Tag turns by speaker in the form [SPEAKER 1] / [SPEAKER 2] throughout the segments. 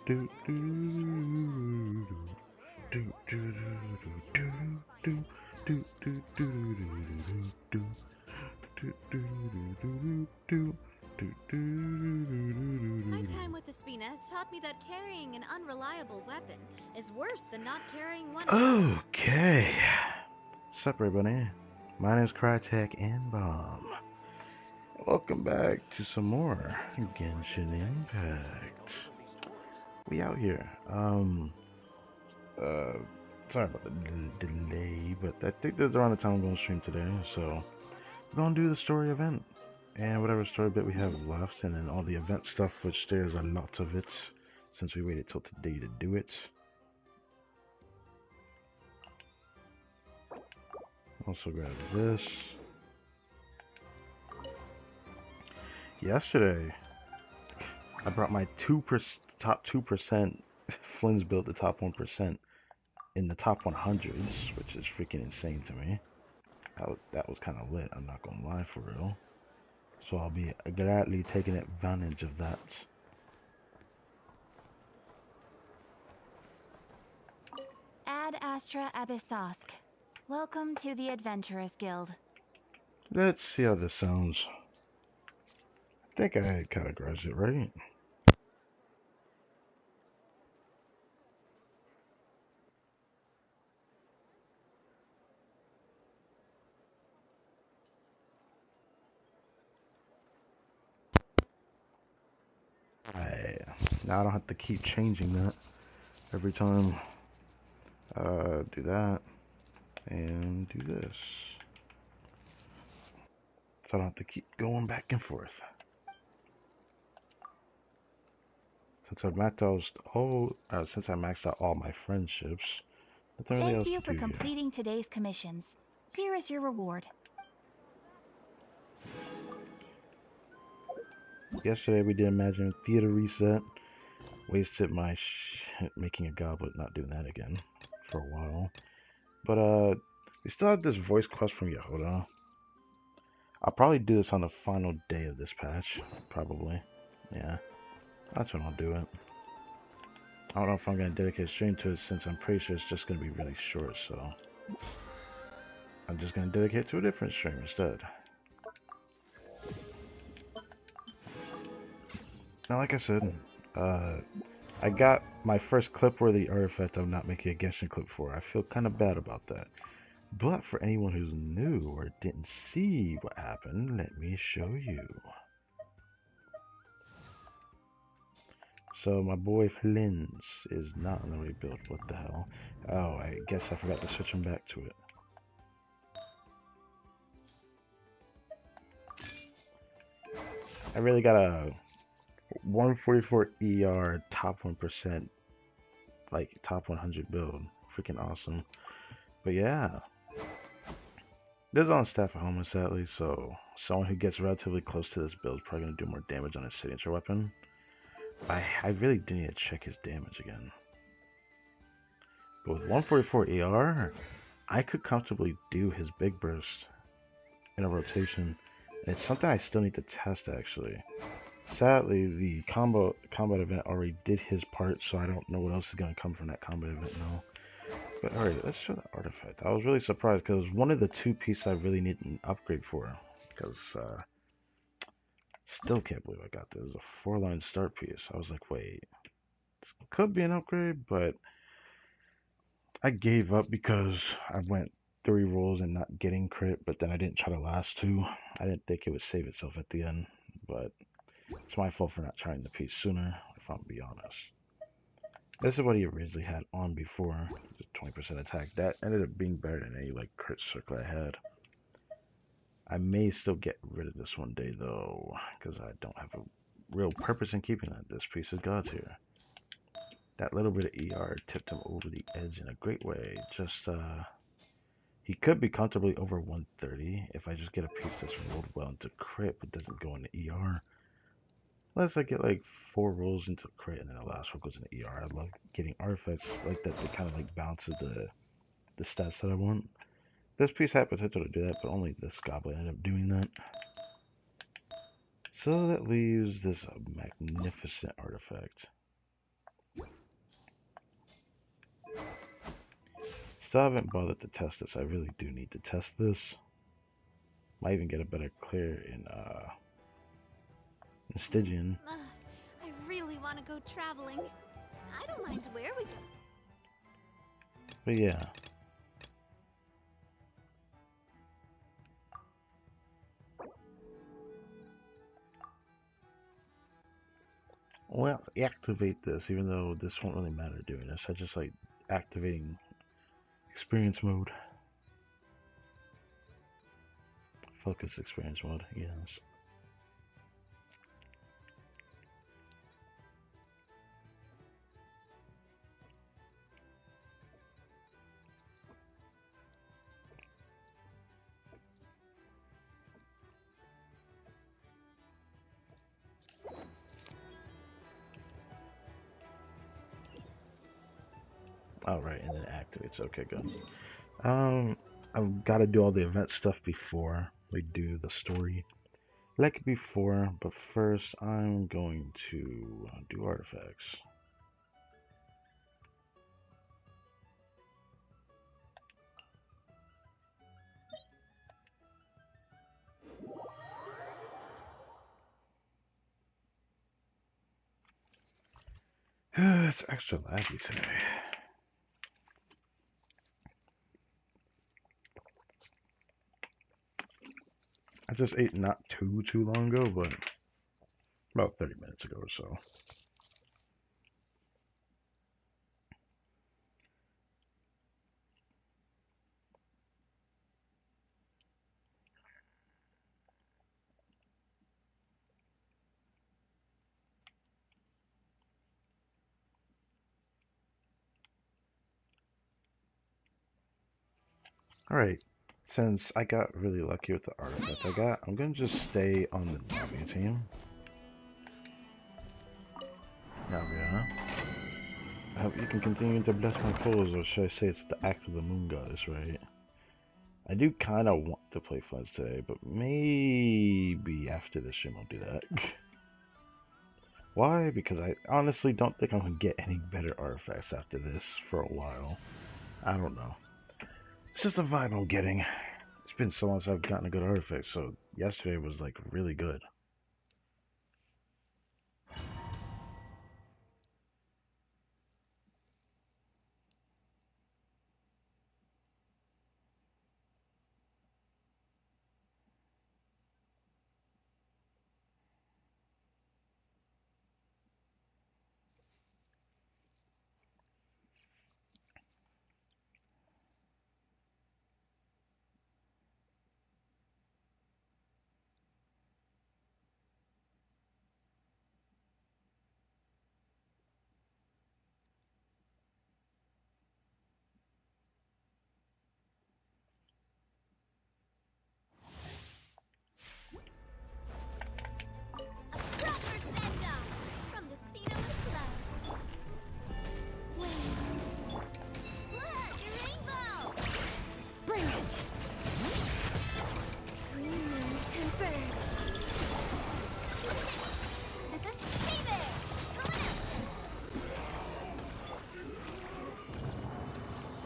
[SPEAKER 1] Do, do, do, do, do, do, do, do, do, do,
[SPEAKER 2] My time with the Spina has taught me that carrying an unreliable weapon is worse than not carrying one at all.
[SPEAKER 1] Okay. Sup, everybody? My name is Crytek and Bomb. Welcome back to some more Genshin Impact. We out here. Uh, sorry about the delay, but I think this is around the time I'm going to stream today, so we're going to do the story event and whatever story bit we have left, and then all the event stuff, which there's a lot of it since we waited till today to do it. Also grab this. Yesterday, I brought my top 2% Flynn's built the top 1% in the top 100s, which is freaking insane to me. That was kind of lit, I'm not gonna lie, for real. So I'll be gladly taking advantage of that.
[SPEAKER 2] Ad Astra Abyssosk. Welcome to the Adventurers Guild.
[SPEAKER 1] Let's see how this sounds. I think I categorized it right. Now I don't have to keep changing that every time. Do that and do this. So I don't have to keep going back and forth. Since I maxed out all my friendships, nothing really
[SPEAKER 2] Thank
[SPEAKER 1] else
[SPEAKER 2] you
[SPEAKER 1] to
[SPEAKER 2] for
[SPEAKER 1] do here.
[SPEAKER 2] completing today's commissions. Here is your reward.
[SPEAKER 1] Yesterday we did Imagine Theater Reset. Wasted my shit making a goblet, not doing that again for a while. But we still have this voice quest from Yehoda. I'll probably do this on the final day of this patch, probably. Yeah, that's when I'll do it. I don't know if I'm gonna dedicate a stream to it since I'm pretty sure it's just gonna be really short, so I'm just gonna dedicate it to a different stream instead. Now, like I said, I got my first clip-worthy artifact I'm not making a Genshin clip for. I feel kind of bad about that. But for anyone who's new or didn't see what happened, let me show you. So my boy Flynn's is not on the rebuild. What the hell? Oh, I guess I forgot to switch him back to it. I really got a 144 ER top 1%, like top 100 build. Freaking awesome. But yeah, this is on staff at home, sadly, so someone who gets relatively close to this build is probably going to do more damage on his signature weapon. I really do need to check his damage again. But with 144 ER, I could comfortably do his big burst in a rotation. And it's something I still need to test, actually. Sadly, the combat event already did his part, so I don't know what else is going to come from that combat event now. But alright, let's show the artifact. I was really surprised because one of the two pieces I really need an upgrade for. Because, still can't believe I got this. It was a 4-line start piece. I was like, wait, this could be an upgrade, but I gave up because I went 3 rolls and not getting crit, but then I didn't try the last 2. I didn't think it would save itself at the end, but it's my fault for not trying the piece sooner, if I'm being honest. This is what he originally had on before, the 20% attack. That ended up being better than any like crit circle I had. I may still get rid of this one day though, because I don't have a real purpose in keeping that. This piece is God tier. That little bit of ER tipped him over the edge in a great way. Just he could be comfortably over 130 if I just get a piece that's rolled well into crit but doesn't go into ER. Unless I get like 4 rolls into crit and then the last roll goes into ER. I love getting artifacts like that to kind of like bounces the stats that I want. This piece had potential to do that, but only this goblet ended up doing that. So that leaves this magnificent artifact. still haven't bothered to test this. I really do need to test this. Might even get a better clear in Stygian.
[SPEAKER 2] I really want to go traveling. I don't mind where we go.
[SPEAKER 1] But yeah. Well, activate this, even though this won't really matter doing this. I just like activating experience mode. Focus experience mode, yes. Alright, and then activates. Okay, good. I've got to do all the event stuff before we do the story. Like before, but first I'm going to do artifacts. It's extra laggy today. I just ate not too long ago, but about 30 minutes ago or so. Alright, since I got really lucky with the artifact I got, I'm gonna just stay on the Navy team. There we are. I hope you can continue to bless my foes, or should I say it's the act of the moon goddess, right? I do kind of want to play Floods today, but maybe after this stream I'll do that. Why? Because I honestly don't think I'm going to get any better artifacts after this for a while. I don't know. It's just a vibe I'm getting. It's been so long since I've gotten a good artifact, so yesterday was like really good.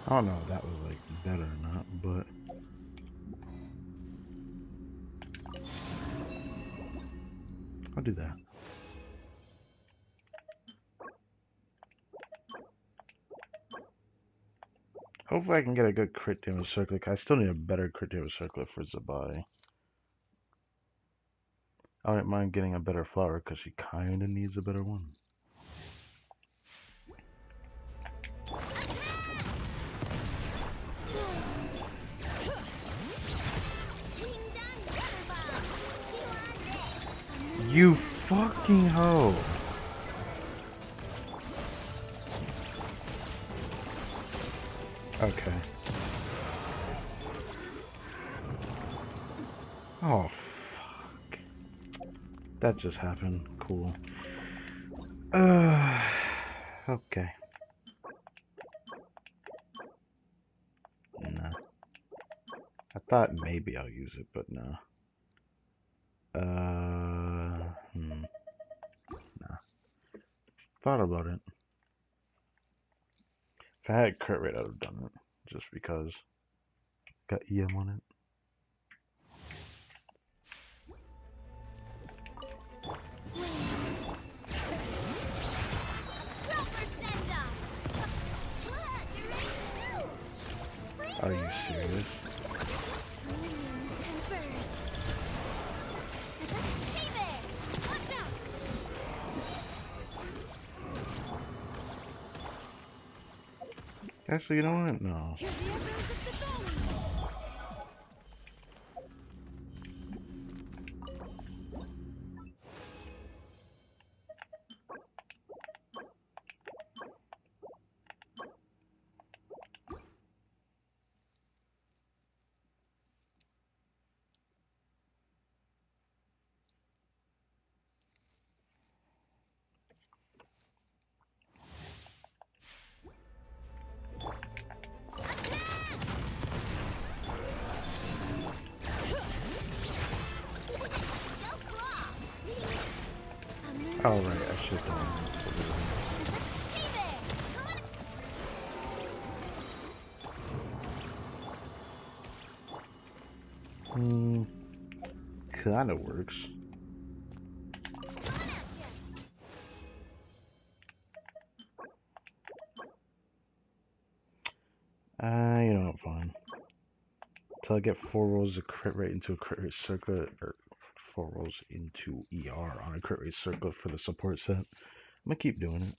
[SPEAKER 1] I don't know if that was like better or not, but I'll do that. Hopefully I can get a good crit damage circlet. I still need a better crit damage circlet for Zabai. I wouldn't mind getting a better flower because she kind of needs a better one. You fucking hoe! Okay. Oh, fuck. That just happened. Cool. Okay. Nah. I thought maybe I'll use it, but no. Nah. Thought about it. If I had crit rate, I would have done it. just because. Got EM on it. Are you serious? Actually, you know what? No. Oh, right, I should have done kinda works. You know what, fine. Until I get 4 rolls of crit rate into a crit rate circlet, or 4 rolls into ER on a crit rate circlet for the support set. I'm gonna keep doing it.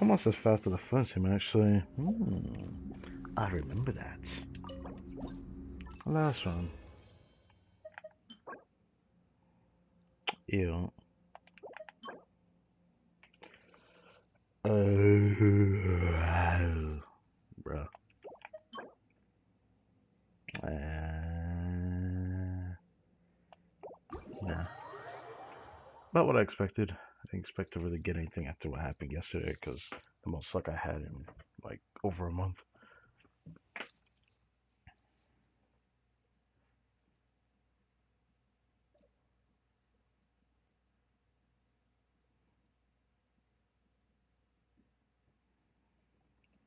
[SPEAKER 1] Almost as fast as the first time, actually. I remember that. Last one. Ew. Bruh. Nah. About what I expected. I didn't expect to really get anything after what happened yesterday, because the most luck I had in, like, over a month.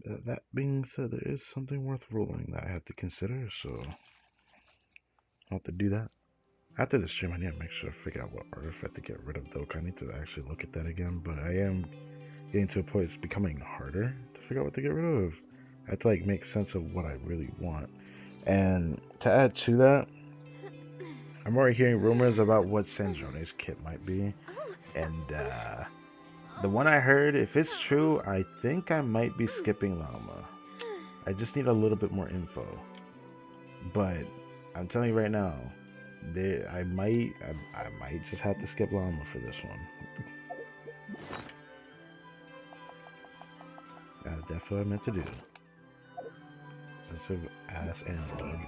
[SPEAKER 1] That being said, there is something worth rolling that I have to consider, so I'll have to do that. After the stream, I need to make sure to figure out what artifact to get rid of, though. I need to actually look at that again, but I am getting to a point it's becoming harder to figure out what to get rid of. I have to, like, make sense of what I really want. And to add to that, I'm already hearing rumors about what Sanjone's kit might be, and the one I heard, if it's true, I think I might be skipping Llama. I just need a little bit more info. But I'm telling you right now, I might just have to skip Llama for this one. That's what I meant to do. Sensitive ass and dog.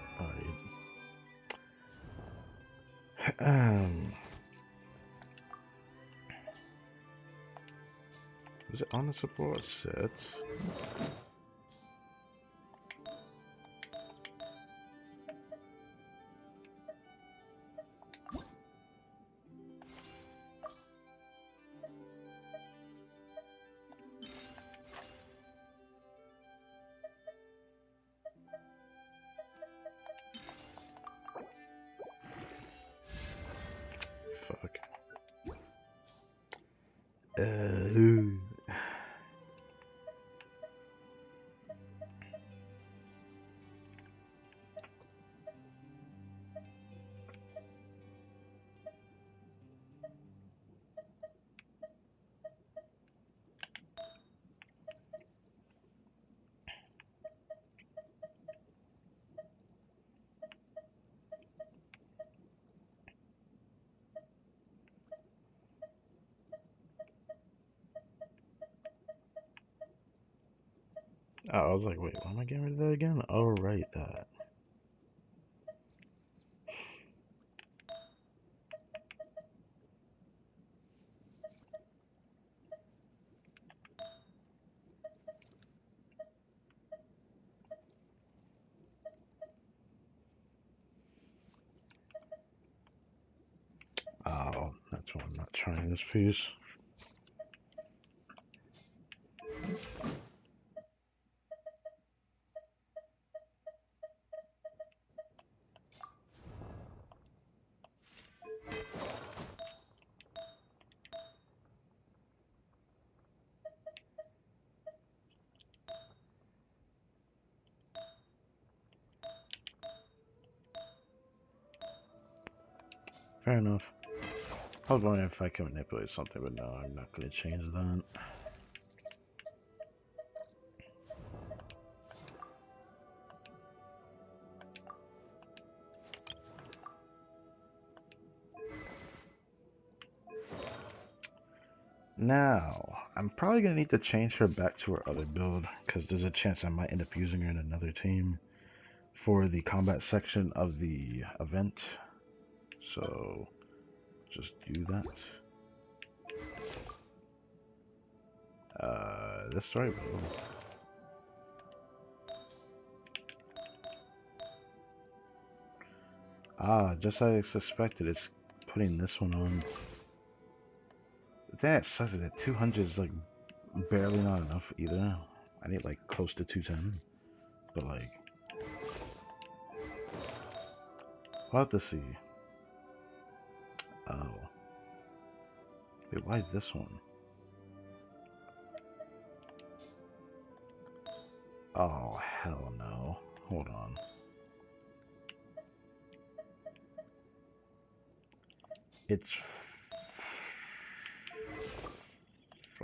[SPEAKER 1] Is it on the support set? Fuck. Oh, I was like, wait, why am I getting rid of that again? Oh, right, that. so I'm not trying this piece. Fair enough. I was wondering if I can manipulate something, but no, I'm not going to change that. Now, I'm probably going to need to change her back to her other build, because there's a chance I might end up using her in another team for the combat section of the event. So, just do that. This story build. Ah, just as I suspected, it's putting this one on. The thing that sucks is that 200 is like barely not enough either. I need like close to 210. But like, we'll have to see. Oh. Wait, why is this one? Oh, hell no. Hold on. It's...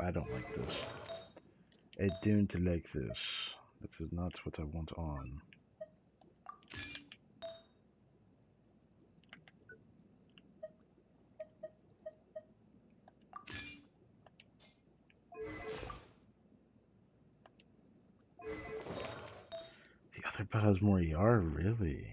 [SPEAKER 1] I don't like this. I don't like this. This is not what I want on. The other bed has more ER, really?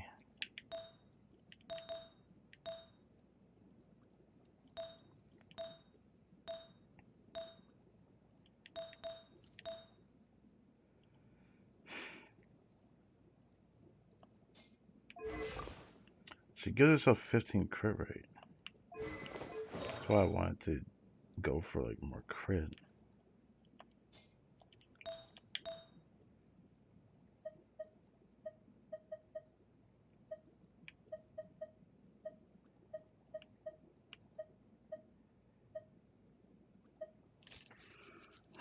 [SPEAKER 1] She gives herself 15 crit rate. That's why I wanted to go for like more crit.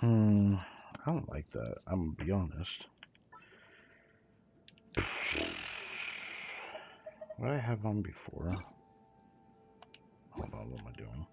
[SPEAKER 1] I don't like that. I'm gonna be honest. What did I have on before? Hold on, what am I doing?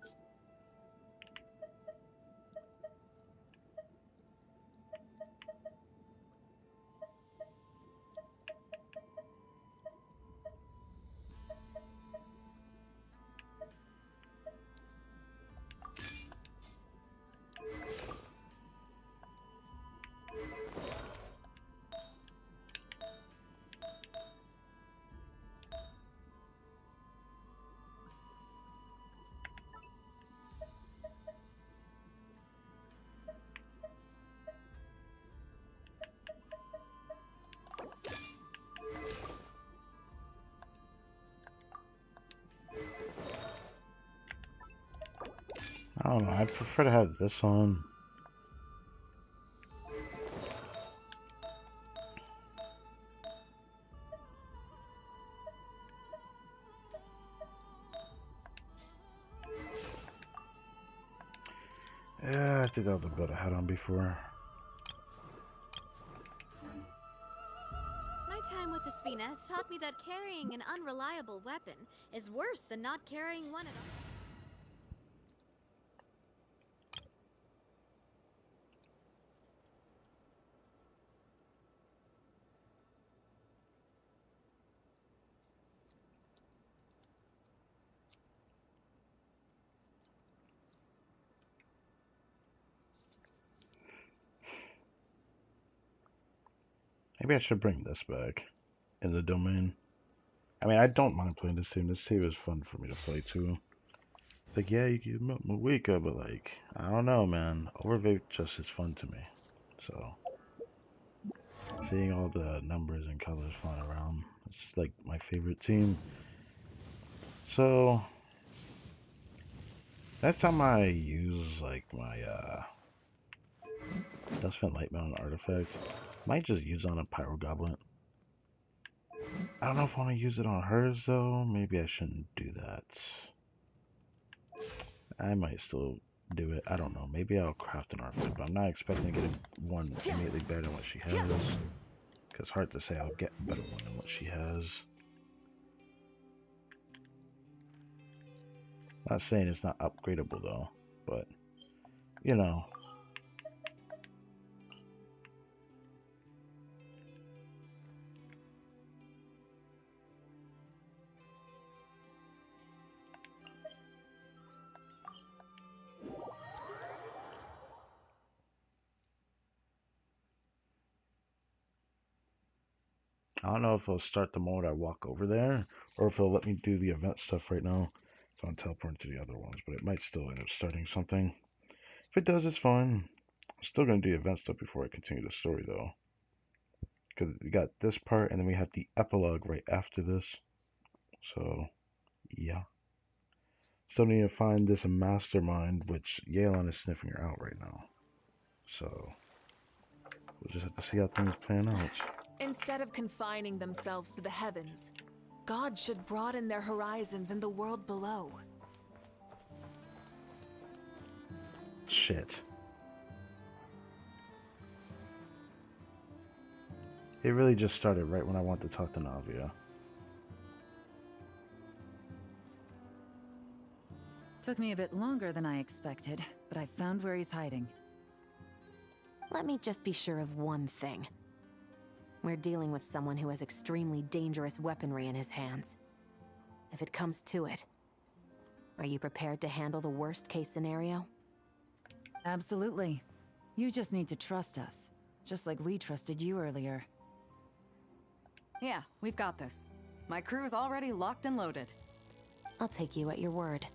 [SPEAKER 1] I don't know, I prefer to have this on. Yeah, I think that was the build I had on before.
[SPEAKER 2] My time with the Spina has taught me that carrying an unreliable weapon is worse than not carrying one at all.
[SPEAKER 1] Maybe I should bring this back in the domain. I mean, I don't mind playing this team. This team is fun for me to play too. It's like, yeah, you can Mawika, but like, I don't know, man. Overvape just is fun to me. So, seeing all the numbers and colors flying around, it's just like my favorite team. So, Next time I use like my Dustfin Light Mountain artifact, might just use on a Pyro Goblin. I don't know if I want to use it on hers though. Maybe I shouldn't do that. I might still do it. I don't know. Maybe I'll craft an artifact, but I'm not expecting to get one immediately better than what she has. Because hard to say I'll get a better one than what she has. Not saying it's not upgradable though, but you know. I don't know if it'll start the moment I walk over there, or if it'll let me do the event stuff right now. So I'm teleporting to the other ones, but it might still end up starting something. If it does, it's fine. I'm still gonna do the event stuff before I continue the story though. Because we got this part, and then we have the epilogue right after this. So, yeah. Still need to find this mastermind, which Yelan is sniffing her out right now. So, we'll just have to see how things plan out.
[SPEAKER 3] Instead of confining themselves to the heavens, God should broaden their horizons in the world below.
[SPEAKER 1] Shit. It really just started right when I want to talk to Navia.
[SPEAKER 4] Took me a bit longer than I expected, but I found where he's hiding.
[SPEAKER 5] Let me just be sure of one thing. We're dealing with someone who has extremely dangerous weaponry in his hands. If it comes to it, are you prepared to handle the worst-case scenario?
[SPEAKER 4] Absolutely. You just need to trust us, just like we trusted you earlier.
[SPEAKER 6] Yeah, we've got this. My crew's already locked and loaded.
[SPEAKER 5] I'll take you at your word.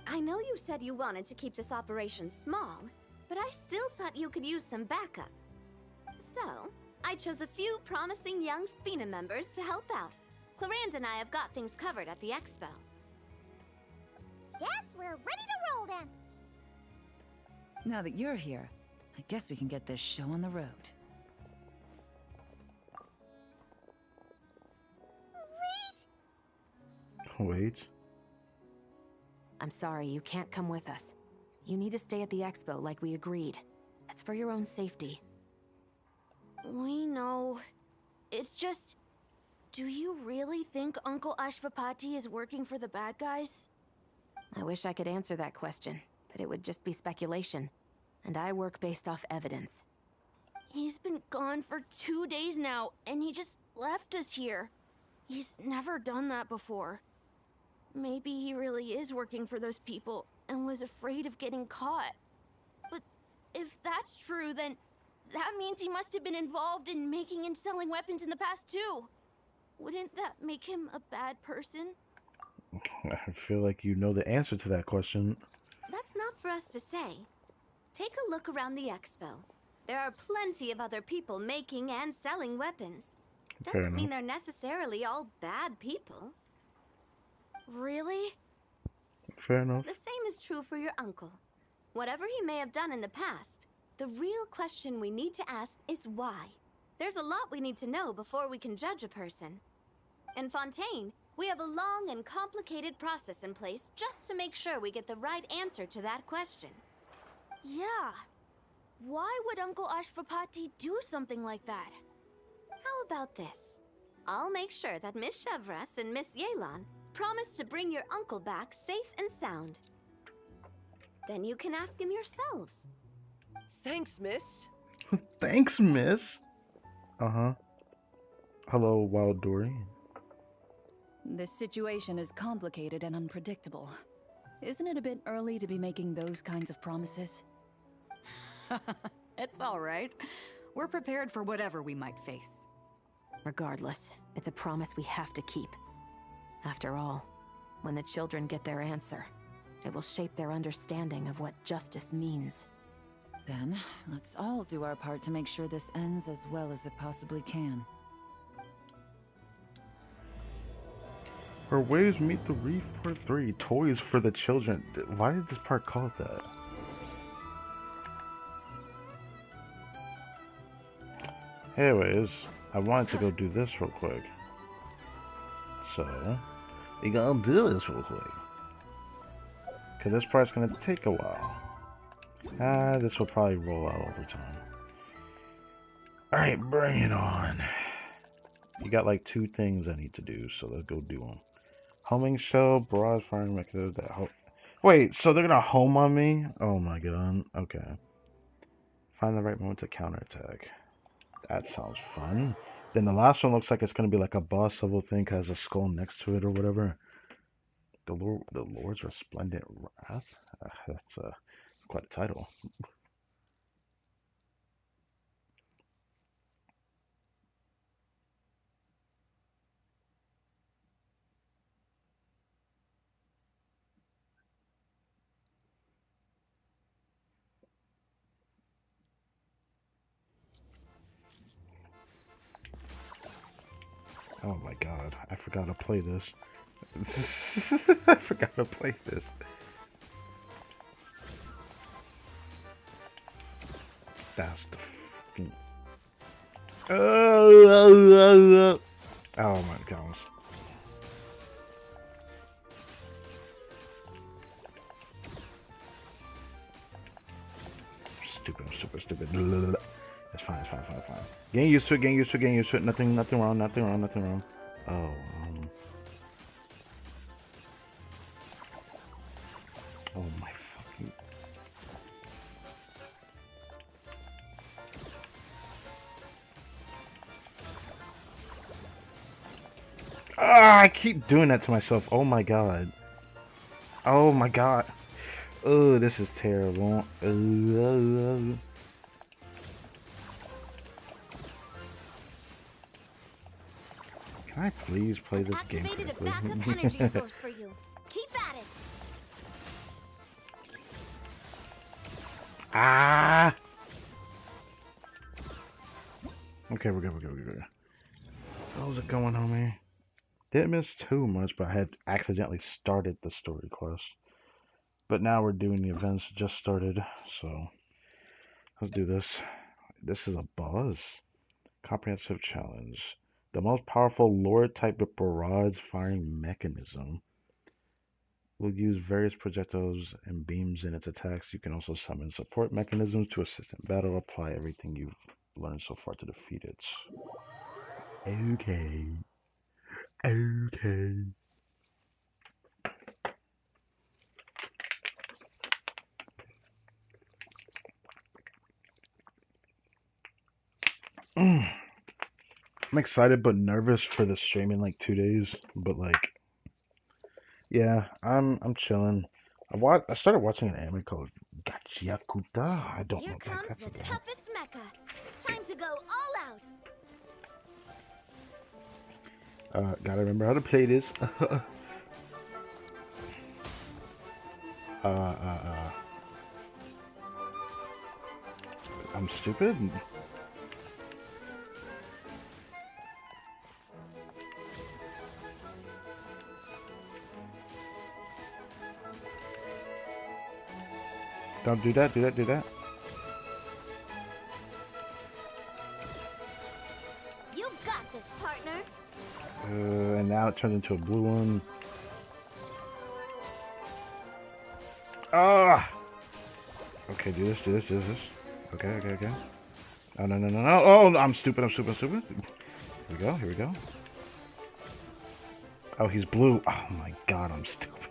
[SPEAKER 2] I know you said you wanted to keep this operation small, but I still thought you could use some backup. So, I chose a few promising young Spina members to help out. Clarand and I have got things covered at the expo.
[SPEAKER 7] Yes, we're ready to roll then.
[SPEAKER 4] Now that you're here, I guess we can get this show on the road.
[SPEAKER 1] Wait.
[SPEAKER 5] I'm sorry, you can't come with us. You need to stay at the expo like we agreed. It's for your own safety.
[SPEAKER 7] We know. It's just... Do you really think Uncle Ashvapati is working for the bad guys?
[SPEAKER 5] I wish I could answer that question, but it would just be speculation. And I work based off evidence.
[SPEAKER 7] He's been gone for 2 days now, and he just left us here. He's never done that before. Maybe he really is working for those people and was afraid of getting caught. But if that's true, then that means he must have been involved in making and selling weapons in the past too. Wouldn't that make him a bad person?
[SPEAKER 1] I feel like you know the answer to that question.
[SPEAKER 2] That's not for us to say. Take a look around the expo. There are plenty of other people making and selling weapons. Doesn't mean they're necessarily all bad people.
[SPEAKER 7] Really?
[SPEAKER 1] Fair enough.
[SPEAKER 2] The same is true for your uncle. Whatever he may have done in the past, the real question we need to ask is why. There's a lot we need to know before we can judge a person. In Fontaine, we have a long and complicated process in place just to make sure we get the right answer to that question.
[SPEAKER 7] Yeah. Why would Uncle Ashvapati do something like that?
[SPEAKER 2] How about this? I'll make sure that Miss Chevras and Miss Yelan promise to bring your uncle back safe and sound. Then you can ask him yourselves.
[SPEAKER 8] Thanks, miss.
[SPEAKER 1] Thanks, miss. Uh-huh. Hello, Wild Dory.
[SPEAKER 6] This situation is complicated and unpredictable. Isn't it a bit early to be making those kinds of promises? It's all right. We're prepared for whatever we might face.
[SPEAKER 5] Regardless, it's a promise we have to keep. After all, when the children get their answer, it will shape their understanding of what justice means.
[SPEAKER 4] Then, let's all do our part to make sure this ends as well as it possibly can.
[SPEAKER 1] Her waves meet the reef part 3. Toys for the children. Why is this part called that? Anyways, I wanted to go do this real quick. So, we gonna do this real quick. Cause this part's gonna take a while. This will probably roll out over time. Alright, bring it on. You got like 2 things I need to do, so let's go do them. Homing shell, barrage firing mechanism that wait, so they're gonna home on me? Oh my god, okay. Find the right moment to counterattack. That sounds fun. Then the last one looks like it's gonna be like a boss level thing, cause has a skull next to it or whatever. The Lord's Resplendent Wrath? That's quite a title. Oh my god, I forgot to play this. I forgot to play this. That's the oh my gosh. Stupid. It's fine. Getting used to it. Nothing wrong. Oh, oh my fucking. I keep doing that to myself. Oh my god. Oh, this is terrible. Can I please play this game
[SPEAKER 2] Activated a
[SPEAKER 1] correctly?
[SPEAKER 2] backup energy source for you. Keep at it.
[SPEAKER 1] Ah! Okay, we're good. How's it going, homie? Didn't miss too much, but I had accidentally started the story quest. But now we're doing the events just started, so let's do this. This is a boss. Comprehensive challenge. The most powerful Lord type of barrage firing mechanism will use various projectiles and beams in its attacks. You can also summon support mechanisms to assist in battle. Apply everything you've learned so far to defeat it. Okay. I'm excited but nervous for the stream in like 2 days. But like, yeah, I'm chilling. I started watching an anime called Gachiakuta. I don't
[SPEAKER 2] Here
[SPEAKER 1] know
[SPEAKER 2] comes
[SPEAKER 1] that's
[SPEAKER 2] the
[SPEAKER 1] about.
[SPEAKER 2] toughest mecha. Time to go all out.
[SPEAKER 1] Gotta remember how to play this. I'm stupid. Don't do that.
[SPEAKER 2] You've got this, partner.
[SPEAKER 1] And now it turns into a blue one. Ah! Okay, do this. Okay. Oh, no. Oh, I'm stupid. Here we go. Oh, he's blue. Oh my god, I'm stupid.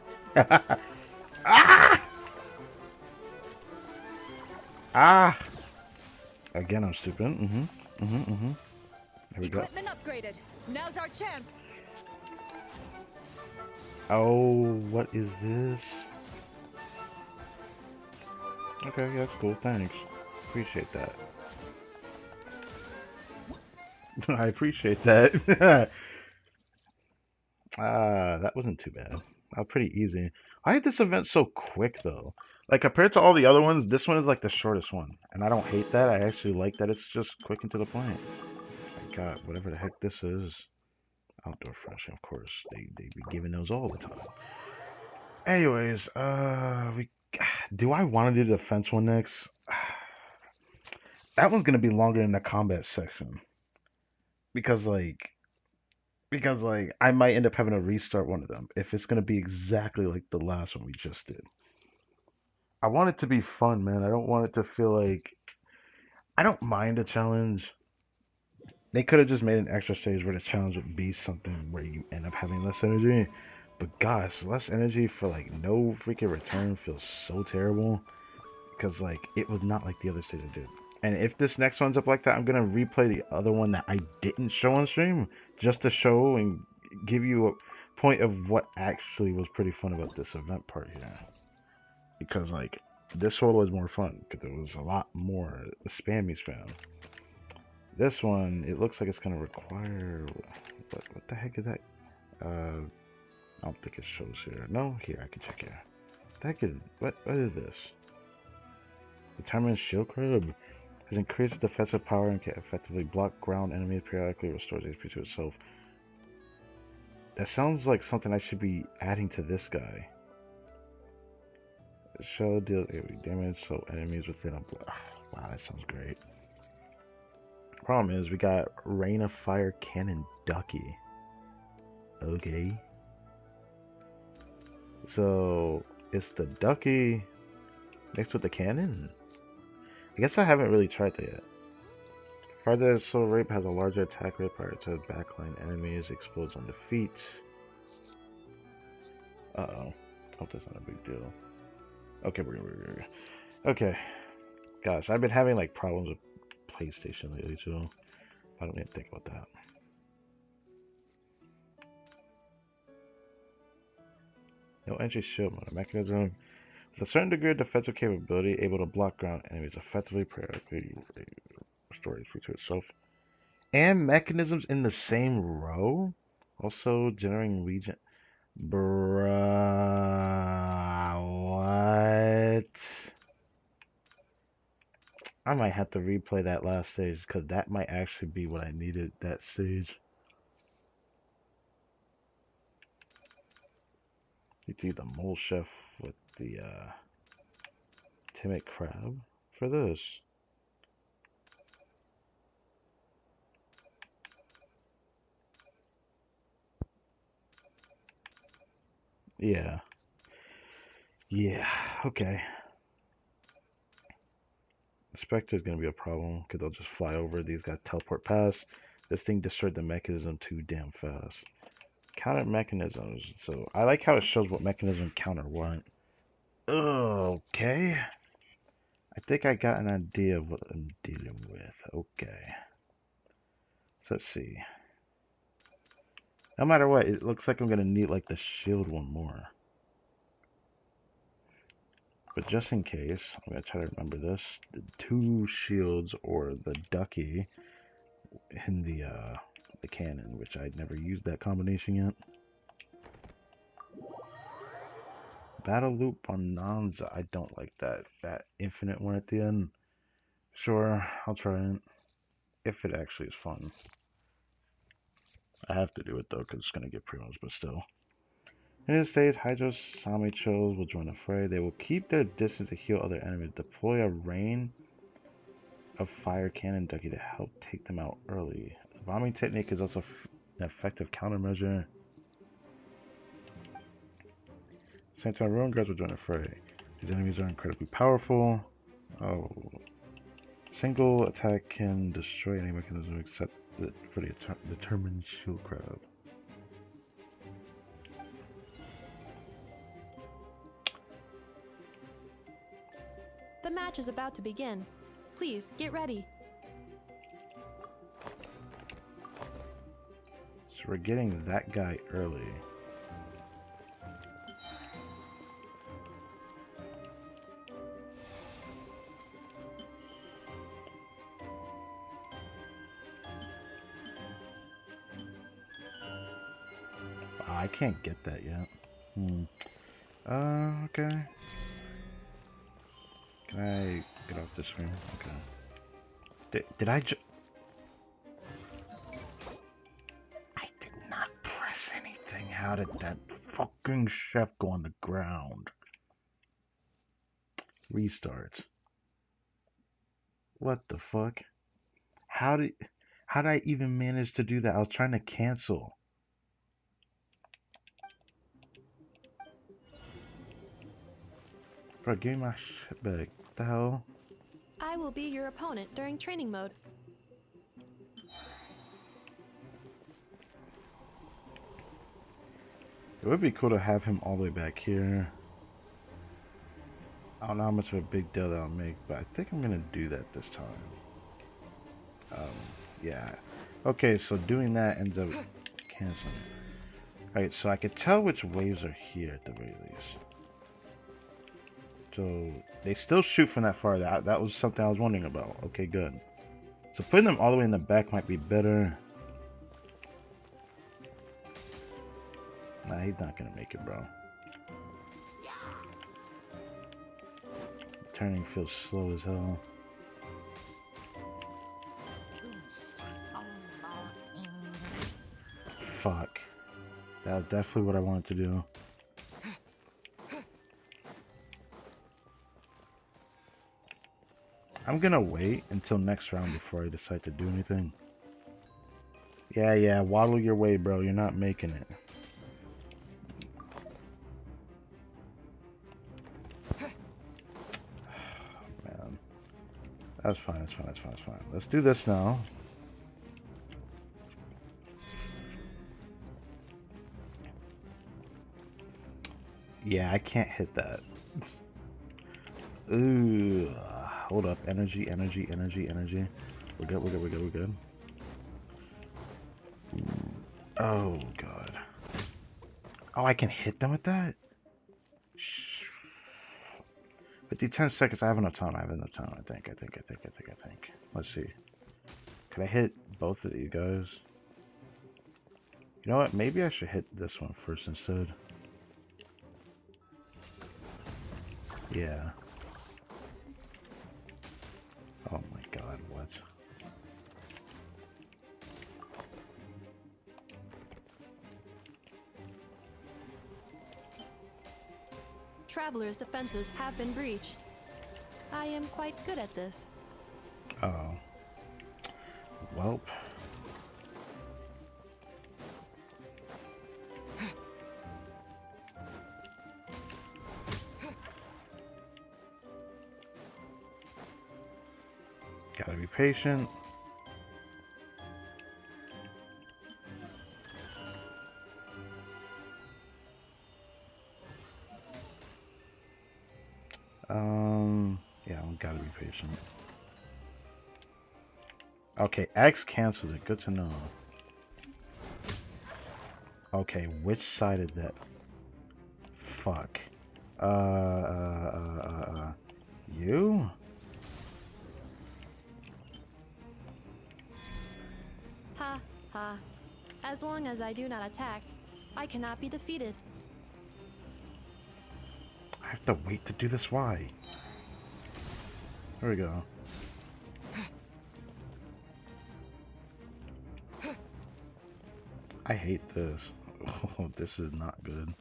[SPEAKER 1] Ah! Again, I'm stupid. Here we go.
[SPEAKER 6] Equipment upgraded. Now's our chance.
[SPEAKER 1] Oh, what is this? Okay, yeah, that's cool. Thanks. Appreciate that. I appreciate that. That wasn't too bad. Pretty easy. Why is this event so quick, though? Like, compared to all the other ones, this one is like the shortest one. And I don't hate that. I actually like that it's just quick and to the point. My god, whatever the heck this is. Outdoor furnishing, of course. They be giving those all the time. Anyways, we do I want to do the defense one next? That one's gonna be longer than the combat section because like I might end up having to restart one of them if it's gonna be exactly like the last one we just did. I want it to be fun, man. I don't want it to feel like I don't mind a challenge. They could have just made an extra stage where the challenge would be something where you end up having less energy. But gosh, less energy for like no freaking return feels so terrible. Because like it was not like the other stage I did. And if this next one's up like that, I'm gonna replay the other one that I didn't show on stream just to show and give you a point of what actually was pretty fun about this event part here. Because like this one was more fun because there was a lot more spammy spam. This one, it looks like it's gonna require what the heck is that? I don't think it shows here. No, here I can check here. The heck is what is this? Determined shield crab has increased defensive power and can effectively block ground enemies, periodically restores HP to itself. That sounds like something I should be adding to this guy. The shell deals AoE damage, so enemies within a wow, that sounds great. Problem is, we got Rain of Fire Cannon Ducky. Okay. So, it's the Ducky mixed with the cannon? I guess I haven't really tried that yet. Further, Soul Rape has a larger attack rate prior to backline enemies, explodes on defeat. Uh-oh. Hope that's not a big deal. Okay, okay. Gosh, I've been having like problems with PlayStation lately, so I don't need to think about that. No entry shield mode mechanism. With a certain degree of defensive capability, able to block ground enemies effectively, periodically restore HP to itself. And mechanisms in the same row? Also generating region. Bruh, what? I might have to replay that last stage because that might actually be what I needed that stage. You do the mole chef with the timid crab for this. Yeah. Yeah, okay. The Spectre is going to be a problem because they'll just fly over. These guys teleport past. This thing destroyed the mechanism too damn fast. Counter mechanisms. So I like how it shows what mechanism counter what. Okay. I think I got an idea of what I'm dealing with. Okay. So let's see. No matter what, it looks like I'm going to need like the shield one more. But just in case, I'm going to try to remember this. The 2 shields or the ducky in the cannon, which I'd never used that combination yet. Battle Loop Bonanza. I don't like that infinite one at the end. Sure, I'll try it. If it actually is fun. I have to do it though, because it's going to get promos, but still. In this stage, Hydro Samichos will join the fray. They will keep their distance to heal other enemies. Deploy a rain of fire cannon ducky to help take them out early. The bombing technique is also an effective countermeasure. Same time, Ruin Guards will join the fray. These enemies are incredibly powerful. Oh. Single attack can destroy any mechanism except for the determined shield crab.
[SPEAKER 9] The match is about to begin. Please, get ready.
[SPEAKER 1] So we're getting that guy early. I can't get that yet. Okay. Can I get off this screen? Okay. Did I just... I did not How did that fucking chef go on the ground? Restarts. What the fuck? How did I even manage to do that? I was trying to cancel. Bro, give me my shit back. What the hell?
[SPEAKER 9] I will be your opponent during training mode.
[SPEAKER 1] It would be cool to have him all the way back here. I don't know how much of a big deal that'll make, but I think I'm gonna do that this time. Yeah. Okay, so doing that ends up canceling it. Alright, so I could tell which waves are here at the very least. So they still shoot from that far. That was something I was wondering about. Okay, good. So putting them all the way in the back might be better. Nah, he's not gonna make it, bro. Turning feels slow as hell. Fuck. That was definitely what I wanted to do. I'm gonna wait until next round before I decide to do anything. Yeah, waddle your way, bro. You're not making it. Man. That's fine. Let's do this now. Yeah, I can't hit that. Ooh, hold up. Energy. We're good. Oh, God. Oh, I can hit them with that? 10 seconds. I have enough time. I think. Let's see. Could I hit both of you guys? You know what? Maybe I should hit this one first instead. Yeah. Oh my God, what?
[SPEAKER 9] Travelers' defenses have been breached. I am quite good at this.
[SPEAKER 1] Oh. Welp. Gotta be patient. Yeah, I gotta be patient. Okay, X canceled it. Good to know. Okay, which side is that? Fuck. You?
[SPEAKER 9] Ha, ha. As long as I do not attack, I cannot be defeated.
[SPEAKER 1] I have to wait to do this. Why? There we go. I hate this. Oh, this is not good.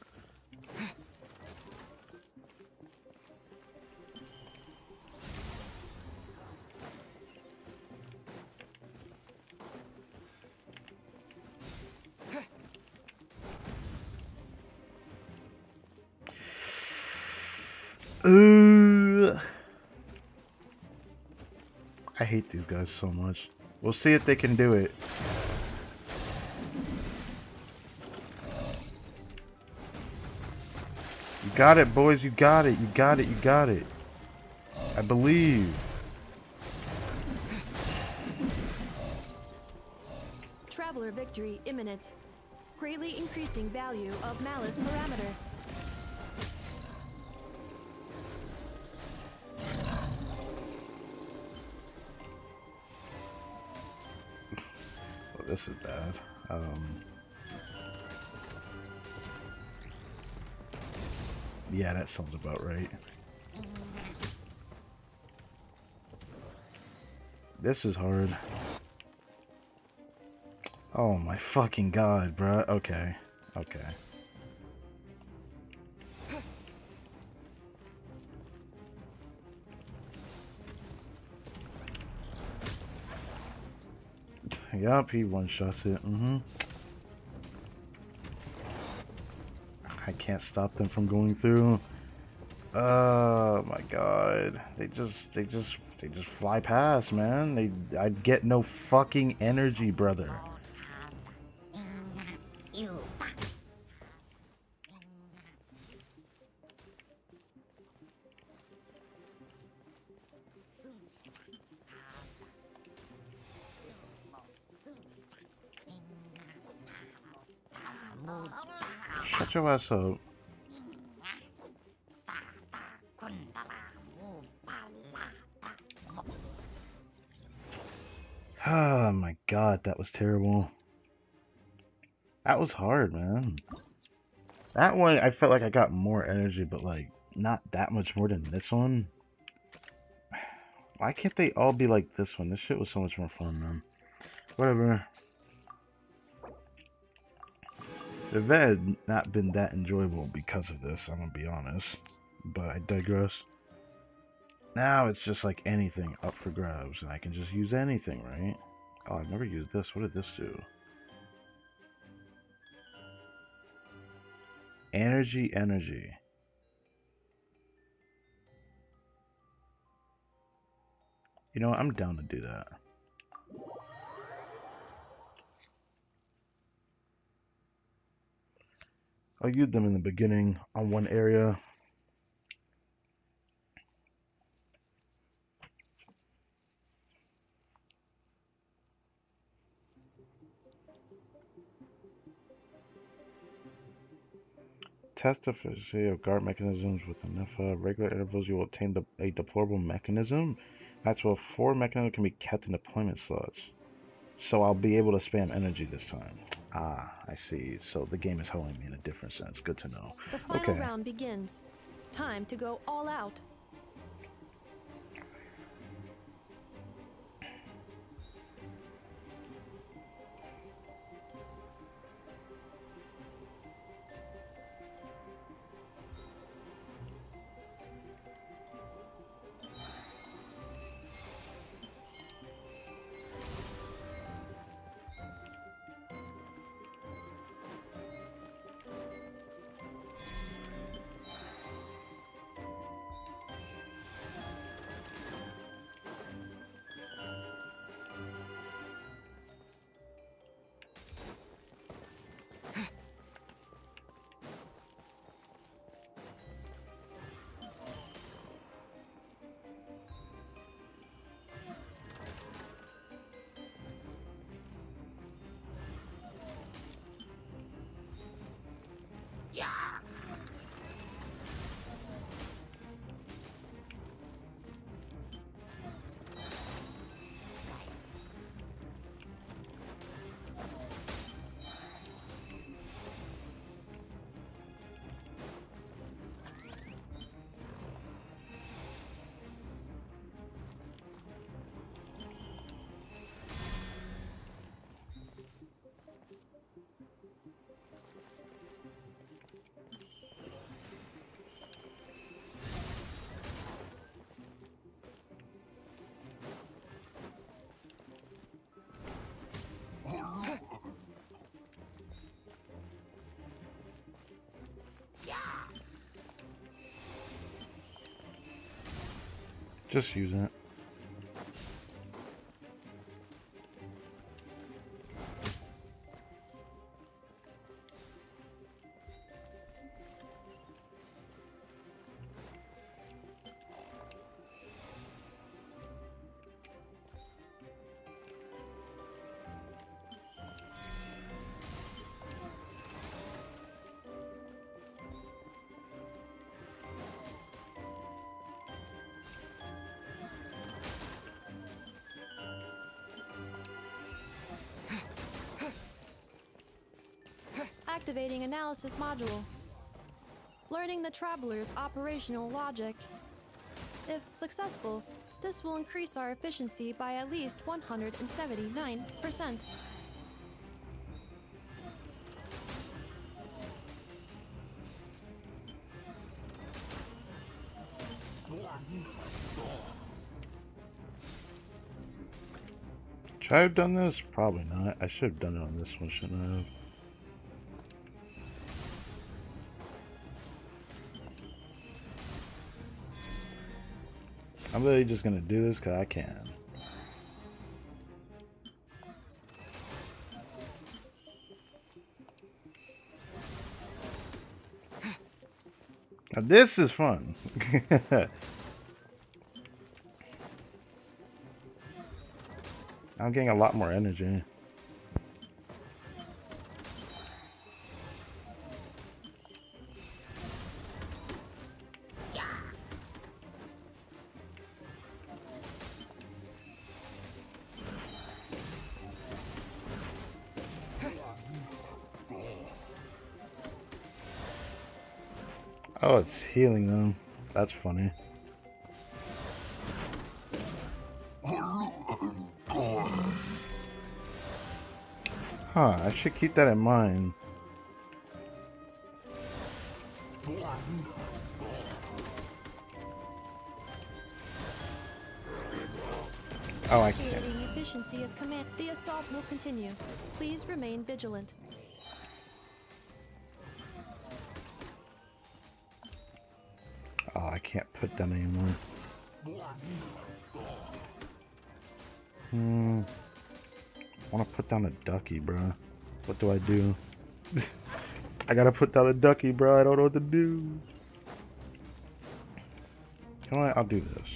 [SPEAKER 1] Ooh. I hate these guys so much. We'll see if they can do it. You got it, boys. You got it. I believe.
[SPEAKER 9] Traveler victory imminent. Greatly increasing value of malice parameter.
[SPEAKER 1] Well, this is bad. Yeah, that sounds about right. This is hard. Oh my fucking God, bruh. Okay. Yup, he one-shots it. I can't stop them from going through. Oh my god. They just fly past, man. I get no fucking energy, brother. Shut your ass up. Oh my god, that was terrible. That was hard, man. That one, I felt like I got more energy, but like, not that much more than this one. Why can't they all be like this one? This shit was so much more fun, man. Whatever. The event had not been that enjoyable because of this, I'm gonna be honest. But I digress. Now it's just like anything up for grabs, and I can just use anything, right? Oh, I've never used this. What did this do? Energy. You know what? I'm down to do that. I'll use them in the beginning on one area. Test the efficiency of guard mechanisms with enough regular intervals. You will obtain a deployable mechanism. That's where 4 mechanisms can be kept in deployment slots. So I'll be able to spam energy this time. Ah, I see. So the game is helping me in a different sense. Good to know.
[SPEAKER 9] The final round begins. Time to go all out.
[SPEAKER 1] Just use it.
[SPEAKER 9] Activating analysis module. Learning the traveler's operational logic. If successful, this will increase our efficiency by at least 179%.
[SPEAKER 1] Should I have done this? Probably not. I should have done it on this one, shouldn't I have? I'm literally just gonna do this because I can. Now this is fun. I'm getting a lot more energy. Oh, it's healing them. That's funny. Huh, I should keep that in mind. Oh, I can't.
[SPEAKER 9] Creating efficiency of command. The assault will continue. Please remain vigilant.
[SPEAKER 1] Oh, I can't put them anymore. I want to put down a ducky, bro. What do I do? I gotta put down a ducky, bro. I don't know what to do. You know what? I'll do this.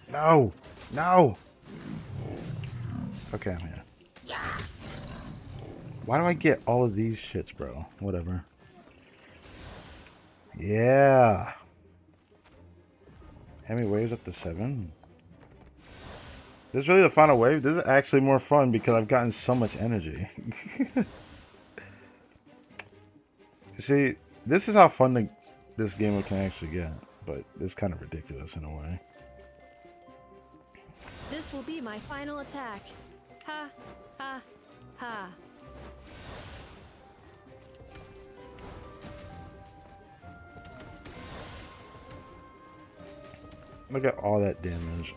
[SPEAKER 1] No! No! Okay, I'm here. Why do I get all of these shits, bro? Whatever. Yeah! How many waves up to 7? This is really the final wave? This is actually more fun because I've gotten so much energy. See, this is how fun this game can actually get. But it's kind of ridiculous in a way.
[SPEAKER 9] This will be my final attack. Ha, ha, ha.
[SPEAKER 1] Look at all that damage.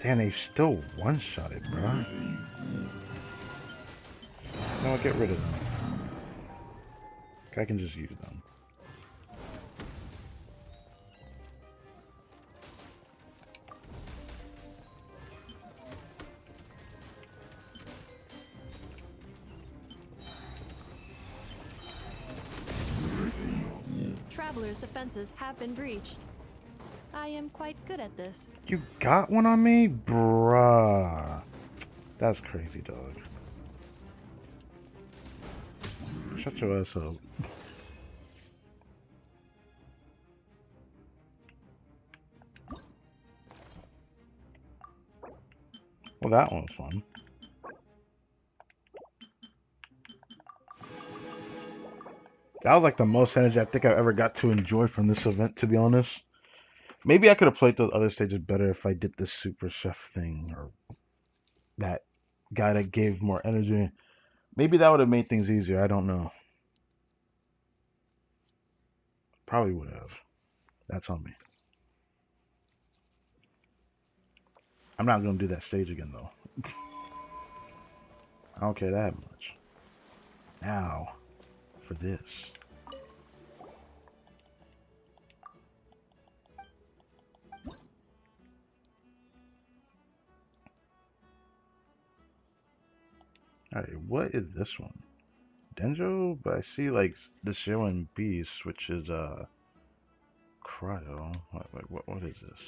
[SPEAKER 1] Damn, they still one-shotted, bro. No, get rid of them. I can just use them.
[SPEAKER 9] Traveler's defenses have been breached. I am quite good at this.
[SPEAKER 1] You got one on me? Bruh. That's crazy, dog. Shut your ass up. Well, that one was fun. That was like the most energy I think I've ever got to enjoy from this event, to be honest. Maybe I could have played those other stages better if I did the Super Chef thing, or that guy that gave more energy. Maybe that would have made things easier, I don't know. Probably would have. That's on me. I'm not going to do that stage again, though. I don't care that much. Now, for this. Alright, what is this one? Denjo? But I see, like, the showing beast, which is, Cryo. What is this?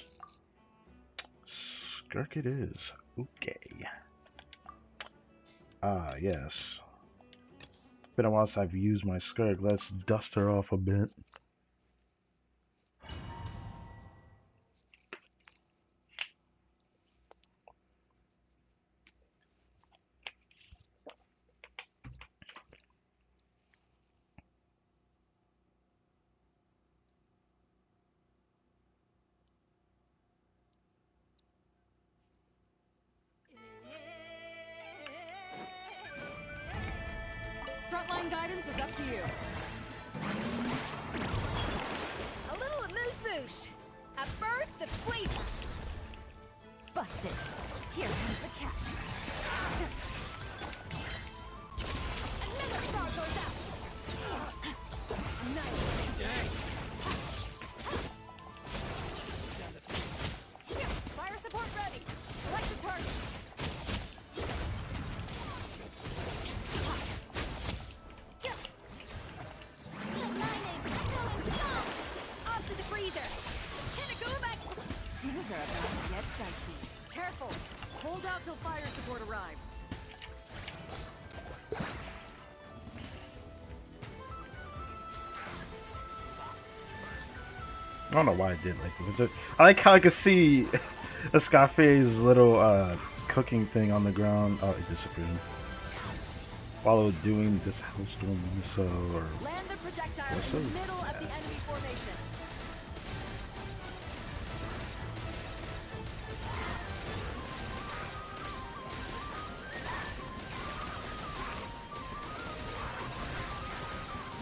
[SPEAKER 1] Skirk it is. Okay. Ah, yes. Been a while since I've used my Skirk. Let's dust her off a bit.
[SPEAKER 6] guidance is up to you.
[SPEAKER 9] A little amuse-bouche. At first, a flavor.
[SPEAKER 6] Busted. Here comes the catch.
[SPEAKER 9] Another star goes out.
[SPEAKER 6] Nice.
[SPEAKER 9] Here, fire support ready. Select the target. Off to the freezer. Can it go back?
[SPEAKER 6] Things are about to get dicey.
[SPEAKER 9] Careful. Hold out till fire support arrives.
[SPEAKER 1] I don't know why I did like this. I like how I could see Escafe's little cooking thing on the ground. Oh, it disappeared. While I was doing this hellstorm missile or
[SPEAKER 9] Land the projectile
[SPEAKER 1] what's
[SPEAKER 9] in the
[SPEAKER 1] up?
[SPEAKER 9] middle of the enemy formation.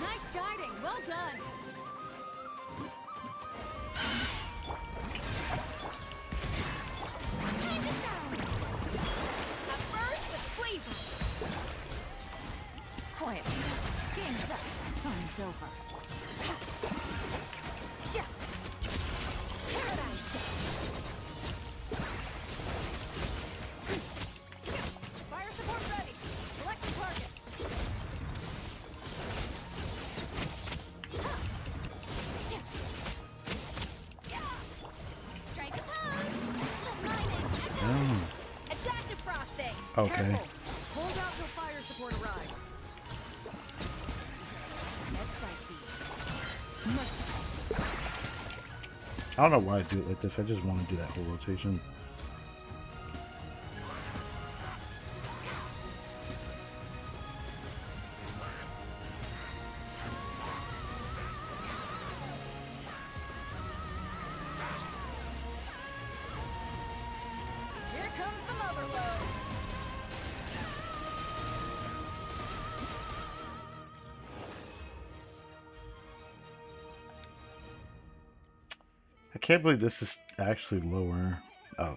[SPEAKER 6] Nice guiding. Well done.
[SPEAKER 9] Time to shine. At first, a flavor.
[SPEAKER 6] Quiet. Game's up. Time's over.
[SPEAKER 9] Paradise. Fire support ready. Select the target. Strike a pose. Mining.
[SPEAKER 1] Mm,
[SPEAKER 9] A dash of frosting.
[SPEAKER 1] okay.
[SPEAKER 9] Careful. Hold out till fire support arrives.
[SPEAKER 1] I don't know why I do it like this. I just want to do that whole rotation.
[SPEAKER 9] Here comes the overload.
[SPEAKER 1] I can't believe this is actually lower. Oh,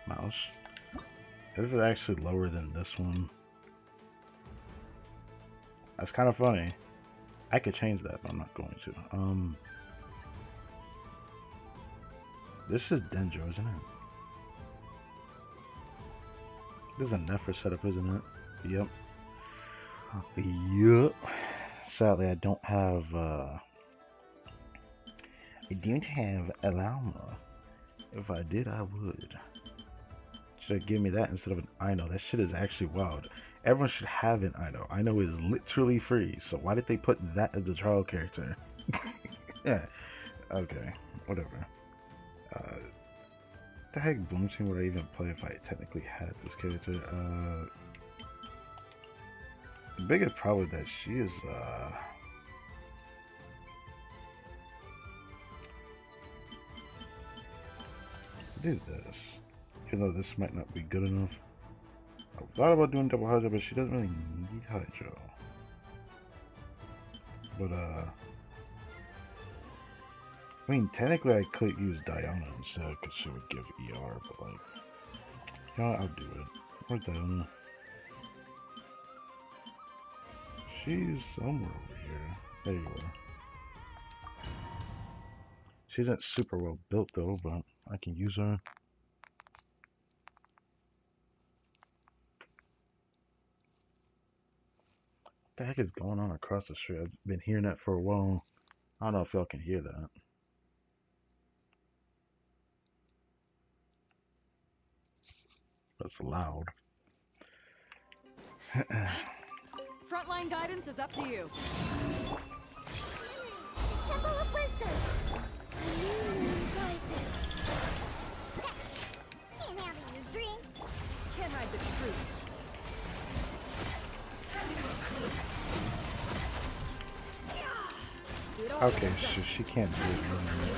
[SPEAKER 1] mouse. This is actually lower than this one. That's kind of funny. I could change that, but I'm not going to. This is Dendro, isn't it? This is a Nefer setup, isn't it? Yep. Yep. Sadly, I don't have. I don't have Alama. If I did, I would. Should give me that instead of an Ino. That shit is actually wild. Everyone should have an Ino. Ino is literally free. So why did they put that as the trial character? Yeah. Okay. Whatever. The heck Bloom Team would I even play if I technically had this character? The biggest problem is that she is what is this? Even though this might not be good enough. I thought about doing double Hydro, but she doesn't really need Hydro. But I mean, technically I could use Diana instead, because she would give ER, but like, you know what, I'll do it. Where's Diana? She's somewhere over here. There you are. She isn't super well built though, but I can use her. What the heck is going on across the street? I've been hearing that for a while. I don't know if y'all can hear that. That's loud.
[SPEAKER 6] Frontline guidance is up to you.
[SPEAKER 2] Temple of Wisdom. Rises. Can't have your dream.
[SPEAKER 6] Can't hide the truth.
[SPEAKER 1] Okay, so she can't do it anymore.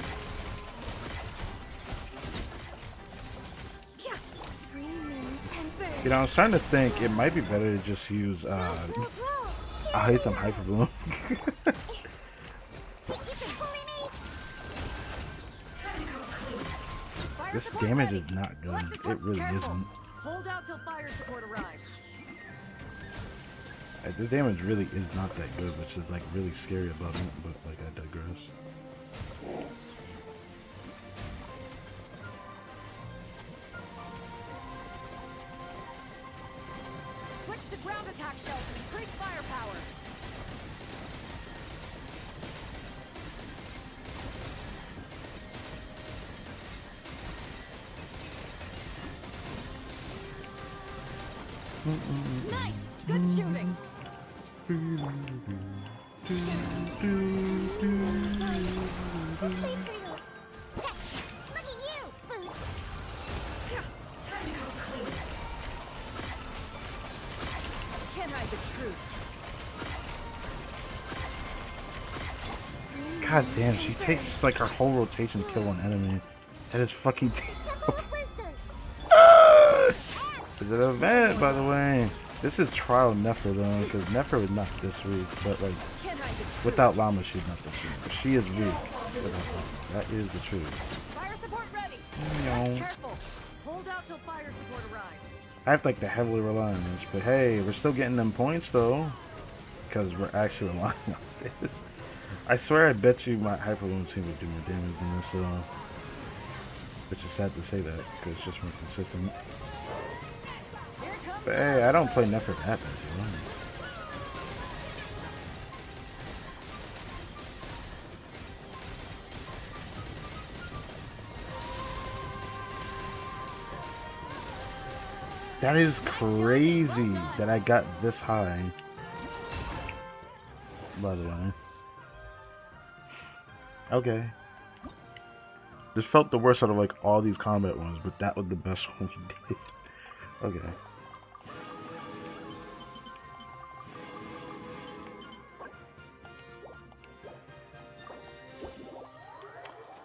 [SPEAKER 1] You know, I'm starting to think it might be better to just use I hate some hyper bloom. This damage is not good. It really isn't.
[SPEAKER 3] Hold out till fire support arrives.
[SPEAKER 1] This damage really is not that good, which is like really scary about it, but like I digress.
[SPEAKER 3] Switch to ground attack shells and increase firepower. Nice! Good shooting! Can't hide the truth.
[SPEAKER 1] God damn, she takes like her whole rotation to kill one enemy. That is fucking terrible. It's an event, by the way. This is trial Nefer though, because Nefer is not this weak, but like without Llama she's not this weak. She is weak without Llama. That is the truth.
[SPEAKER 3] Fire support ready. Careful. Hold out till fire support arrives.
[SPEAKER 1] I have like to heavily rely on this, but hey, we're still getting them points though, because we're actually relying on this. I swear I bet you my Hyper Balloon team would do more damage than this, which is sad to say that, because it's just more consistent. But hey, I don't play Nefer that bad, do I? That is crazy that I got this high. By the way. Okay. This felt the worst out of like all these combat ones, but that was the best one we did. Okay.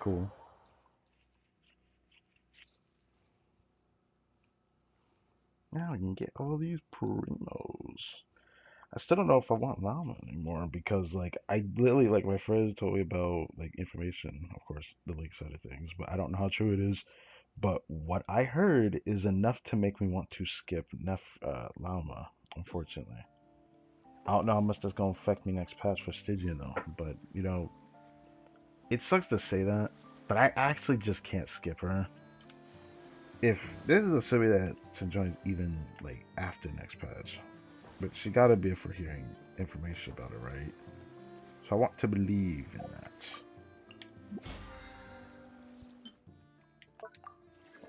[SPEAKER 1] Cool. Now I can get all these primos. I still don't know if I want llama anymore because like I literally like my friends told me about like information, of course, the leak side of things, but I don't know how true it is. But what I heard is enough to make me want to skip llama, unfortunately. I don't know how much that's gonna affect me next patch for Stygian though, but you know, it sucks to say that, but I actually just can't skip her. If this is a Sylvie that's enjoying even like after next patch, but she gotta be for hearing information about it, right? So I want to believe in that.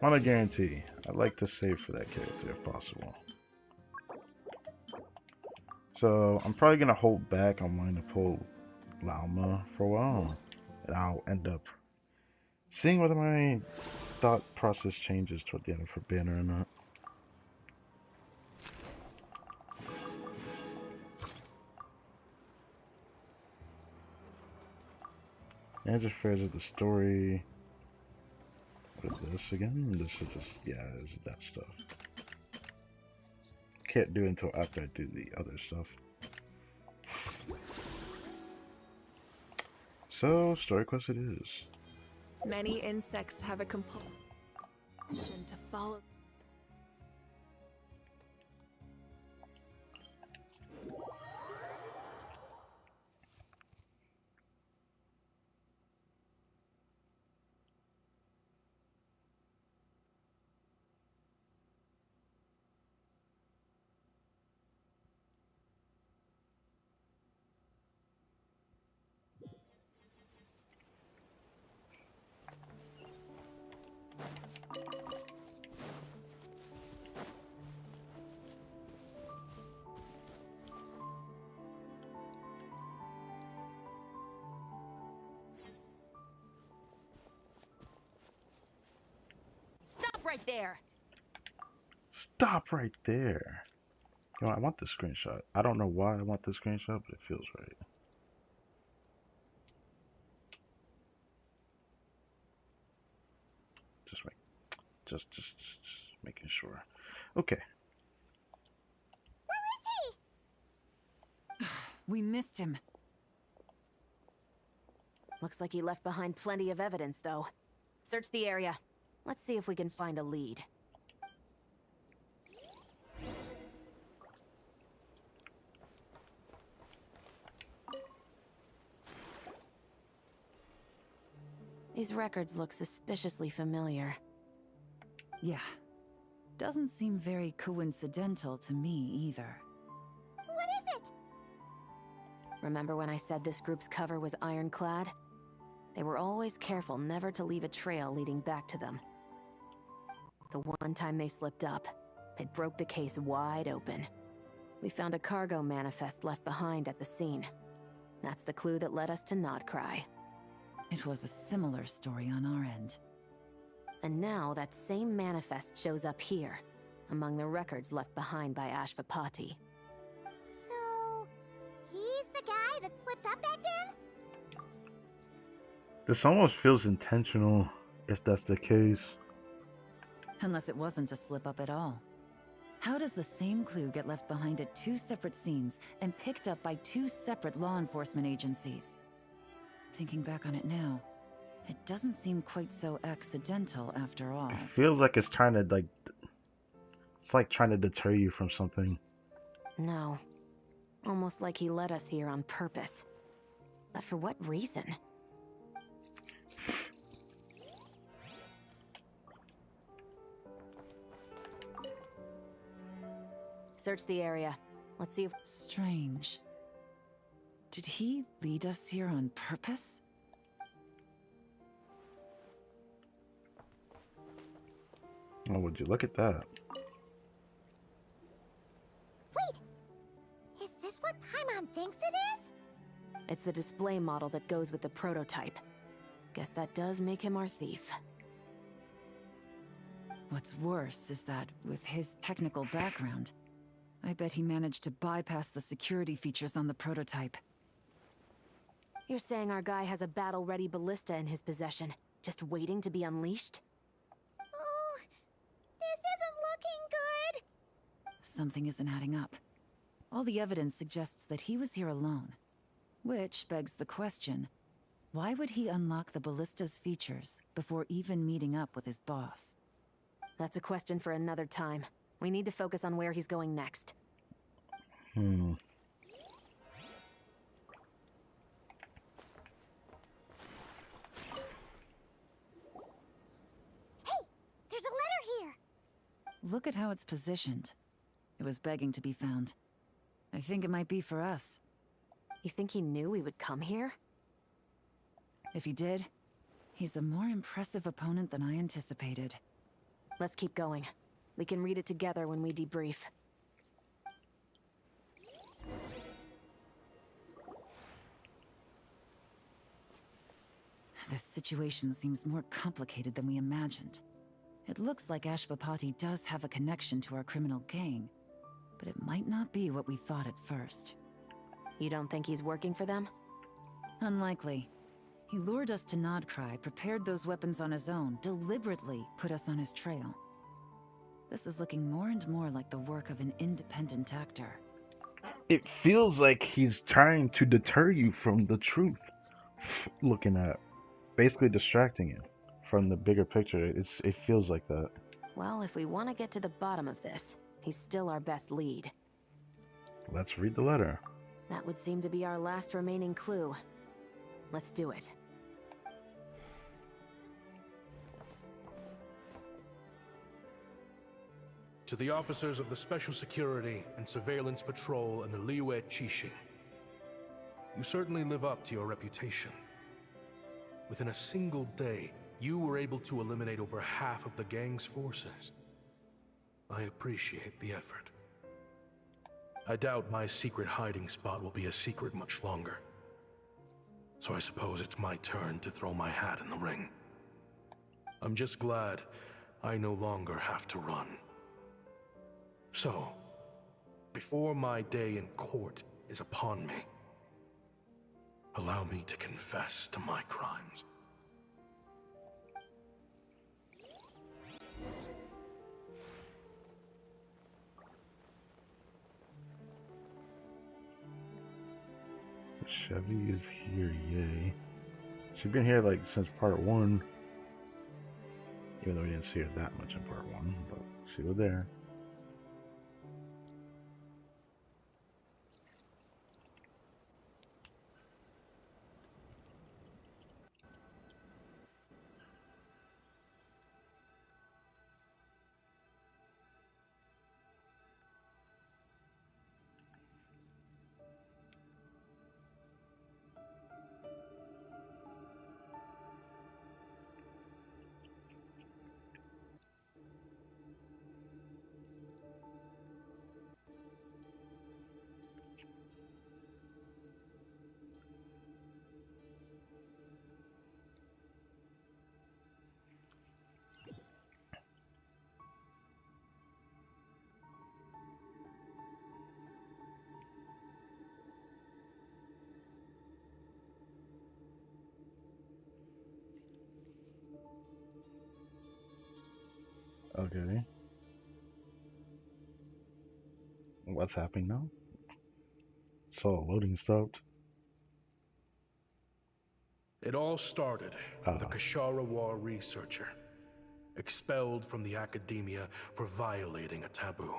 [SPEAKER 1] On a guarantee, I'd like to save for that character if possible. So I'm probably gonna hold back on wanting to pull Lauma for a while, and I'll end up seeing whether my thought process changes toward the end for Banner or not. And just phrase of the story. What is this again? This is just, yeah, this is that stuff. Can't do it until after I do the other stuff. So, story quest it is.
[SPEAKER 3] Many insects have a compulsion to follow.
[SPEAKER 7] Stop right there!
[SPEAKER 1] Stop right there. You know, I want this screenshot. I don't know why I want this screenshot, but it feels right. Just making sure. Okay.
[SPEAKER 2] Where is he?
[SPEAKER 4] We missed him.
[SPEAKER 5] Looks like he left behind plenty of evidence, though. Search the area. Let's see if we can find a lead. These records look suspiciously familiar.
[SPEAKER 4] Yeah. Doesn't seem very coincidental to me either.
[SPEAKER 2] What is it?
[SPEAKER 5] Remember when I said this group's cover was ironclad? They were always careful never to leave a trail leading back to them. The one time they slipped up, it broke the case wide open. We found a cargo manifest left behind at the scene. That's the clue that led us to Nodcry.
[SPEAKER 4] It was a similar story on our end.
[SPEAKER 5] And now that same manifest shows up here, among the records left behind by Ashvapati.
[SPEAKER 2] So, he's the guy that slipped up back then?
[SPEAKER 1] This almost feels intentional, if that's the case.
[SPEAKER 4] Unless it wasn't a slip-up at all. How does the same clue get left behind at two separate scenes and picked up by two separate law enforcement agencies? Thinking back on it now, it doesn't seem quite so accidental after all.
[SPEAKER 1] It feels like it's trying to, it's like trying to deter you from something.
[SPEAKER 5] No. Almost like he led us here on purpose. But for what reason? Search the area. Let's see if...
[SPEAKER 4] Strange. Did he lead us here on purpose?
[SPEAKER 1] Oh, would you look at that?
[SPEAKER 2] Wait! Is this what Paimon thinks it is?
[SPEAKER 5] It's the display model that goes with the prototype. Guess that does make him our thief.
[SPEAKER 4] What's worse is that, with his technical background, I bet he managed to bypass the security features on the prototype.
[SPEAKER 5] You're saying our guy has a battle-ready ballista in his possession, just waiting to be unleashed?
[SPEAKER 2] Oh, this isn't looking good.
[SPEAKER 4] Something isn't adding up. All the evidence suggests that he was here alone. Which begs the question, why would he unlock the ballista's features before even meeting up with his boss?
[SPEAKER 5] That's a question for another time. We need to focus on where he's going next.
[SPEAKER 2] Hey, there's a letter here.
[SPEAKER 4] Look at how it's positioned. It was begging to be found. I think it might be for us.
[SPEAKER 5] You think he knew we would come here?
[SPEAKER 4] If he did, he's a more impressive opponent than I anticipated.
[SPEAKER 5] Let's keep going. We can read it together when we debrief.
[SPEAKER 4] This situation seems more complicated than we imagined. It looks like Ashvapati does have a connection to our criminal gang, but it might not be what we thought at first.
[SPEAKER 5] You don't think he's working for them?
[SPEAKER 4] Unlikely. He lured us to Nodcry, prepared those weapons on his own, deliberately put us on his trail. This is looking more and more like the work of an independent actor.
[SPEAKER 1] It feels like he's trying to deter you from the truth. Looking at, basically distracting you from the bigger picture. It feels like that.
[SPEAKER 5] Well, if we want to get to the bottom of this, he's still our best lead.
[SPEAKER 1] Let's read the letter.
[SPEAKER 5] That would seem to be our last remaining clue. Let's do it.
[SPEAKER 10] To the officers of the Special Security and Surveillance Patrol and the Liyue Qixing, you certainly live up to your reputation. Within a single day, you were able to eliminate over half of the gang's forces. I appreciate the effort. I doubt my secret hiding spot will be a secret much longer. So I suppose it's my turn to throw my hat in the ring. I'm just glad I no longer have to run. So, before my day in court is upon me, allow me to confess to my crimes.
[SPEAKER 1] Chevy is here, yay. She's been here like since part one. Even though we didn't see her that much in part one, but she was there. Okay. What's happening now? So loading stopped.
[SPEAKER 10] It all started with a Kashara War researcher, expelled from the academia for violating a taboo.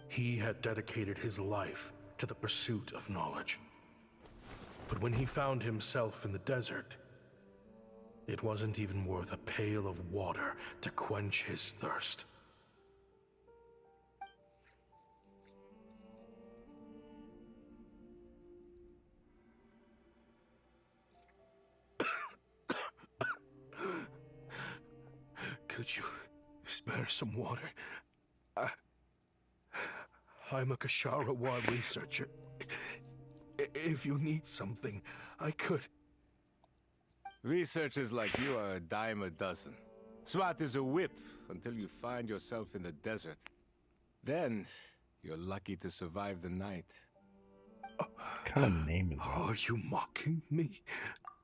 [SPEAKER 10] He had dedicated his life to the pursuit of knowledge. But when he found himself in the desert, it wasn't even worth a pail of water to quench his thirst. Could you spare some water? I'm a Kashara War researcher. If you need something, I could.
[SPEAKER 11] Researchers like you are a dime a dozen. Smart as a whip until you find yourself in the desert. Then, you're lucky to survive the night.
[SPEAKER 1] What kind of name is that?
[SPEAKER 10] Are you mocking me?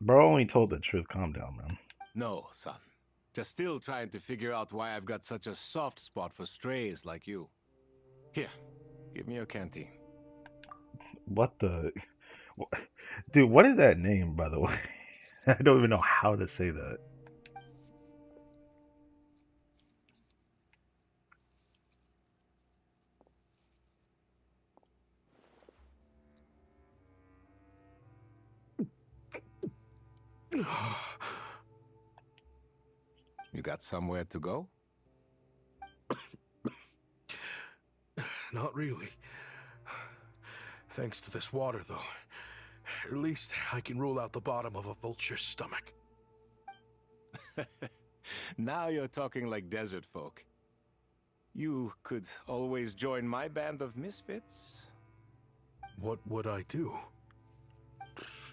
[SPEAKER 1] Bro only told the truth. Calm down, man.
[SPEAKER 11] No, son. Just still trying to figure out why I've got such a soft spot for strays like you. Here, give me your canteen.
[SPEAKER 1] What the... Dude, what is that name, by the way? I don't even know how to say that.
[SPEAKER 11] You got somewhere to go?
[SPEAKER 10] Not really. Thanks to this water, though. At least I can rule out the bottom of a vulture's stomach.
[SPEAKER 11] Now you're talking like desert folk. You could always join my band of misfits.
[SPEAKER 10] What would I do?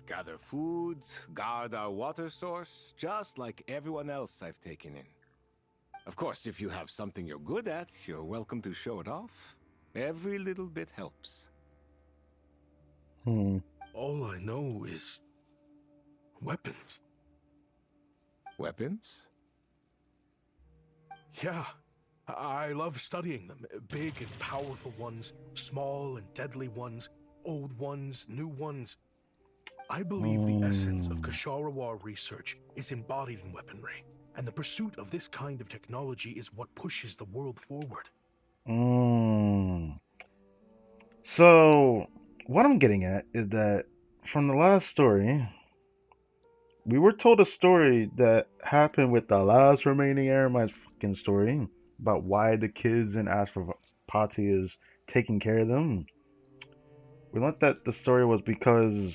[SPEAKER 11] Gather food, guard our water source, just like everyone else I've taken in. Of course, if you have something you're good at, you're welcome to show it off. Every little bit helps.
[SPEAKER 10] All I know is... weapons.
[SPEAKER 11] Weapons?
[SPEAKER 10] Yeah. I love studying them. Big and powerful ones, small and deadly ones, old ones, new ones. I believe the essence of Kashara War research is embodied in weaponry, and the pursuit of this kind of technology is what pushes the world forward.
[SPEAKER 1] So, what I'm getting at is that from the last story, we were told a story that happened with the last remaining Eremites fucking story about why the kids in Ashfapati is taking care of them. We learned that the story was because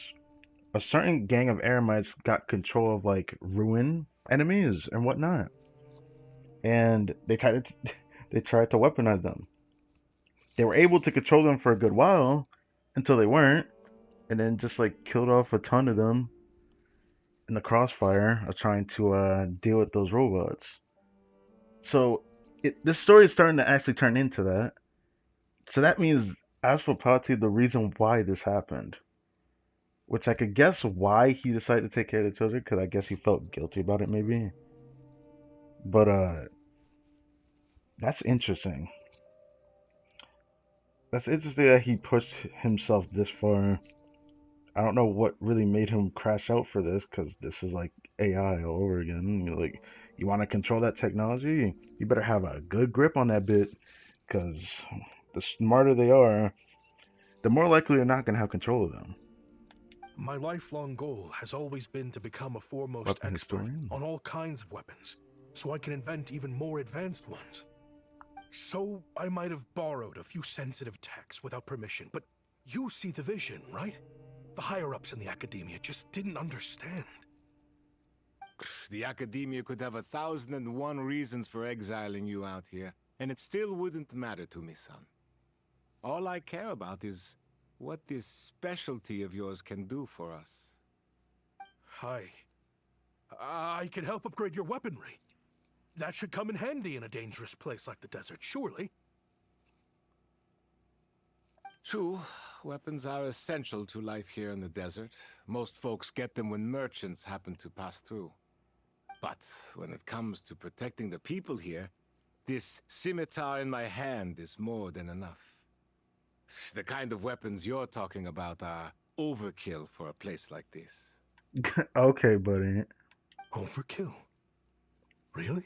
[SPEAKER 1] a certain gang of Eremites got control of like ruin enemies and whatnot, and they tried to weaponize them. They were able to control them for a good while until they weren't, and then just like killed off a ton of them in the crossfire of trying to deal with those robots. So this story is starting to actually turn into that. So that means, as for Pati, the reason why this happened, which I could guess why he decided to take care of the children, because I guess he felt guilty about it, maybe. But that's interesting. That's interesting that he pushed himself this far I don't know what really made him crash out for this, because this is like AI all over again. You're like, you want to control that technology? You better have a good grip on that bit, because the smarter they are, the more likely you're not going to have control of them.
[SPEAKER 10] My lifelong goal has always been to become a foremost
[SPEAKER 1] Weapon
[SPEAKER 10] expert
[SPEAKER 1] historian.
[SPEAKER 10] on all kinds of weapons, so I can invent even more advanced ones. So I might have borrowed a few sensitive techs without permission, but you see the vision, right? The higher-ups in the academia just didn't understand.
[SPEAKER 11] The academia could have 1,001 reasons for exiling you out here, and it still wouldn't matter to me, son. All I care about is what this specialty of yours can do for us.
[SPEAKER 10] I can help upgrade your weaponry. That should come in handy in a dangerous place like the desert, surely.
[SPEAKER 11] True, weapons are essential to life here in the desert. Most folks get them when merchants happen to pass through. But when it comes to protecting the people here, this scimitar in my hand is more than enough. The kind of weapons you're talking about are overkill for a place like this.
[SPEAKER 1] Okay, buddy.
[SPEAKER 10] Overkill? Really?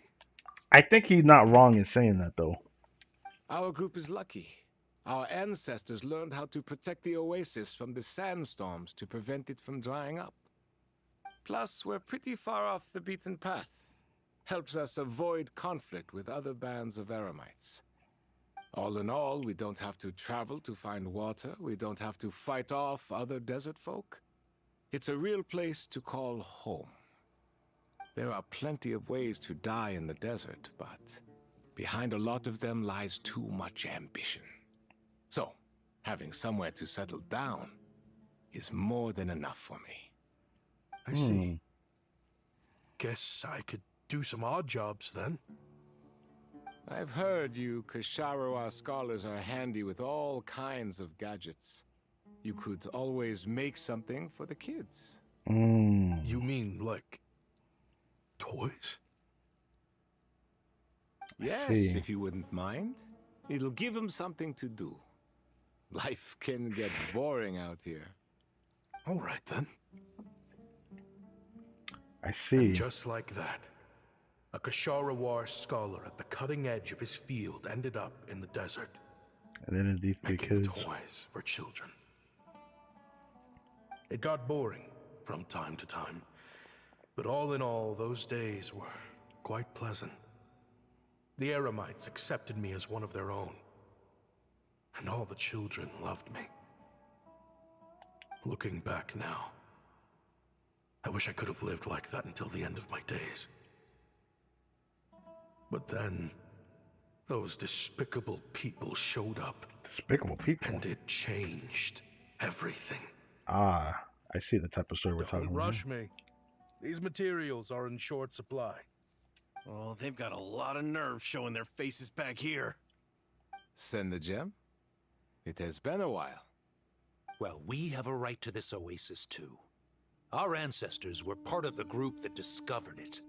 [SPEAKER 1] I think he's not wrong in saying that, though.
[SPEAKER 11] Our group is lucky. Our ancestors learned how to protect the oasis from the sandstorms to prevent it from drying up. Plus, we're pretty far off the beaten path. Helps us avoid conflict with other bands of Eremites. All in all, we don't have to travel to find water. We don't have to fight off other desert folk. It's a real place to call home. There are plenty of ways to die in the desert, but behind a lot of them lies too much ambition. So, having somewhere to settle down is more than enough for me.
[SPEAKER 10] I see. Guess I could do some odd jobs then.
[SPEAKER 11] I've heard you Kasharoa scholars are handy with all kinds of gadgets. You could always make something for the kids.
[SPEAKER 10] You mean, like, toys?
[SPEAKER 11] Yes, if you wouldn't mind. It'll give them something to do. Life can get boring out here.
[SPEAKER 10] All right, then.
[SPEAKER 1] I see.
[SPEAKER 10] And just like that, a Kasharawar scholar at the cutting edge of his field ended up in the desert.
[SPEAKER 1] And then these three
[SPEAKER 10] making
[SPEAKER 1] kids.
[SPEAKER 10] toys for children. It got boring from time to time, but all in all, those days were quite pleasant. The Eremites accepted me as one of their own, and all the children loved me. Looking back now, I wish I could have lived like that until the end of my days. But then, those despicable people showed up.
[SPEAKER 1] Despicable people?
[SPEAKER 10] And it changed everything.
[SPEAKER 1] Ah, I see the type of story we're talking
[SPEAKER 10] Don't
[SPEAKER 1] about.
[SPEAKER 10] rush me. These materials are in short supply.
[SPEAKER 12] Oh, they've got a lot of nerve showing their faces back here.
[SPEAKER 11] Send the gem? It has been a while.
[SPEAKER 13] Well, we have a right to this oasis too. Our ancestors were part of the group that discovered it.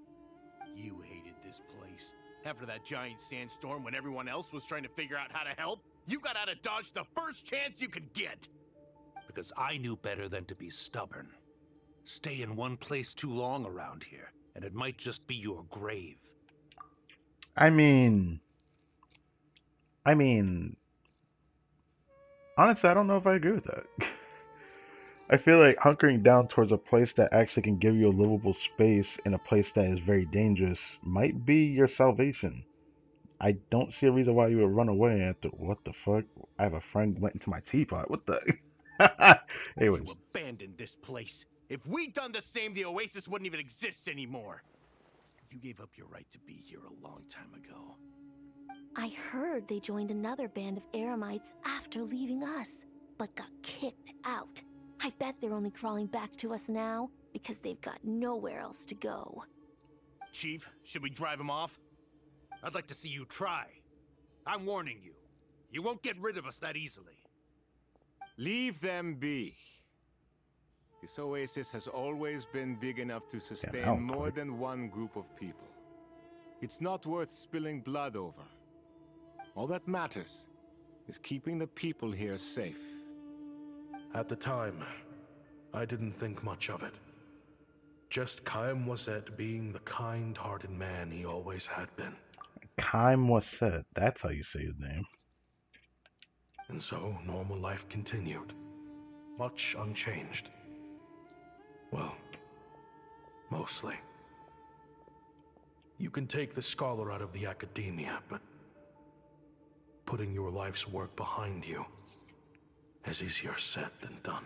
[SPEAKER 12] You hated this place. After that giant sandstorm when everyone else was trying to figure out how to help, you got out of Dodge the first chance you could get.
[SPEAKER 13] Because I knew better than to be stubborn. Stay in one place too long around here, and it might just be your grave.
[SPEAKER 1] I mean, honestly, I don't know if I agree with that. I feel like hunkering down towards a place that actually can give you a livable space in a place that is very dangerous might be your salvation. I don't see a reason why you would run away after what the fuck? I have a friend went into my teapot. What the? Anyways.
[SPEAKER 12] You abandoned this place. If we'd done the same, the oasis wouldn't even exist anymore. You gave up your right to be here a long time ago.
[SPEAKER 7] I heard they joined another band of Eremites after leaving us, but got kicked out. I bet they're only crawling back to us now because they've got nowhere else to go.
[SPEAKER 12] Chief, should we drive him off?
[SPEAKER 13] I'd like to see you try. I'm warning you. You won't get rid of us that easily.
[SPEAKER 11] Leave them be. This oasis has always been big enough to sustain more than one group of people. It's not worth spilling blood over. All that matters is keeping the people here safe.
[SPEAKER 10] At the time, I didn't think much of it. Just Chaim Waset being the kind-hearted man he always had been.
[SPEAKER 1] Kaim was said. That's how you say his name.
[SPEAKER 10] And so, normal life continued. Much unchanged. Well, mostly. You can take the scholar out of the academia, but putting your life's work behind you is easier said than done.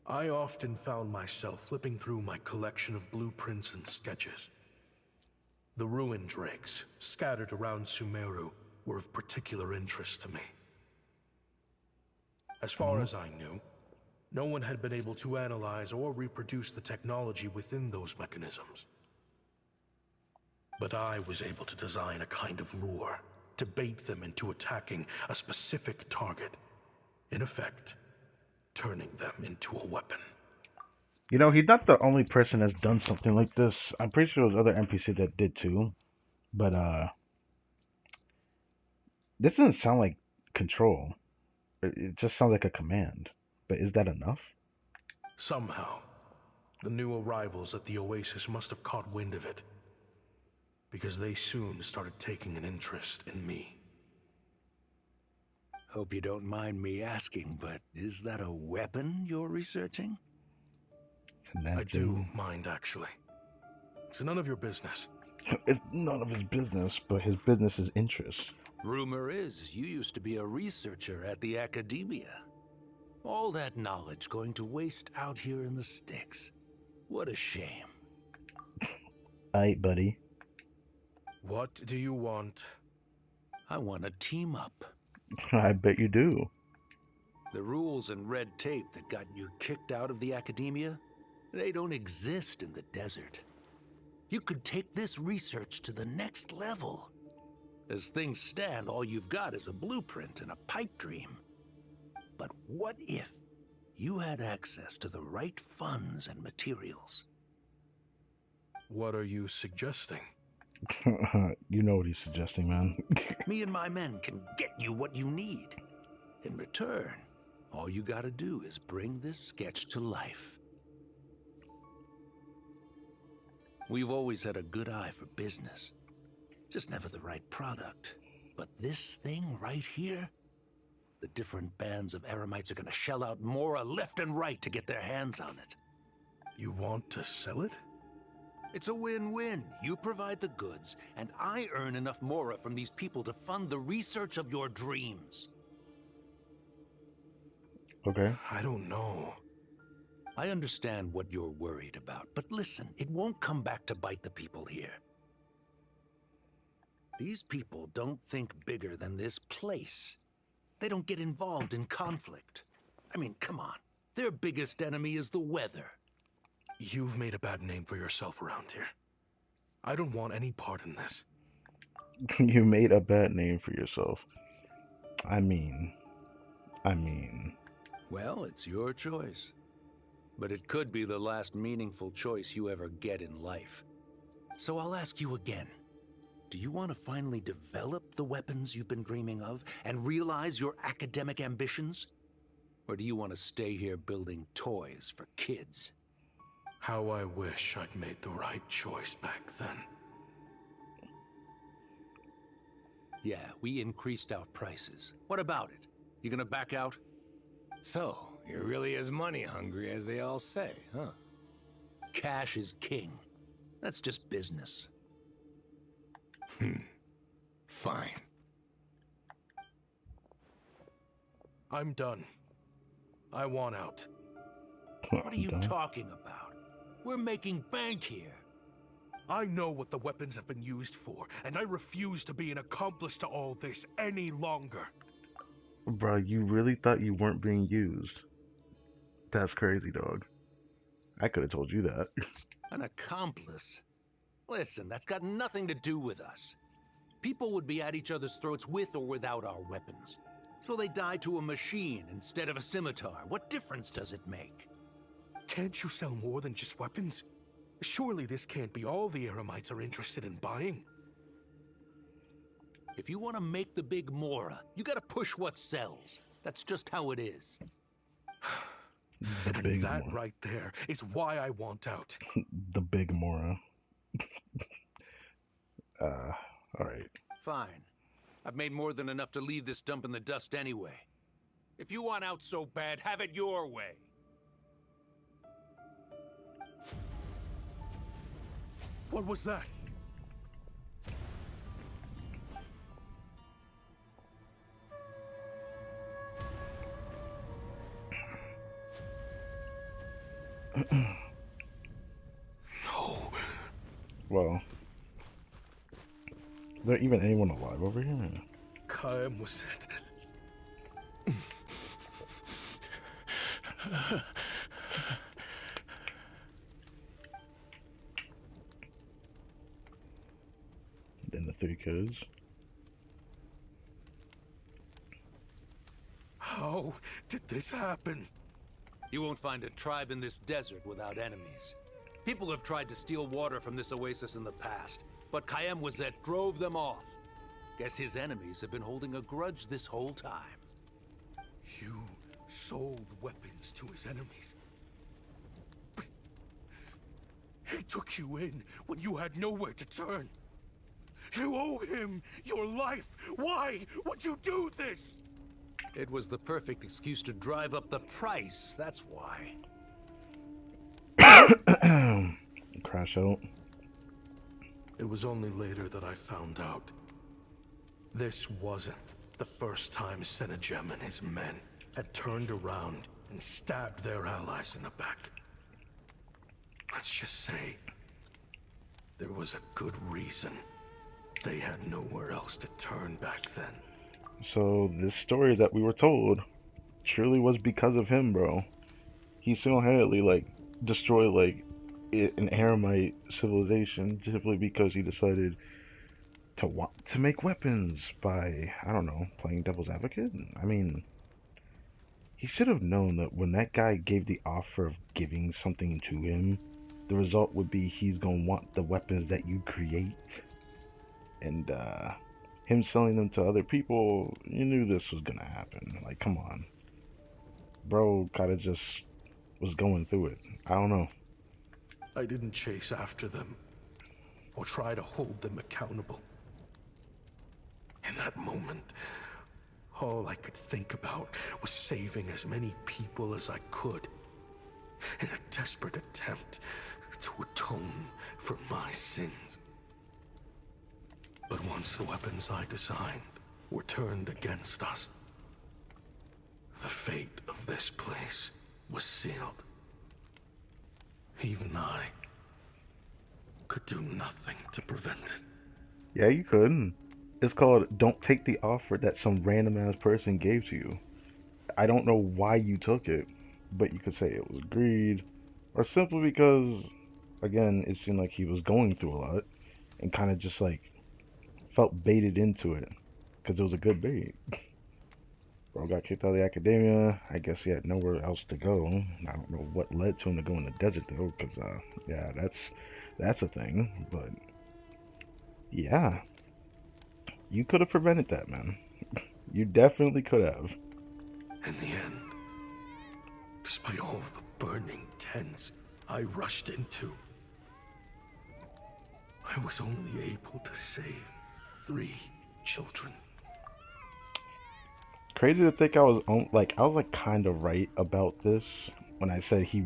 [SPEAKER 10] I often found myself flipping through my collection of blueprints and sketches. The ruin drakes scattered around Sumeru were of particular interest to me. As far as I knew, no one had been able to analyze or reproduce the technology within those mechanisms. But I was able to design a kind of lure to bait them into attacking a specific target. In effect, turning them into a weapon.
[SPEAKER 1] You know, he's not the only person that's done something like this. I'm pretty sure there's other NPCs that did too. But this doesn't sound like control. It just sounds like a command. But is that enough?
[SPEAKER 10] Somehow, the new arrivals at the Oasis must have caught wind of it, because they soon started taking an interest in me.
[SPEAKER 13] Hope you don't mind me asking, but is that a weapon you're researching?
[SPEAKER 10] I do mind, actually. It's none of your business.
[SPEAKER 1] It's none of his business, but his business is interest.
[SPEAKER 13] Rumor is you used to be a researcher at the academia. All that knowledge going to waste out here in the sticks. What a shame.
[SPEAKER 1] Aight, buddy.
[SPEAKER 10] What do you want?
[SPEAKER 13] I want to team up.
[SPEAKER 1] I bet you do.
[SPEAKER 13] The rules and red tape that got you kicked out of the academia, they don't exist in the desert. You could take this research to the next level. As things stand, all you've got is a blueprint and a pipe dream. But what if you had access to the right funds and materials?
[SPEAKER 10] What are you suggesting?
[SPEAKER 1] You know what he's suggesting, man.
[SPEAKER 13] Me and my men can get you what you need. In return, all you gotta do is bring this sketch to life. We've always had a good eye for business. Just never the right product. But this thing right here, the different bands of Eremites are gonna shell out Mora left and right to get their hands on it.
[SPEAKER 10] You want to sell it?
[SPEAKER 13] It's a win-win. You provide the goods, and I earn enough Mora from these people to fund the research of your dreams.
[SPEAKER 1] Okay.
[SPEAKER 10] I don't know.
[SPEAKER 13] I understand what you're worried about, but listen, it won't come back to bite the people here. These people don't think bigger than this place. They don't get involved in conflict. I mean, come on. Their biggest enemy is the weather.
[SPEAKER 10] You've made a bad name for yourself around here. I don't want any part in this.
[SPEAKER 1] You made a bad name for yourself. I mean.
[SPEAKER 13] Well, it's your choice. But it could be the last meaningful choice you ever get in life. So I'll ask you again. Do you want to finally develop the weapons you've been dreaming of and realize your academic ambitions? Or do you want to stay here building toys for kids?
[SPEAKER 10] How I wish I'd made the right choice back then.
[SPEAKER 13] Yeah, we increased our prices. What about it? You gonna back out?
[SPEAKER 11] So, you're really as money hungry as they all say, huh?
[SPEAKER 13] Cash is king. That's just business.
[SPEAKER 11] Fine.
[SPEAKER 10] I'm done. I want out.
[SPEAKER 13] What are you talking about? We're making bank here.
[SPEAKER 10] I know what the weapons have been used for, and I refuse to be an accomplice to all this any longer.
[SPEAKER 1] Bro, you really thought you weren't being used? That's crazy, dog. I could have told you that.
[SPEAKER 13] An accomplice? Listen, that's got nothing to do with us. People would be at each other's throats with or without our weapons. So they die to a machine instead of a scimitar. What difference does it make?
[SPEAKER 10] Can't you sell more than just weapons? Surely this can't be all the Eremites are interested in buying.
[SPEAKER 13] If you want to make the big Mora, you gotta push what sells. That's just how it is.
[SPEAKER 1] The
[SPEAKER 10] And
[SPEAKER 1] big
[SPEAKER 10] that
[SPEAKER 1] Mora.
[SPEAKER 10] right there is why I want out.
[SPEAKER 1] The big Mora. Uh, all right.
[SPEAKER 13] Fine. I've made more than enough to leave this dump in the dust anyway.
[SPEAKER 12] If you want out so bad, have it your way.
[SPEAKER 10] What was that? No.
[SPEAKER 1] Well, is there even anyone alive over here?
[SPEAKER 10] Kaim was it.
[SPEAKER 1] Then the three kids.
[SPEAKER 10] How did this happen?
[SPEAKER 13] You won't find a tribe in this desert without enemies. People have tried to steal water from this oasis in the past, but Kaim Wazet drove them off. Guess his enemies have been holding a grudge this whole time.
[SPEAKER 10] You sold weapons to his enemies. But he took you in when you had nowhere to turn. You owe him your life. Why would you do this?
[SPEAKER 13] It was the perfect excuse to drive up the price, that's why.
[SPEAKER 1] Crash out.
[SPEAKER 10] It was only later that I found out. This wasn't the first time Senegem and his men had turned around and stabbed their allies in the back. Let's just say there was a good reason they had nowhere else to turn back then.
[SPEAKER 1] So this story that we were told truly was because of him, bro. He single-handedly like destroyed like an Aramite civilization simply because he decided to want to make weapons by, I don't know, playing devil's advocate. I mean, he should have known that when that guy gave the offer of giving something to him, the result would be he's gonna want the weapons that you create. And him selling them to other people, you knew this was gonna happen. Like, come on. Bro kinda just was going through it. I don't know.
[SPEAKER 10] I didn't chase after them or try to hold them accountable. In that moment, all I could think about was saving as many people as I could in a desperate attempt to atone for my sins. But once the weapons I designed were turned against us, the fate of this place was sealed. Even I could do nothing to prevent it.
[SPEAKER 1] Yeah, you could. It's called don't take the offer that some random ass person gave to you. I don't know why you took it, but you could say it was greed, or simply because, again, it seemed like he was going through a lot and kind of just like felt baited into it because it was a good bait. Bro got kicked out of the academia. I guess he had nowhere else to go. I don't know what led to him to go in the desert though, because yeah, that's a thing. But yeah, you could have prevented that, man. You definitely could have.
[SPEAKER 10] In the end, despite all the burning tents I rushed into, I was only able to save 3 children.
[SPEAKER 1] Crazy to think I was like kind of right about this when I said he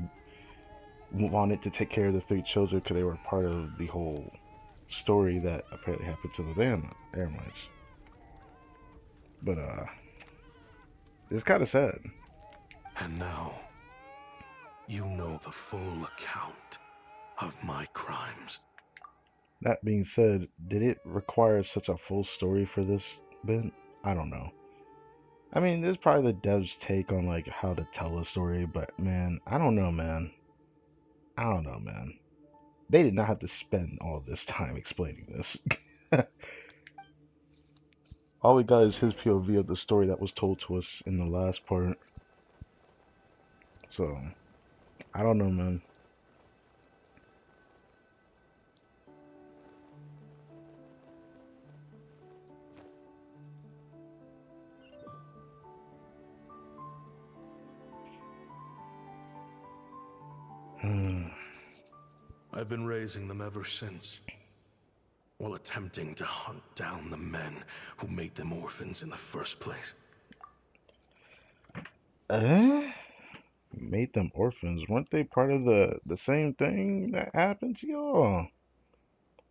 [SPEAKER 1] wanted to take care of the 3 children because they were part of the whole story that apparently happened to the Aramites. But it's kind of sad.
[SPEAKER 10] And now, you know the full account of my crimes.
[SPEAKER 1] That being said, did it require such a full story for this bit? I don't know. I mean, this is probably the devs' take on like how to tell a story, but man, I don't know, man. I don't know, man. They did not have to spend all this time explaining this. All we got is his POV of the story that was told to us in the last part. So, I don't know, man.
[SPEAKER 10] I've been raising them ever since, while attempting to hunt down the men who made them orphans in the first place.
[SPEAKER 1] Made them orphans. Weren't they part of the same thing that happened to y'all?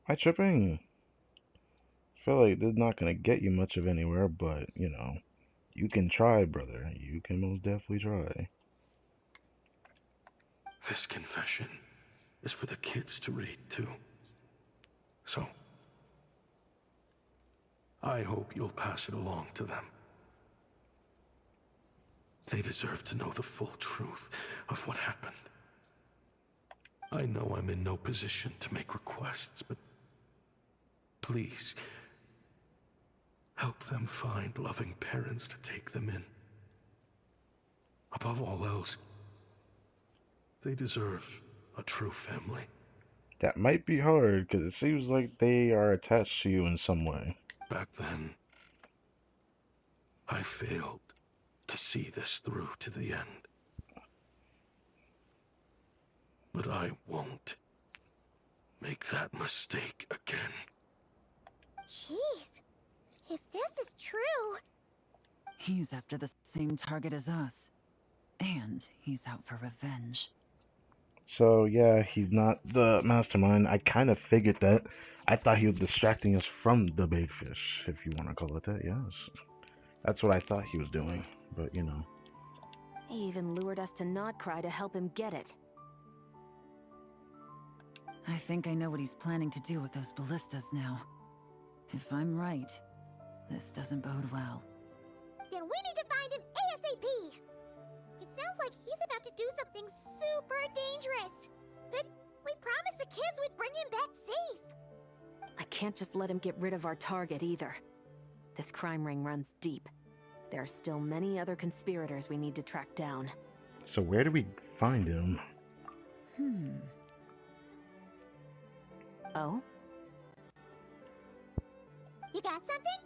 [SPEAKER 1] I tripping. Feel like this is not gonna get you much of anywhere, but you can try, brother. You can most definitely try.
[SPEAKER 10] This confession is for the kids to read, too. So, I hope you'll pass it along to them. They deserve to know the full truth of what happened. I know I'm in no position to make requests, but please, help them find loving parents to take them in. Above all else, they deserve a true family.
[SPEAKER 1] That might be hard, because it seems like they are attached to you in some way.
[SPEAKER 10] Back then, I failed to see this through to the end. But I won't make that mistake again.
[SPEAKER 14] Jeez, if this is true...
[SPEAKER 4] He's after the same target as us. And he's out for revenge.
[SPEAKER 1] So yeah, he's not the mastermind. I kind of figured that. I thought he was distracting us from the big fish, if you want to call it that, yes. That's what I thought he was doing, but
[SPEAKER 5] He even lured us to Notcry to help him get it.
[SPEAKER 4] I think I know what he's planning to do with those ballistas now. If I'm right, this doesn't bode well.
[SPEAKER 14] Then we need to find him ASAP! It sounds like he's about to do something super dangerous. But we promised the kids we'd bring him back safe.
[SPEAKER 5] I can't just let him get rid of our target either. This crime ring runs deep. There are still many other conspirators we need to track down.
[SPEAKER 1] So where do we find him?
[SPEAKER 5] Oh?
[SPEAKER 14] You got something?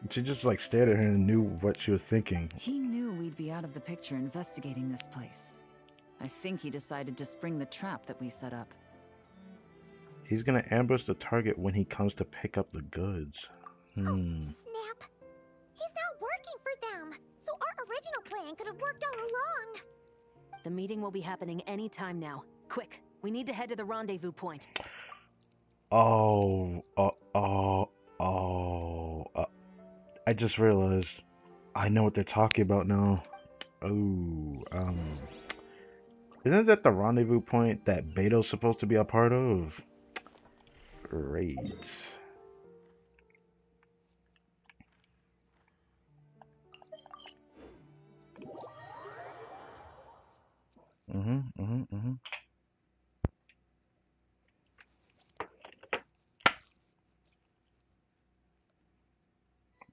[SPEAKER 1] She just stared at her and knew what she was thinking.
[SPEAKER 4] He knew we'd be out of the picture investigating this place. I think he decided to spring the trap that we set up.
[SPEAKER 1] He's gonna ambush the target when he comes to pick up the goods.
[SPEAKER 14] Oh, snap. He's not working for them. So our original plan could have worked all along.
[SPEAKER 5] The meeting will be happening any time now. Quick, we need to head to the rendezvous point.
[SPEAKER 1] I just realized I know what they're talking about now. Isn't that the rendezvous point that Beto's supposed to be a part of? Great.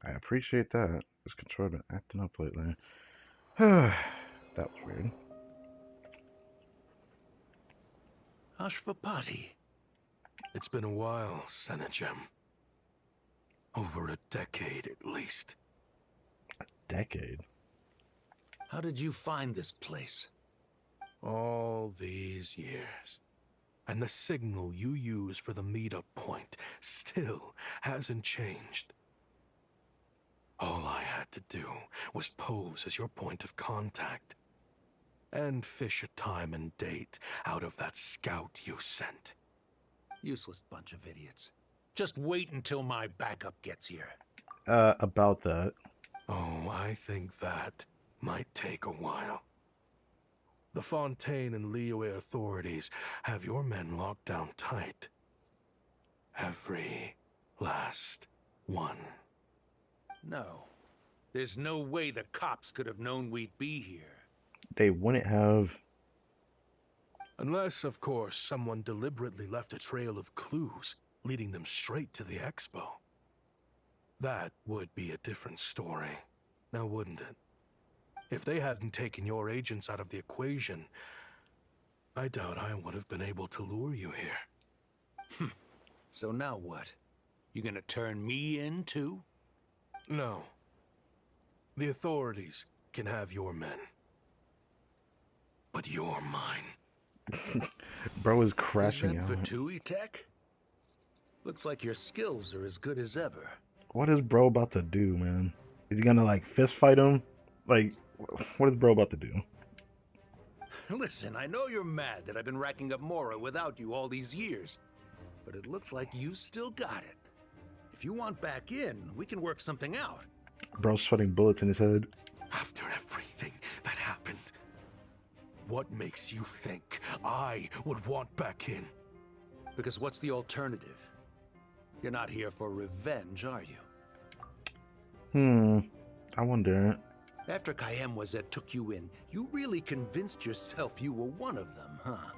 [SPEAKER 1] I appreciate that. This controller been acting up lately. That was weird.
[SPEAKER 13] Ashvapati.
[SPEAKER 10] It's been a while, Senegem. Over a decade at least.
[SPEAKER 1] Decade?
[SPEAKER 13] How did you find this place?
[SPEAKER 10] All these years. And the signal you use for the meetup point still hasn't changed. All I had to do was pose as your point of contact. And fish a time and date out of that scout you sent.
[SPEAKER 13] Useless bunch of idiots. Just wait until my backup gets here.
[SPEAKER 1] About that.
[SPEAKER 10] Oh, I think that might take a while. The Fontaine and Liyue authorities have your men locked down tight. Every last one.
[SPEAKER 13] No. There's no way the cops could have known we'd be here.
[SPEAKER 1] They wouldn't have.
[SPEAKER 10] Unless, of course, someone deliberately left a trail of clues, leading them straight to the expo. That would be a different story, now wouldn't it? If they hadn't taken your agents out of the equation, I doubt I would have been able to lure you here.
[SPEAKER 13] So now what? You gonna turn me in, too?
[SPEAKER 10] No. The authorities can have your men. But you're mine.
[SPEAKER 1] Bro is
[SPEAKER 13] Is
[SPEAKER 1] crashing
[SPEAKER 13] that for
[SPEAKER 1] out.
[SPEAKER 13] Tui Tech? Looks like your skills are as good as ever.
[SPEAKER 1] What is bro about to do, man? Is he gonna like fist fight him? Like, what is bro about to do?
[SPEAKER 13] Listen, I know you're mad that I've been racking up Mora without you all these years, but it looks like you still got it. If you want back in, we can work something out.
[SPEAKER 1] Bro's sweating bullets in his head.
[SPEAKER 10] After everything that happened, what makes you think I would want back in?
[SPEAKER 13] Because what's the alternative? You're not here for revenge, are you?
[SPEAKER 1] I wonder.
[SPEAKER 13] After Kayemwazet took you in, you really convinced yourself you were one of them, huh?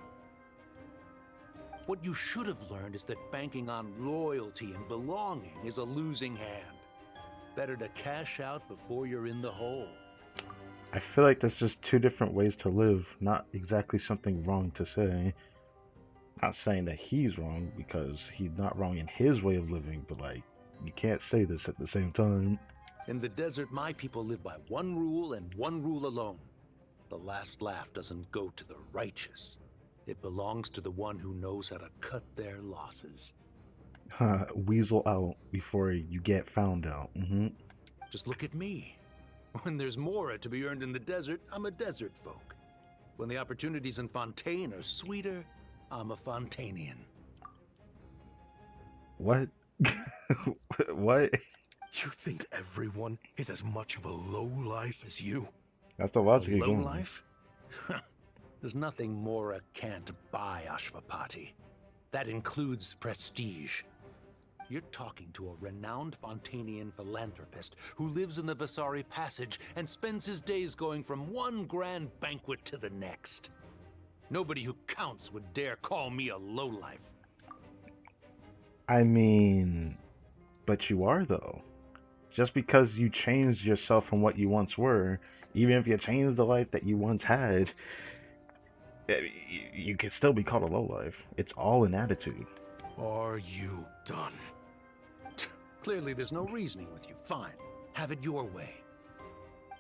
[SPEAKER 13] What you should have learned is that banking on loyalty and belonging is a losing hand. Better to cash out before you're in the hole.
[SPEAKER 1] I feel like that's just two different ways to live, not exactly something wrong to say. Not saying that he's wrong, because he's not wrong in his way of living, but like, you can't say this at the same time.
[SPEAKER 13] In the desert, my people live by one rule and one rule alone. The last laugh doesn't go to the righteous. It belongs to the one who knows how to cut their losses.
[SPEAKER 1] Weasel out before you get found out.
[SPEAKER 13] Just look at me. When there's Mora to be earned in the desert, I'm a desert folk. When the opportunities in Fontaine are sweeter, I'm a Fontanian.
[SPEAKER 1] What? What?
[SPEAKER 10] You think everyone is as much of a lowlife as you?
[SPEAKER 1] That's the logic.
[SPEAKER 13] A lowlife? There's nothing Mora can't buy, Ashvapati. That includes prestige. You're talking to a renowned Fontanian philanthropist who lives in the Vasari Passage and spends his days going from one grand banquet to the next. Nobody who counts would dare call me a lowlife.
[SPEAKER 1] I mean, but you are, though. Just because you changed yourself from what you once were, even if you changed the life that you once had, you can still be called a lowlife. It's all an attitude.
[SPEAKER 10] Are you done?
[SPEAKER 13] Clearly there's no reasoning with you. Fine. Have it your way.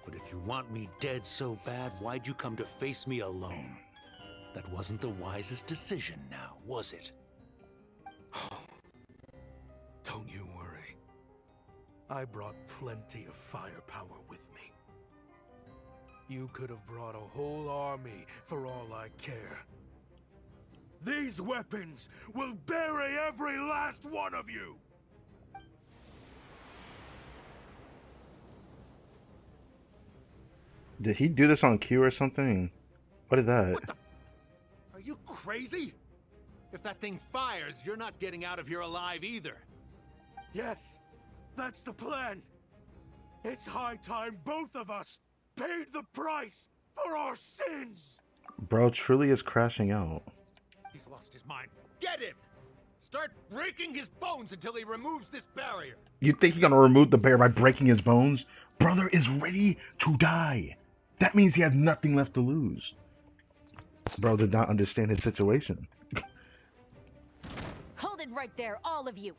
[SPEAKER 13] But if you want me dead so bad, why'd you come to face me alone? That wasn't the wisest decision now, was it?
[SPEAKER 10] Don't you worry. I brought plenty of firepower with me. You could have brought a whole army for all I care. These weapons will bury every last one of you!
[SPEAKER 1] Did he do this on cue or something? What is that?
[SPEAKER 12] What the? Are you crazy? If that thing fires, you're not getting out of here alive either.
[SPEAKER 10] Yes, that's the plan. It's high time both of us paid the price for our sins!
[SPEAKER 1] Bro truly is crashing out.
[SPEAKER 12] He's lost his mind. Get him! Start breaking his bones until he removes this barrier.
[SPEAKER 1] You think he's gonna remove the bear by breaking his bones? Brother is ready to die. That means he has nothing left to lose. Bro did not understand his situation.
[SPEAKER 5] Hold it right there, all of you.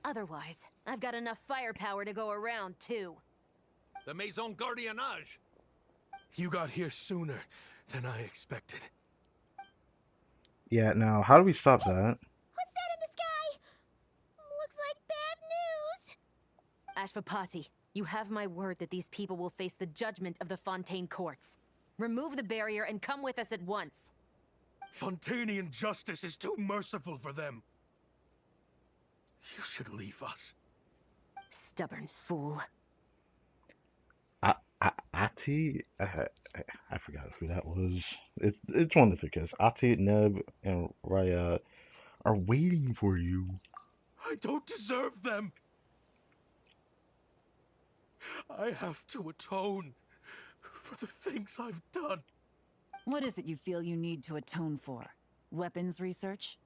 [SPEAKER 5] Otherwise, I've got enough firepower to go around, too.
[SPEAKER 12] The Maison Gardiennage.
[SPEAKER 10] You got here sooner than I expected.
[SPEAKER 1] Yeah, now, how do we stop that?
[SPEAKER 14] What's that in the sky? Looks like bad news.
[SPEAKER 5] Ashvapati, you have my word that these people will face the judgment of the Fontaine courts. Remove the barrier and come with us at once.
[SPEAKER 10] Fontanian justice is too merciful for them. You should leave us.
[SPEAKER 5] Stubborn fool.
[SPEAKER 1] Ati? I forgot who that was. It's one of the kids. Ati, Neb, and Raya are waiting for you.
[SPEAKER 10] I don't deserve them. I have to atone for the things I've done.
[SPEAKER 4] What is it you feel you need to atone for? Weapons research?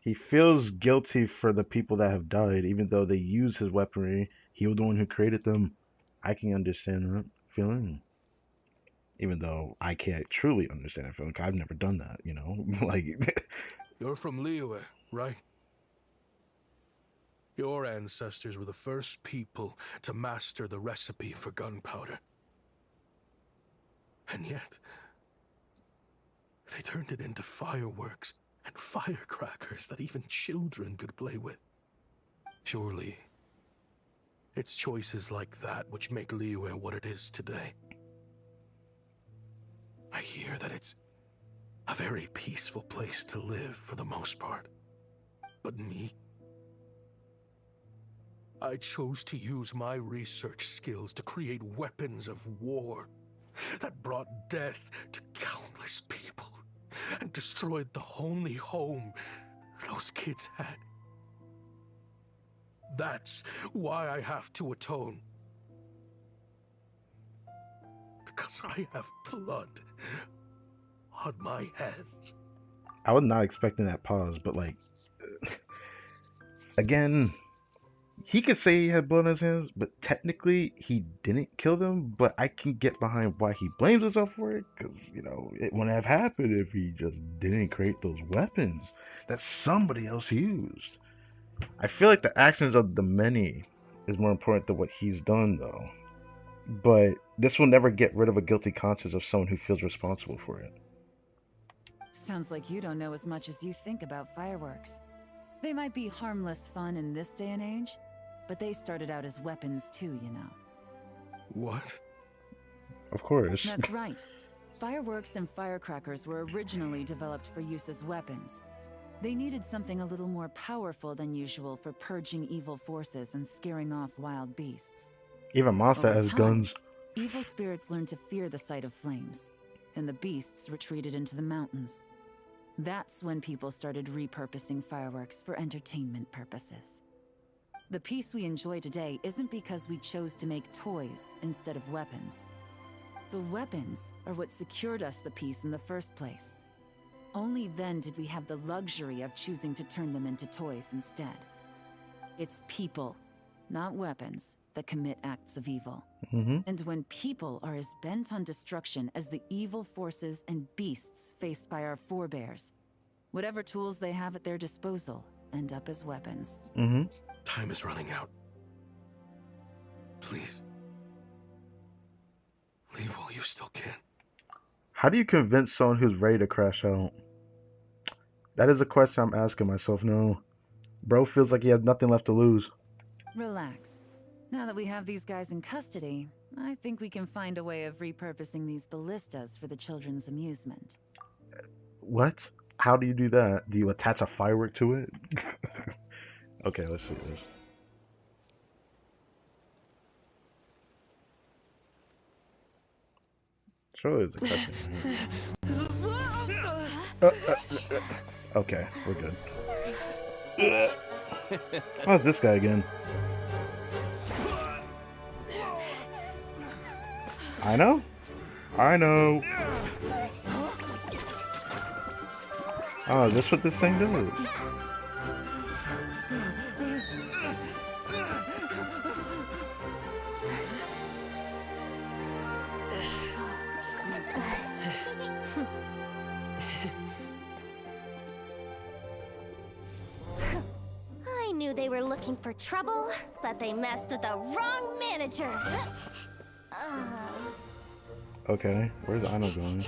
[SPEAKER 1] He feels guilty for the people that have died, even though they used his weaponry. He was the one who created them. I can understand that feeling. Even though I can't truly understand that feeling, 'cause I've never done that, you know? Like...
[SPEAKER 10] You're from Liyue, right? Your ancestors were the first people to master the recipe for gunpowder. And yet, They turned it into fireworks and firecrackers that even children could play with. Surely, it's choices like that which make Liyue what it is today. I hear that it's a very peaceful place to live for the most part. But me? I chose to use my research skills to create weapons of war that brought death to countless people and destroyed the only home those kids had. That's why I have to atone. Because I have blood on my hands.
[SPEAKER 1] I was not expecting that pause, but like, again, he could say he had blood on his hands, but technically he didn't kill them. But I can get behind why he blames himself for it, because, you know, it wouldn't have happened if he just didn't create those weapons that somebody else used. I feel like the actions of the many is more important than what he's done, though. But this will never get rid of a guilty conscience of someone who feels responsible for it.
[SPEAKER 4] Sounds like you don't know as much as you think about fireworks. They might be harmless fun in this day and age, but they started out as weapons too, you know.
[SPEAKER 10] What?
[SPEAKER 1] Of course.
[SPEAKER 4] That's right. Fireworks and firecrackers were originally developed for use as weapons. They needed something a little more powerful than usual for purging evil forces and scaring off wild beasts.
[SPEAKER 1] Even Monster
[SPEAKER 4] Over
[SPEAKER 1] has
[SPEAKER 4] time,
[SPEAKER 1] guns.
[SPEAKER 4] Evil spirits learned to fear the sight of flames, and the beasts retreated into the mountains. That's when people started repurposing fireworks for entertainment purposes. The peace we enjoy today isn't because we chose to make toys instead of weapons. The weapons are what secured us the peace in the first place. Only then did we have the luxury of choosing to turn them into toys instead. It's people, not weapons, that commit acts of evil. And when people are as bent on destruction as the evil forces and beasts faced by our forebears, whatever tools they have at their disposal end up as weapons.
[SPEAKER 10] Time is running out. Please. Leave while you still can.
[SPEAKER 1] How do you convince someone who's ready to crash out? That is a question I'm asking myself now. Bro feels like he has nothing left to lose.
[SPEAKER 4] Relax. Now that we have these guys in custody, I think we can find a way of repurposing these ballistas for the children's amusement.
[SPEAKER 1] What? How do you do that? Do you attach a firework to it? Okay, let's see this. Surely there's a cutscene. Okay, we're good. How's this guy again? I know. Oh, is this what this thing does?
[SPEAKER 14] I knew they were looking for trouble, but they messed with the wrong manager.
[SPEAKER 1] Okay, where's Ano going?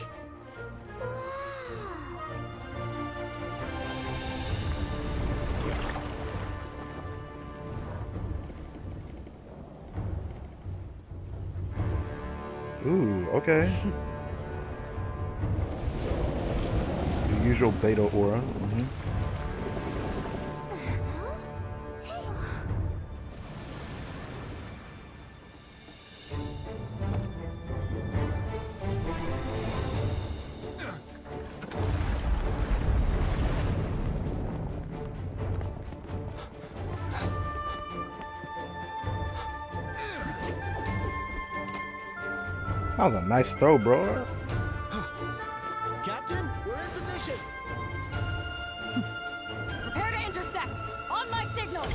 [SPEAKER 1] Ooh, okay. The usual beta aura. That was a nice throw, bro.
[SPEAKER 15] Captain, we're in position.
[SPEAKER 6] Prepare to intercept! On my signal!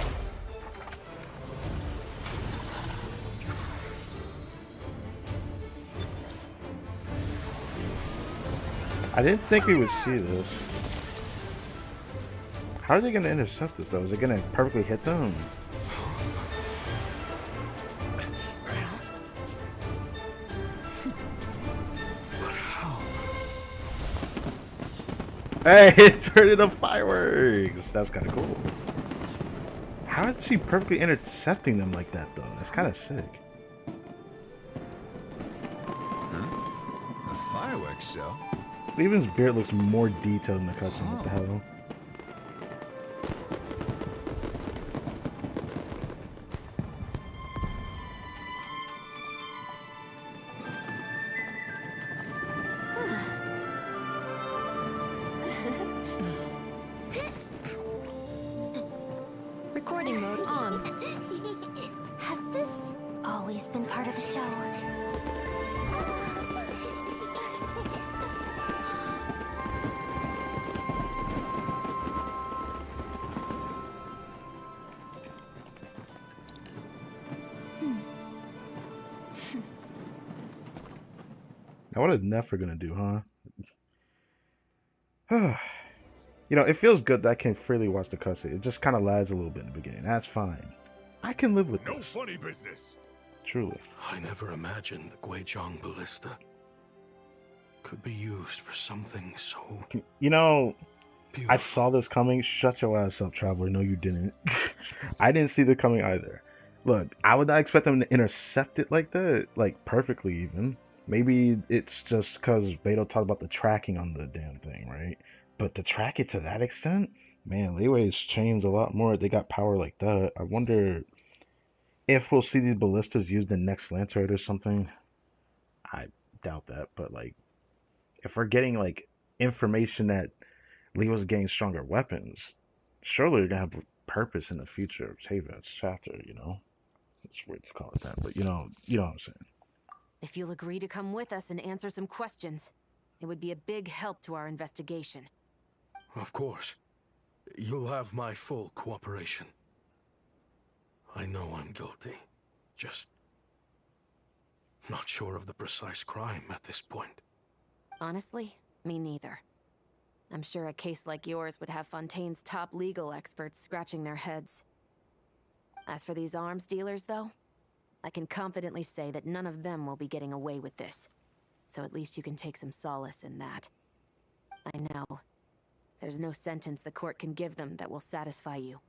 [SPEAKER 1] I didn't think we would see this. How are they going to intercept this, though? Is it going to perfectly hit them? Hey, it turned into fireworks. That's kind of cool. How is she perfectly intercepting them like that, though? That's kind of sick.
[SPEAKER 15] Huh? A fireworks show?
[SPEAKER 1] Even his beard looks more detailed in the cutscene. What the hell?
[SPEAKER 9] Recording mode on.
[SPEAKER 14] Has this always been part of the show?
[SPEAKER 1] Now, what is Nefer gonna do, huh? You know, it feels good that I can freely watch the cutscene. It just kind of lags a little bit in the beginning. That's fine. I can live with
[SPEAKER 10] No
[SPEAKER 1] this.
[SPEAKER 10] funny business.
[SPEAKER 1] Truly.
[SPEAKER 10] I never imagined the Guizhong ballista could be used for something so
[SPEAKER 1] You know,
[SPEAKER 10] beautiful.
[SPEAKER 1] I saw this coming. Shut your ass up, Traveler. No, you didn't. I didn't see the coming either. Look, I would not expect them to intercept it like that, like perfectly even. Maybe it's just because Beto talked about the tracking on the damn thing, right? But to track it to that extent, man, Leeway's changed a lot more. They got power like that. I wonder if we'll see these ballistas used in next Lantern or something. I doubt that, but like, if we're getting like information that Leo's getting stronger weapons, surely they're gonna have purpose in the future of Taven's chapter, you know? It's weird to call it that, but you know what I'm saying.
[SPEAKER 5] If you'll agree to come with us and answer some questions, it would be a big help to our investigation.
[SPEAKER 10] Of course. You'll have my full cooperation. I know I'm guilty. Just not sure of the precise crime at this point.
[SPEAKER 5] Honestly, me neither. I'm sure a case like yours would have Fontaine's top legal experts scratching their heads. As for these arms dealers, though, I can confidently say that none of them will be getting away with this. So at least you can take some solace in that. I know. There's no sentence the court can give them that will satisfy you.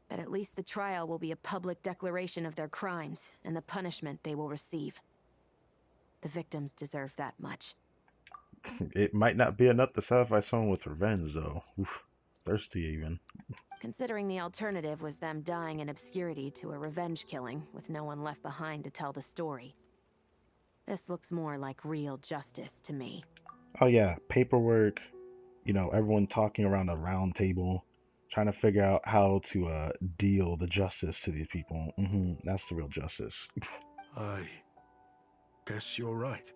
[SPEAKER 5] But at least the trial will be a public declaration of their crimes and the punishment they will receive. The victims deserve that much.
[SPEAKER 1] It might not be enough to satisfy someone with revenge, though. Oof, thirsty even.
[SPEAKER 5] Considering the alternative was them dying in obscurity to a revenge killing with no one left behind to tell the story. This looks more like real justice to me.
[SPEAKER 1] Oh yeah, paperwork. You know, everyone talking around a round table, trying to figure out how to deal the justice to these people. That's the real justice.
[SPEAKER 10] I guess you're right.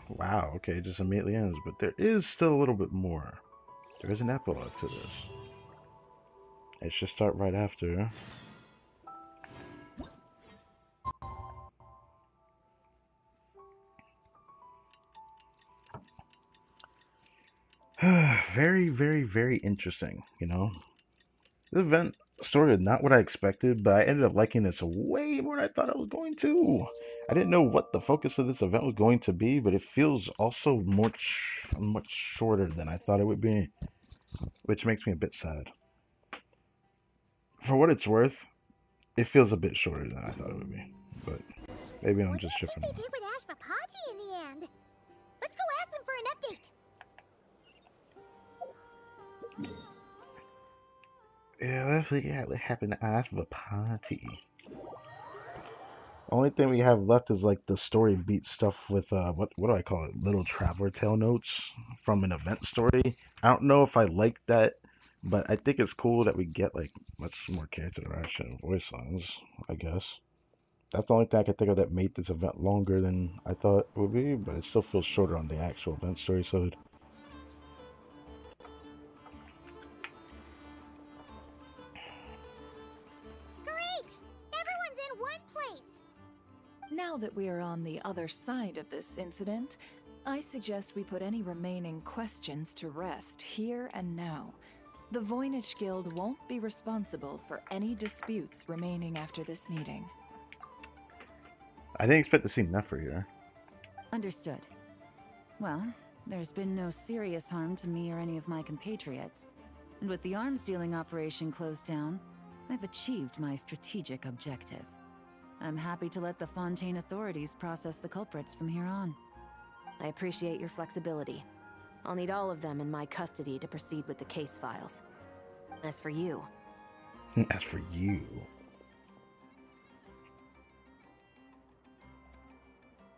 [SPEAKER 1] Wow, okay, it just immediately ends, but there is still a little bit more. There is an epilogue to this. It should start right after. Very, very, very interesting, you know? The event story is not what I expected, but I ended up liking this way more than I thought I was going to. I didn't know what the focus of this event was going to be, but it feels also much shorter than I thought it would be, which makes me a bit sad. For what it's worth, it feels a bit shorter than I thought it would be, but maybe I'm just tripping.
[SPEAKER 14] What do you think they did with Ashvapati in the end? Let's go ask them for an update.
[SPEAKER 1] Yeah, let's figure out what happened to Ashvapati. Only thing we have left is like the story beat stuff with what do I call it? Little traveler tale notes from an event story. I don't know if I like that, but I think it's cool that we get like much more character interaction and voice lines, I guess. That's the only thing I can think of that made this event longer than I thought it would be, but it still feels shorter on the actual event story side.
[SPEAKER 14] Great! Everyone's in one place!
[SPEAKER 6] Now that we are on the other side of this incident, I suggest we put any remaining questions to rest here and now. The Voynich Guild won't be responsible for any disputes remaining after this meeting.
[SPEAKER 1] I didn't expect to see Nefer here.
[SPEAKER 4] Understood. Well, There's been no serious harm to me or any of my compatriots. And with the arms dealing operation closed down, I've achieved my strategic objective. I'm happy to let the Fontaine authorities process the culprits from here on.
[SPEAKER 5] I appreciate your flexibility. I'll need all of them in my custody to proceed with the case files. As for you...
[SPEAKER 1] As for you...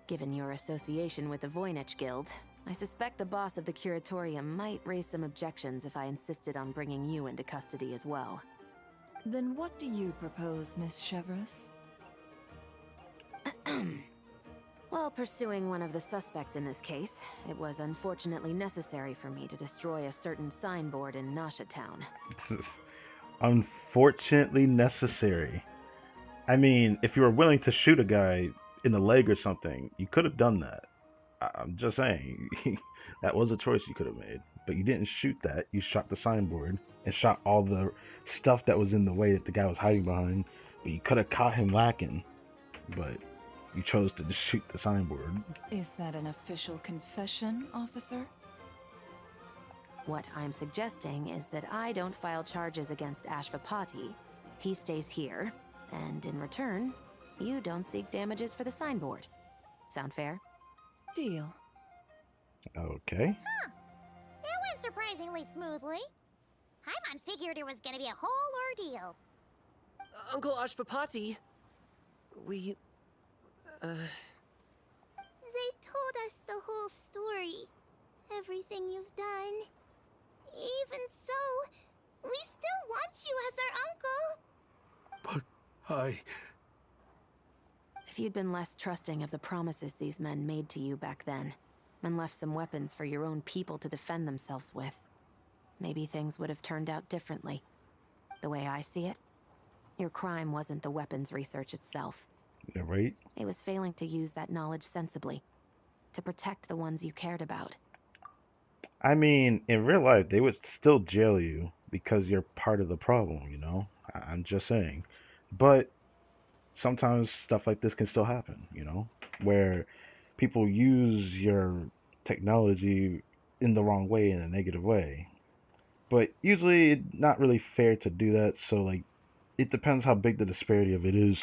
[SPEAKER 5] Given your association with the Voynich Guild, I suspect the boss of the Curatorium might raise some objections if I insisted on bringing you into custody as well.
[SPEAKER 6] Then what do you propose, Miss Chevreuse?
[SPEAKER 5] While pursuing one of the suspects in this case, it was unfortunately necessary for me to destroy a certain signboard in Nasha Town.
[SPEAKER 1] Unfortunately necessary. I mean, if you were willing to shoot a guy in the leg or something, you could have done that. I'm just saying, that was a choice you could have made. But you didn't shoot that. You shot the signboard and shot all the stuff that was in the way that the guy was hiding behind. But you could have caught him lacking. But you chose to just shoot the signboard.
[SPEAKER 6] Is that an official confession, officer?
[SPEAKER 5] What I'm suggesting is that I don't file charges against Ashvapati. He stays here, and in return, you don't seek damages for the signboard. Sound fair?
[SPEAKER 6] Deal.
[SPEAKER 1] Okay.
[SPEAKER 14] Huh. That went surprisingly smoothly. Paimon figured it was gonna be a whole ordeal.
[SPEAKER 8] Uncle Ashvapati, we...
[SPEAKER 14] They told us the whole story. Everything you've done. Even so, we still want you as our uncle.
[SPEAKER 10] But
[SPEAKER 5] If you'd been less trusting of the promises these men made to you back then, and left some weapons for your own people to defend themselves with, maybe things would have turned out differently. The way I see it, your crime wasn't the weapons research itself.
[SPEAKER 1] Yeah, right?
[SPEAKER 5] It was failing to use that knowledge sensibly, to protect the ones you cared about.
[SPEAKER 1] I mean, in real life, they would still jail you because you're part of the problem, you know? I'm just saying. But sometimes stuff like this can still happen, you know? Where people use your technology in the wrong way, in a negative way. But usually, it's not really fair to do that, so, like, it depends how big the disparity of it is.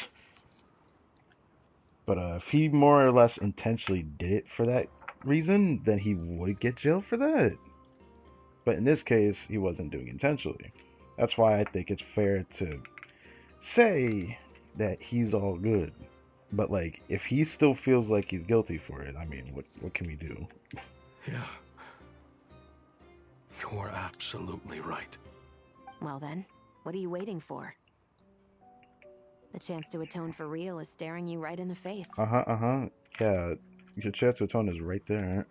[SPEAKER 1] But if he more or less intentionally did it for that reason, then he would get jailed for that. But in this case, he wasn't doing it intentionally. That's why I think it's fair to say that he's all good. But like, if he still feels like he's guilty for it, I mean, what can we do?
[SPEAKER 10] yeah, you're absolutely right.
[SPEAKER 5] Well then, what are you waiting for? The chance to atone for real is staring you right in the face.
[SPEAKER 1] Yeah, your chance to atone is right there.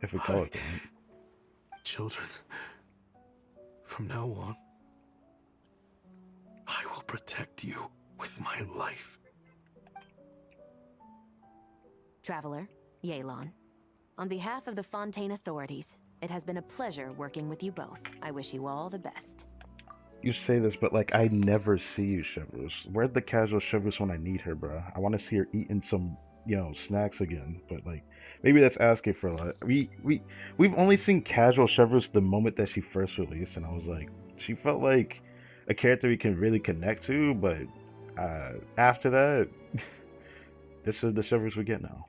[SPEAKER 1] If we call it that.
[SPEAKER 10] Children, from now on, I will protect you with my life.
[SPEAKER 5] Traveler, Yelan. On behalf of the Fontaine authorities, it has been a pleasure working with you both. I wish you all the best.
[SPEAKER 1] You say this, but like, I never see you, Chevreuse. Where's the casual Chevreuse when I need her, bro? I want to see her eating some, you know, snacks again. But like, maybe that's asking for a lot. We've only seen casual Chevreuse the moment that she first released, and I was like, she felt like a character we can really connect to. But after that, this is the Chevreuse we get now.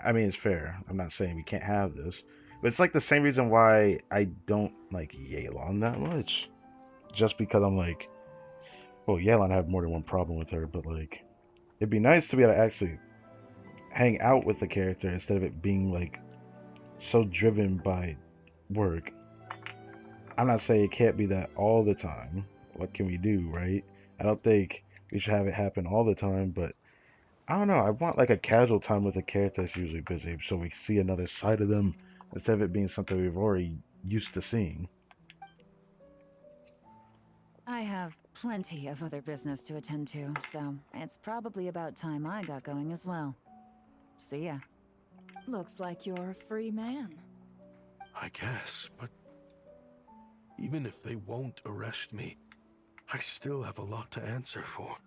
[SPEAKER 1] I mean, it's fair. I'm not saying we can't have this. But it's like the same reason why I don't like Yelan that much. Just because I'm like, well, Yelan, I have more than one problem with her, but like, it'd be nice to be able to actually hang out with the character instead of it being like so driven by work. I'm not saying it can't be that all the time. What can we do, right? I don't think we should have it happen all the time, but I don't know. I want like a casual time with a character that's usually busy so we see another side of them instead of it being something we've already used to seeing.
[SPEAKER 4] I have plenty of other business to attend to, so it's probably about time I got going as well. See ya.
[SPEAKER 6] Looks like you're a free man.
[SPEAKER 10] I guess, but even if they won't arrest me, I still have a lot to answer for.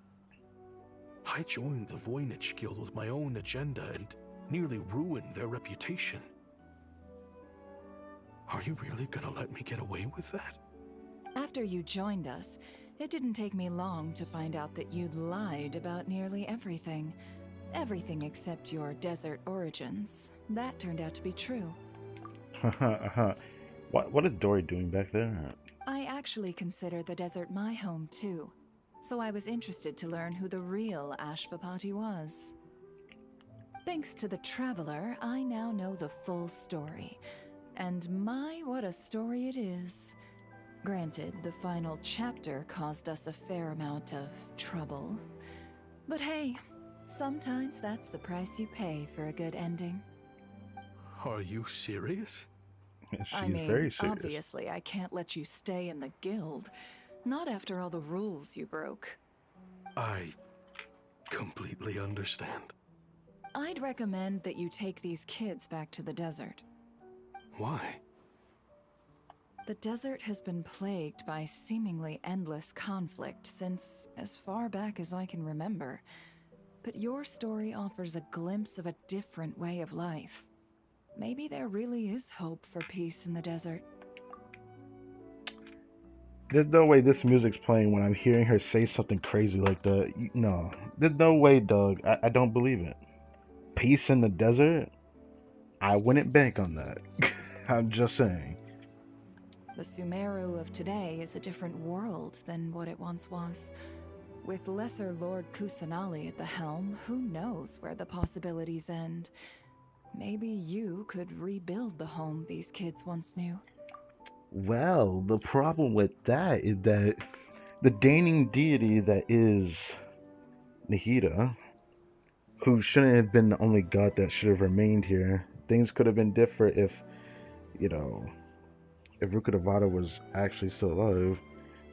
[SPEAKER 10] I joined the Voynich Guild with my own agenda and nearly ruined their reputation. Are you really gonna let me get away with that?
[SPEAKER 6] After you joined us, it didn't take me long to find out that you'd lied about nearly everything. Everything except your desert origins. That turned out to be true.
[SPEAKER 1] What is Dory doing back there?
[SPEAKER 6] I actually consider the desert my home too. So I was interested to learn who the real Ashvapati was. Thanks to the Traveler, I now know the full story. And my, what a story it is. Granted, the final chapter caused us a fair amount of trouble. But hey, sometimes that's the price you pay for a good ending.
[SPEAKER 10] Are you serious?
[SPEAKER 6] I mean, obviously I can't let you stay in the guild. Not after all the rules you broke.
[SPEAKER 10] I completely understand.
[SPEAKER 6] I'd recommend that you take these kids back to the desert.
[SPEAKER 10] Why?
[SPEAKER 6] The desert has been plagued by seemingly endless conflict since as far back as I can remember. But your story offers a glimpse of a different way of life. Maybe there really is hope for peace in the desert.
[SPEAKER 1] There's no way this music's playing when I'm hearing her say something crazy like that. No, there's no way, Doug. I don't believe it. Peace in the desert? I wouldn't bank on that. I'm just saying.
[SPEAKER 6] The Sumeru of today is a different world than what it once was. With Lesser Lord Kusanali at the helm, who knows where the possibilities end? Maybe you could rebuild the home these kids once knew.
[SPEAKER 1] Well, the problem with that is that the deigning deity that is Nahida, who shouldn't have been the only god that should have remained here, things could have been different if, you know, if Rukkhadevata was actually still alive.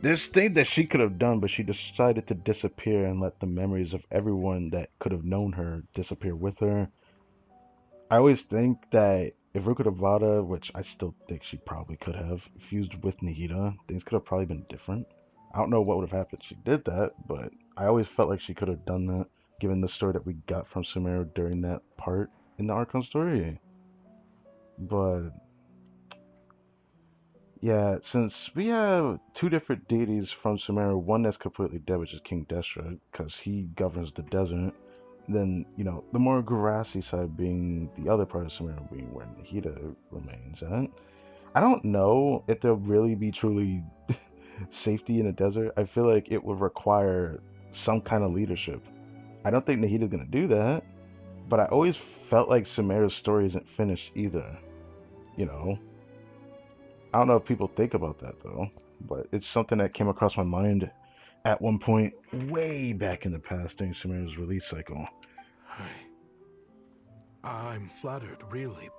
[SPEAKER 1] There's things that she could have done, but she decided to disappear and let the memories of everyone that could have known her disappear with her. I always think that if Rukkhadevata, which I still think she probably could have, fused with Nahida, things could have probably been different. I don't know what would have happened if she did that, but I always felt like she could have done that, given the story that we got from Sumeru during that part in the Archon story. But yeah, since we have two different deities from Sumeru, one that's completely dead, which is King Deshra, because he governs the desert. Then, you know, the more grassy side being the other part of Sumeru being where Nahida remains. And I don't know if there'll really be truly safety in the desert. I feel like it would require some kind of leadership. I don't think Nahida's gonna do that, but I always felt like Sumeru's story isn't finished either. You know? I don't know if people think about that though, but it's something that came across my mind at one point way back in the past during Sumeru's release cycle.
[SPEAKER 10] I'm flattered, really.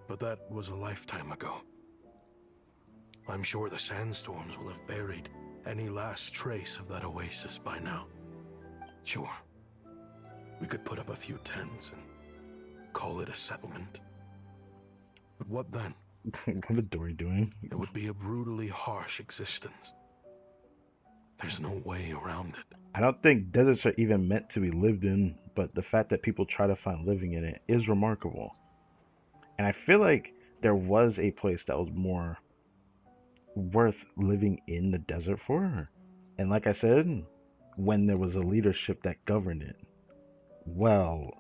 [SPEAKER 10] But that was a lifetime ago. I'm sure the sandstorms will have buried any last trace of that oasis by now. Sure, we could put up a few tents and call it a settlement. But what then?
[SPEAKER 1] What is Dory doing?
[SPEAKER 10] It would be a brutally harsh existence. There's no way around it.
[SPEAKER 1] I don't think deserts are even meant to be lived in, but the fact that people try to find living in it is remarkable. And I feel like there was a place that was more worth living in the desert for. And like I said, when there was a leadership that governed it. Well,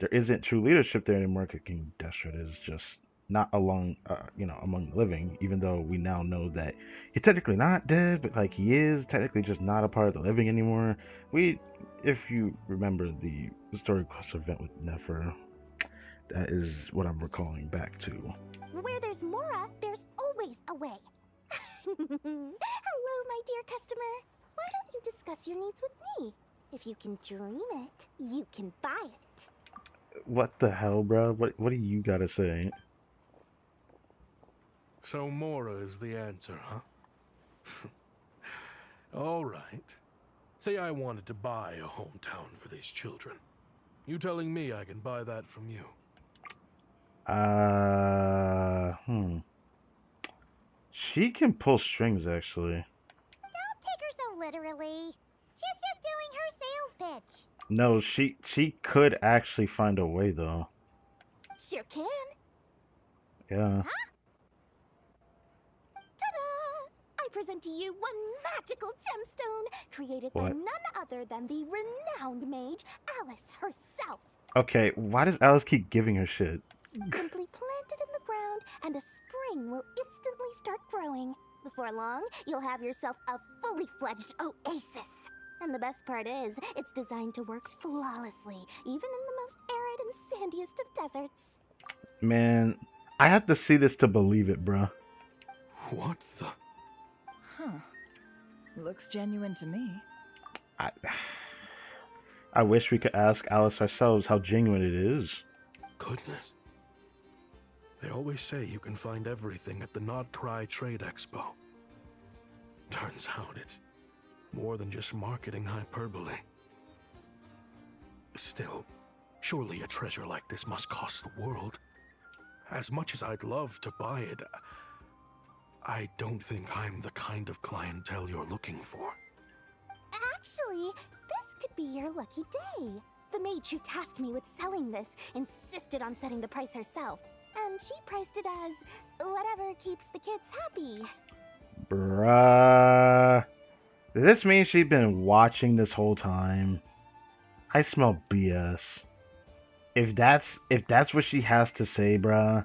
[SPEAKER 1] there isn't true leadership there anymore because King Deshret is just not among the living, even though we now know that he's technically not dead, but like he is technically just not a part of the living anymore. If you remember the historic event with Nefer, that is what I'm recalling back to.
[SPEAKER 14] Where there's Mora, there's always a way. Hello, my dear customer. Why don't you discuss your needs with me? If you can dream it, you can buy it.
[SPEAKER 1] What the hell, bro? What do you gotta say?
[SPEAKER 10] So Mora is the answer, huh? All right. Say I wanted to buy a hometown for these children. You telling me I can buy that from you?
[SPEAKER 1] She can pull strings, actually.
[SPEAKER 14] Don't take her so literally. She's just doing her sales
[SPEAKER 1] No, she could actually find a way though.
[SPEAKER 14] Sure can.
[SPEAKER 1] Yeah.
[SPEAKER 14] Ta-da! I present to you one magical gemstone created by
[SPEAKER 1] What?
[SPEAKER 14] none other than the renowned mage Alice herself.
[SPEAKER 1] Okay, why does Alice keep giving her shit?
[SPEAKER 14] Simply plant it in the ground, and a spring will instantly start growing. Before long, you'll have yourself a fully fledged oasis. And the best part is, it's designed to work flawlessly, even in the most arid and sandiest of deserts.
[SPEAKER 1] Man, I have to see this to believe it, bruh.
[SPEAKER 10] What the?
[SPEAKER 6] Huh. Looks genuine to me.
[SPEAKER 1] I wish we could ask Alice ourselves how genuine it is.
[SPEAKER 10] Goodness. They always say you can find everything at the Not Cry Trade Expo. Turns out it's more than just marketing hyperbole. Still, surely a treasure like this must cost the world. As much as I'd love to buy it, I don't think I'm the kind of clientele you're looking for.
[SPEAKER 14] Actually, this could be your lucky day. The mage who tasked me with selling this insisted on setting the price herself, and she priced it as whatever keeps the kids happy.
[SPEAKER 1] Bruh. Does this mean she's been watching this whole time? I smell BS. If that's what she has to say, bruh,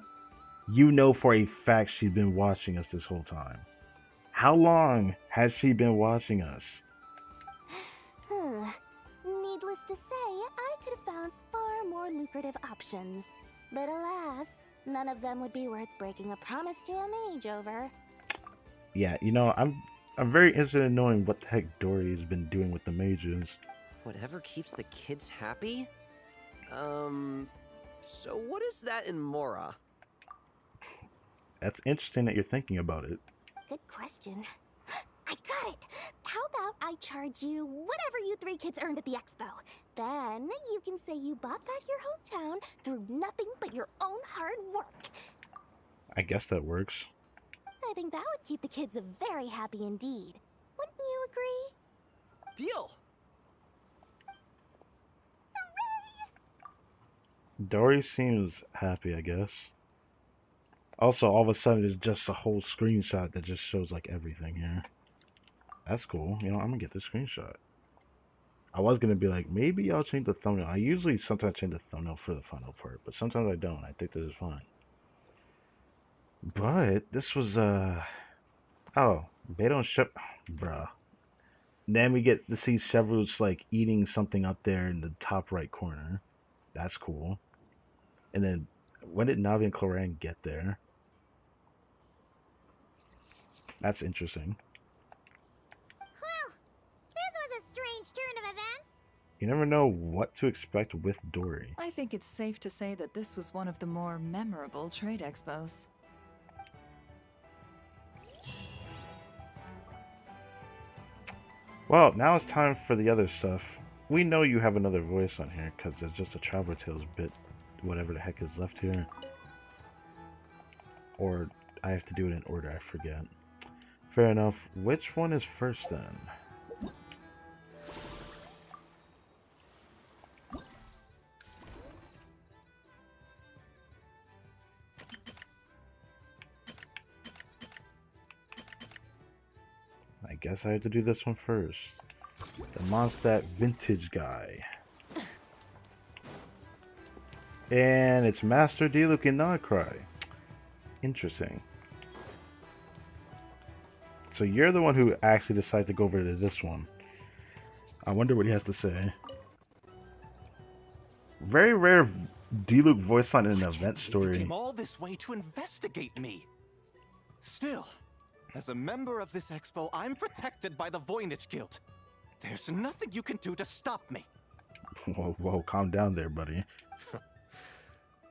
[SPEAKER 1] you know for a fact she's been watching us this whole time. How long has she been watching us?
[SPEAKER 14] Needless to say, I could have found far more lucrative options. But alas, none of them would be worth breaking a promise to a mage over.
[SPEAKER 1] Yeah, you know, I'm very interested in knowing what the heck Dory's been doing with the mages.
[SPEAKER 8] Whatever keeps the kids happy? So what is that in Mora?
[SPEAKER 1] That's interesting that you're thinking about it.
[SPEAKER 14] Good question. I got it! How about I charge you whatever you three kids earned at the expo? Then you can say you bought back your hometown through nothing but your own hard work.
[SPEAKER 1] I guess that works.
[SPEAKER 14] I think that would keep the kids very happy indeed. Wouldn't you agree?
[SPEAKER 8] Deal!
[SPEAKER 1] Dory seems happy, I guess. Also, all of a sudden, it's just a whole screenshot that just shows like everything here. That's cool. You know, I'm gonna get this screenshot. I was gonna be like, maybe I'll change the thumbnail. I usually sometimes change the thumbnail for the final part, but sometimes I don't. I think this is fine. But this was oh, they don't ship, bruh. Then we get to see Chevrolet's like eating something up there in the top right corner. That's cool. And then when did Navi and Cloran get there? That's interesting.
[SPEAKER 14] Well, this was a strange turn of events.
[SPEAKER 1] You never know what to expect with Dory.
[SPEAKER 6] I think it's safe to say that this was one of the more memorable trade expos.
[SPEAKER 1] Well, now it's time for the other stuff. We know you have another voice on here because there's just a Traveler Tales bit, whatever the heck is left here. Or I have to do it in order, I forget. Fair enough. Which one is first then? I guess I have to do this one first. The Mondstadt Vintage Guy. And it's Master Diluc and Nightcry. Interesting. So you're the one who actually decided to go over to this one. I wonder what he has to say. Very rare Diluc voice line in an event story.
[SPEAKER 16] You came all this way to investigate me. Still, as a member of this expo, I'm protected by the Voynich Guild. There's nothing you can do to stop me.
[SPEAKER 1] Whoa, whoa, calm down there, buddy.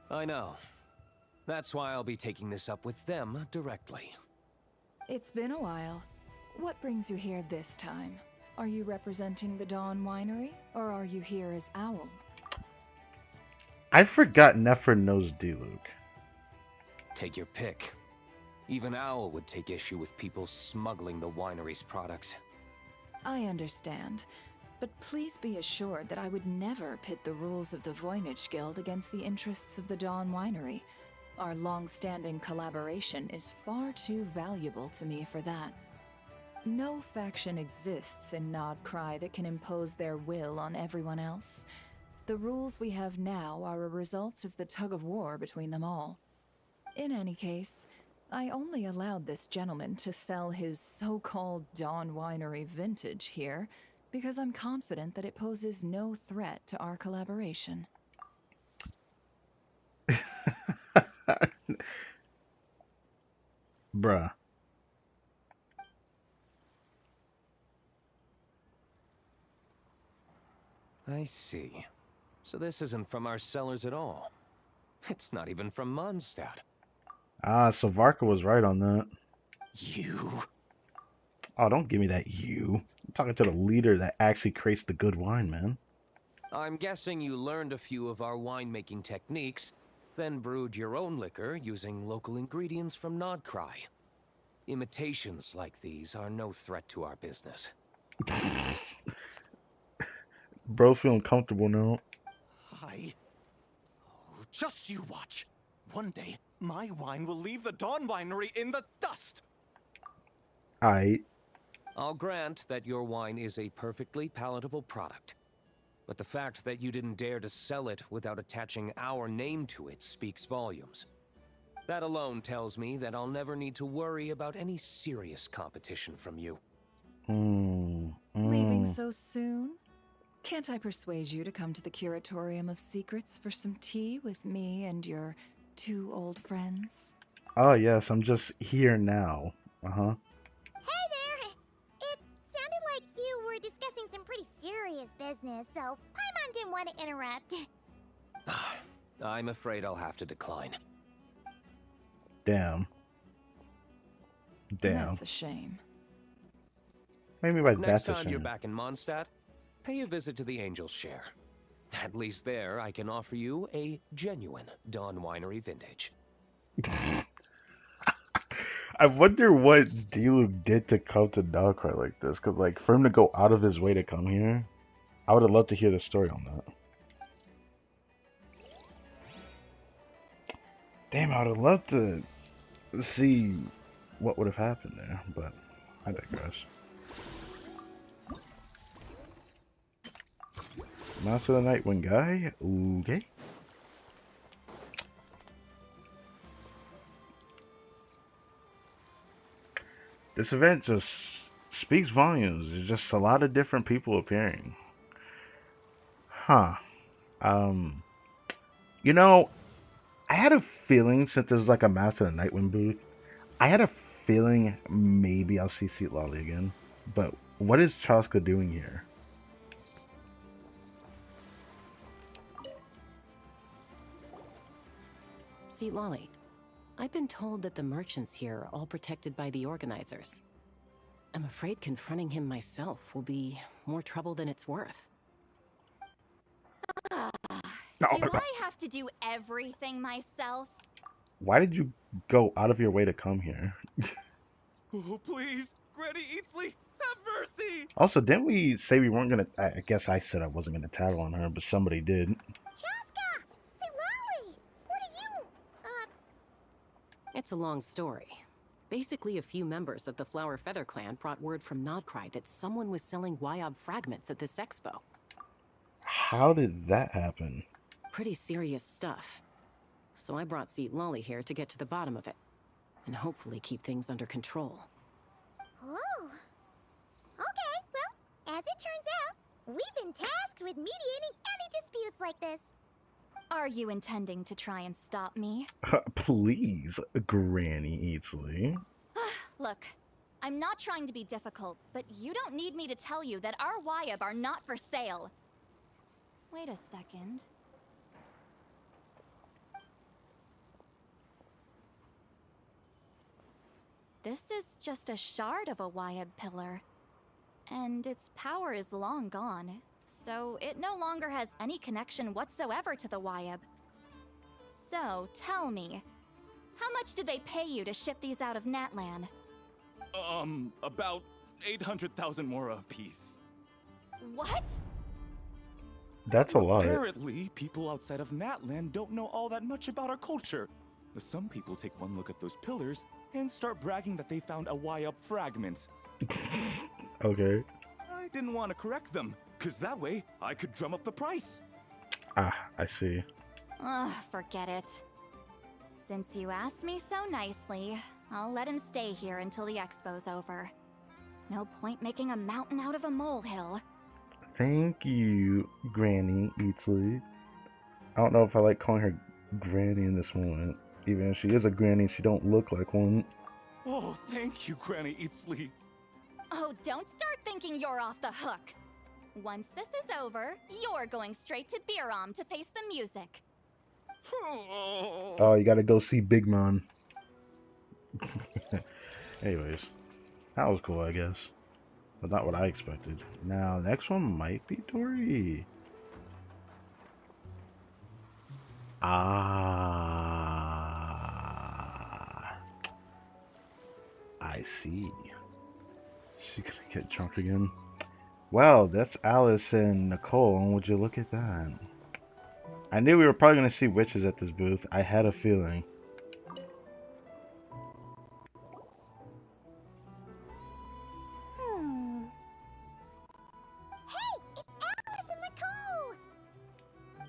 [SPEAKER 17] I know. That's why I'll be taking this up with them directly.
[SPEAKER 6] It's been a while. What brings you here this time? Are you representing the Dawn Winery, or are you here as Owl?
[SPEAKER 1] I forgot Nefer knows Diluc.
[SPEAKER 17] Take your pick. Even Owl would take issue with people smuggling the winery's products.
[SPEAKER 6] I understand. But please be assured that I would never pit the rules of the Voynich Guild against the interests of the Dawn Winery. Our long-standing collaboration is far too valuable to me for that. No faction exists in Nodcry that can impose their will on everyone else. The rules we have now are a result of the tug-of-war between them all. In any case, I only allowed this gentleman to sell his so-called Dawn Winery vintage here because I'm confident that it poses no threat to our collaboration.
[SPEAKER 1] Bruh.
[SPEAKER 17] I see. So this isn't from our cellars at all. It's not even from Mondstadt.
[SPEAKER 1] Ah, so Varka was right on that.
[SPEAKER 17] You?
[SPEAKER 1] Oh, don't give me that you. I'm talking to the leader that actually creates the good wine, man.
[SPEAKER 17] I'm guessing you learned a few of our winemaking techniques, then brewed your own liquor using local ingredients from Nodcry. Imitations like these are no threat to our business.
[SPEAKER 1] Bro, feeling comfortable now.
[SPEAKER 16] Just you watch. One day, my wine will leave the Dawn Winery in the dust.
[SPEAKER 17] I'll grant that your wine is a perfectly palatable product. But the fact that you didn't dare to sell it without attaching our name to it speaks volumes. That alone tells me that I'll never need to worry about any serious competition from you.
[SPEAKER 6] Leaving so soon? Can't I persuade you to come to the Curatorium of Secrets for some tea with me and your two old friends?
[SPEAKER 1] Oh, yes, I'm just here now. Uh-huh.
[SPEAKER 14] Hey there! It sounded like you were discussing some pretty serious business, so Paimon didn't want to interrupt.
[SPEAKER 17] I'm afraid I'll have to decline.
[SPEAKER 1] Damn.
[SPEAKER 6] That's a shame.
[SPEAKER 1] Maybe by
[SPEAKER 17] Next
[SPEAKER 1] that's a
[SPEAKER 17] time you're
[SPEAKER 1] shame.
[SPEAKER 17] back in Mondstadt, pay a visit to the Angel's Share. At least there, I can offer you a genuine Dawn Winery vintage.
[SPEAKER 1] I wonder what Diluc did to come to Nodcry like this, because, like, for him to go out of his way to come here, I would have loved to hear the story on that. Damn, I would have loved to see what would have happened there, but I digress. Master of the Nightwind guy? Okay. This event just speaks volumes. There's just a lot of different people appearing. Huh. You know, I had a feeling since there's like a Master of the Nightwind booth, I had a feeling maybe I'll see Seat Lolly again. But what is Chaska doing here?
[SPEAKER 5] See, Lolly, I've been told that the merchants here are all protected by the organizers. I'm afraid confronting him myself will be more trouble than it's worth.
[SPEAKER 2] Do I have to do everything myself?
[SPEAKER 1] Why did you go out of your way to come here?
[SPEAKER 16] Oh, please, Granny Eatsley, have mercy!
[SPEAKER 1] Also, didn't we say we weren't gonna... I guess I said I wasn't gonna tattle on her, but somebody did.
[SPEAKER 14] Chaska! Say, Lolly! What are you...
[SPEAKER 5] It's a long story. Basically, a few members of the Flower Feather clan brought word from Nodcry that someone was selling Wyob fragments at this expo.
[SPEAKER 1] How did that happen?
[SPEAKER 5] Pretty serious stuff. So I brought Seat Lolly here to get to the bottom of it, and hopefully keep things under control.
[SPEAKER 14] Oh. Okay, well, as it turns out, we've been tasked with mediating any disputes like this.
[SPEAKER 2] Are you intending to try and stop me?
[SPEAKER 1] Please, Granny Eatsley.
[SPEAKER 2] Look, I'm not trying to be difficult, but you don't need me to tell you that our Wyob are not for sale. Wait a second. This is just a shard of a Wyob pillar, and its power is long gone, so it no longer has any connection whatsoever to the Wyob. So, tell me, how much did they pay you to ship these out of Natlan?
[SPEAKER 18] About 800,000 mora apiece.
[SPEAKER 2] What?
[SPEAKER 1] That's a lot.
[SPEAKER 18] Apparently, people outside of Natland don't know all that much about our culture. Some people take one look at those pillars and start bragging that they found a Y-up fragment.
[SPEAKER 1] Okay.
[SPEAKER 18] I didn't want to correct them, because that way I could drum up the price.
[SPEAKER 1] Ah, I see.
[SPEAKER 19] Ugh, forget it. Since you asked me so nicely, I'll let him stay here until the expo's over. No point making a mountain out of a molehill.
[SPEAKER 1] Thank you, Granny Eatsley. I don't know if I like calling her Granny in this moment. Even if she is a granny, she don't look like one.
[SPEAKER 18] Oh, thank you, Granny Eatsley.
[SPEAKER 19] Oh, don't start thinking you're off the hook. Once this is over, you're going straight to Biram to face the music.
[SPEAKER 1] Oh, you gotta go see Big Man. Anyways, that was cool, I guess. But not what I expected. Now, next one might be Dory. Ah, I see. She's gonna get drunk again. Well, that's Alice and Nicole, and would you look at that? I knew we were probably gonna see witches at this booth. I had a feeling.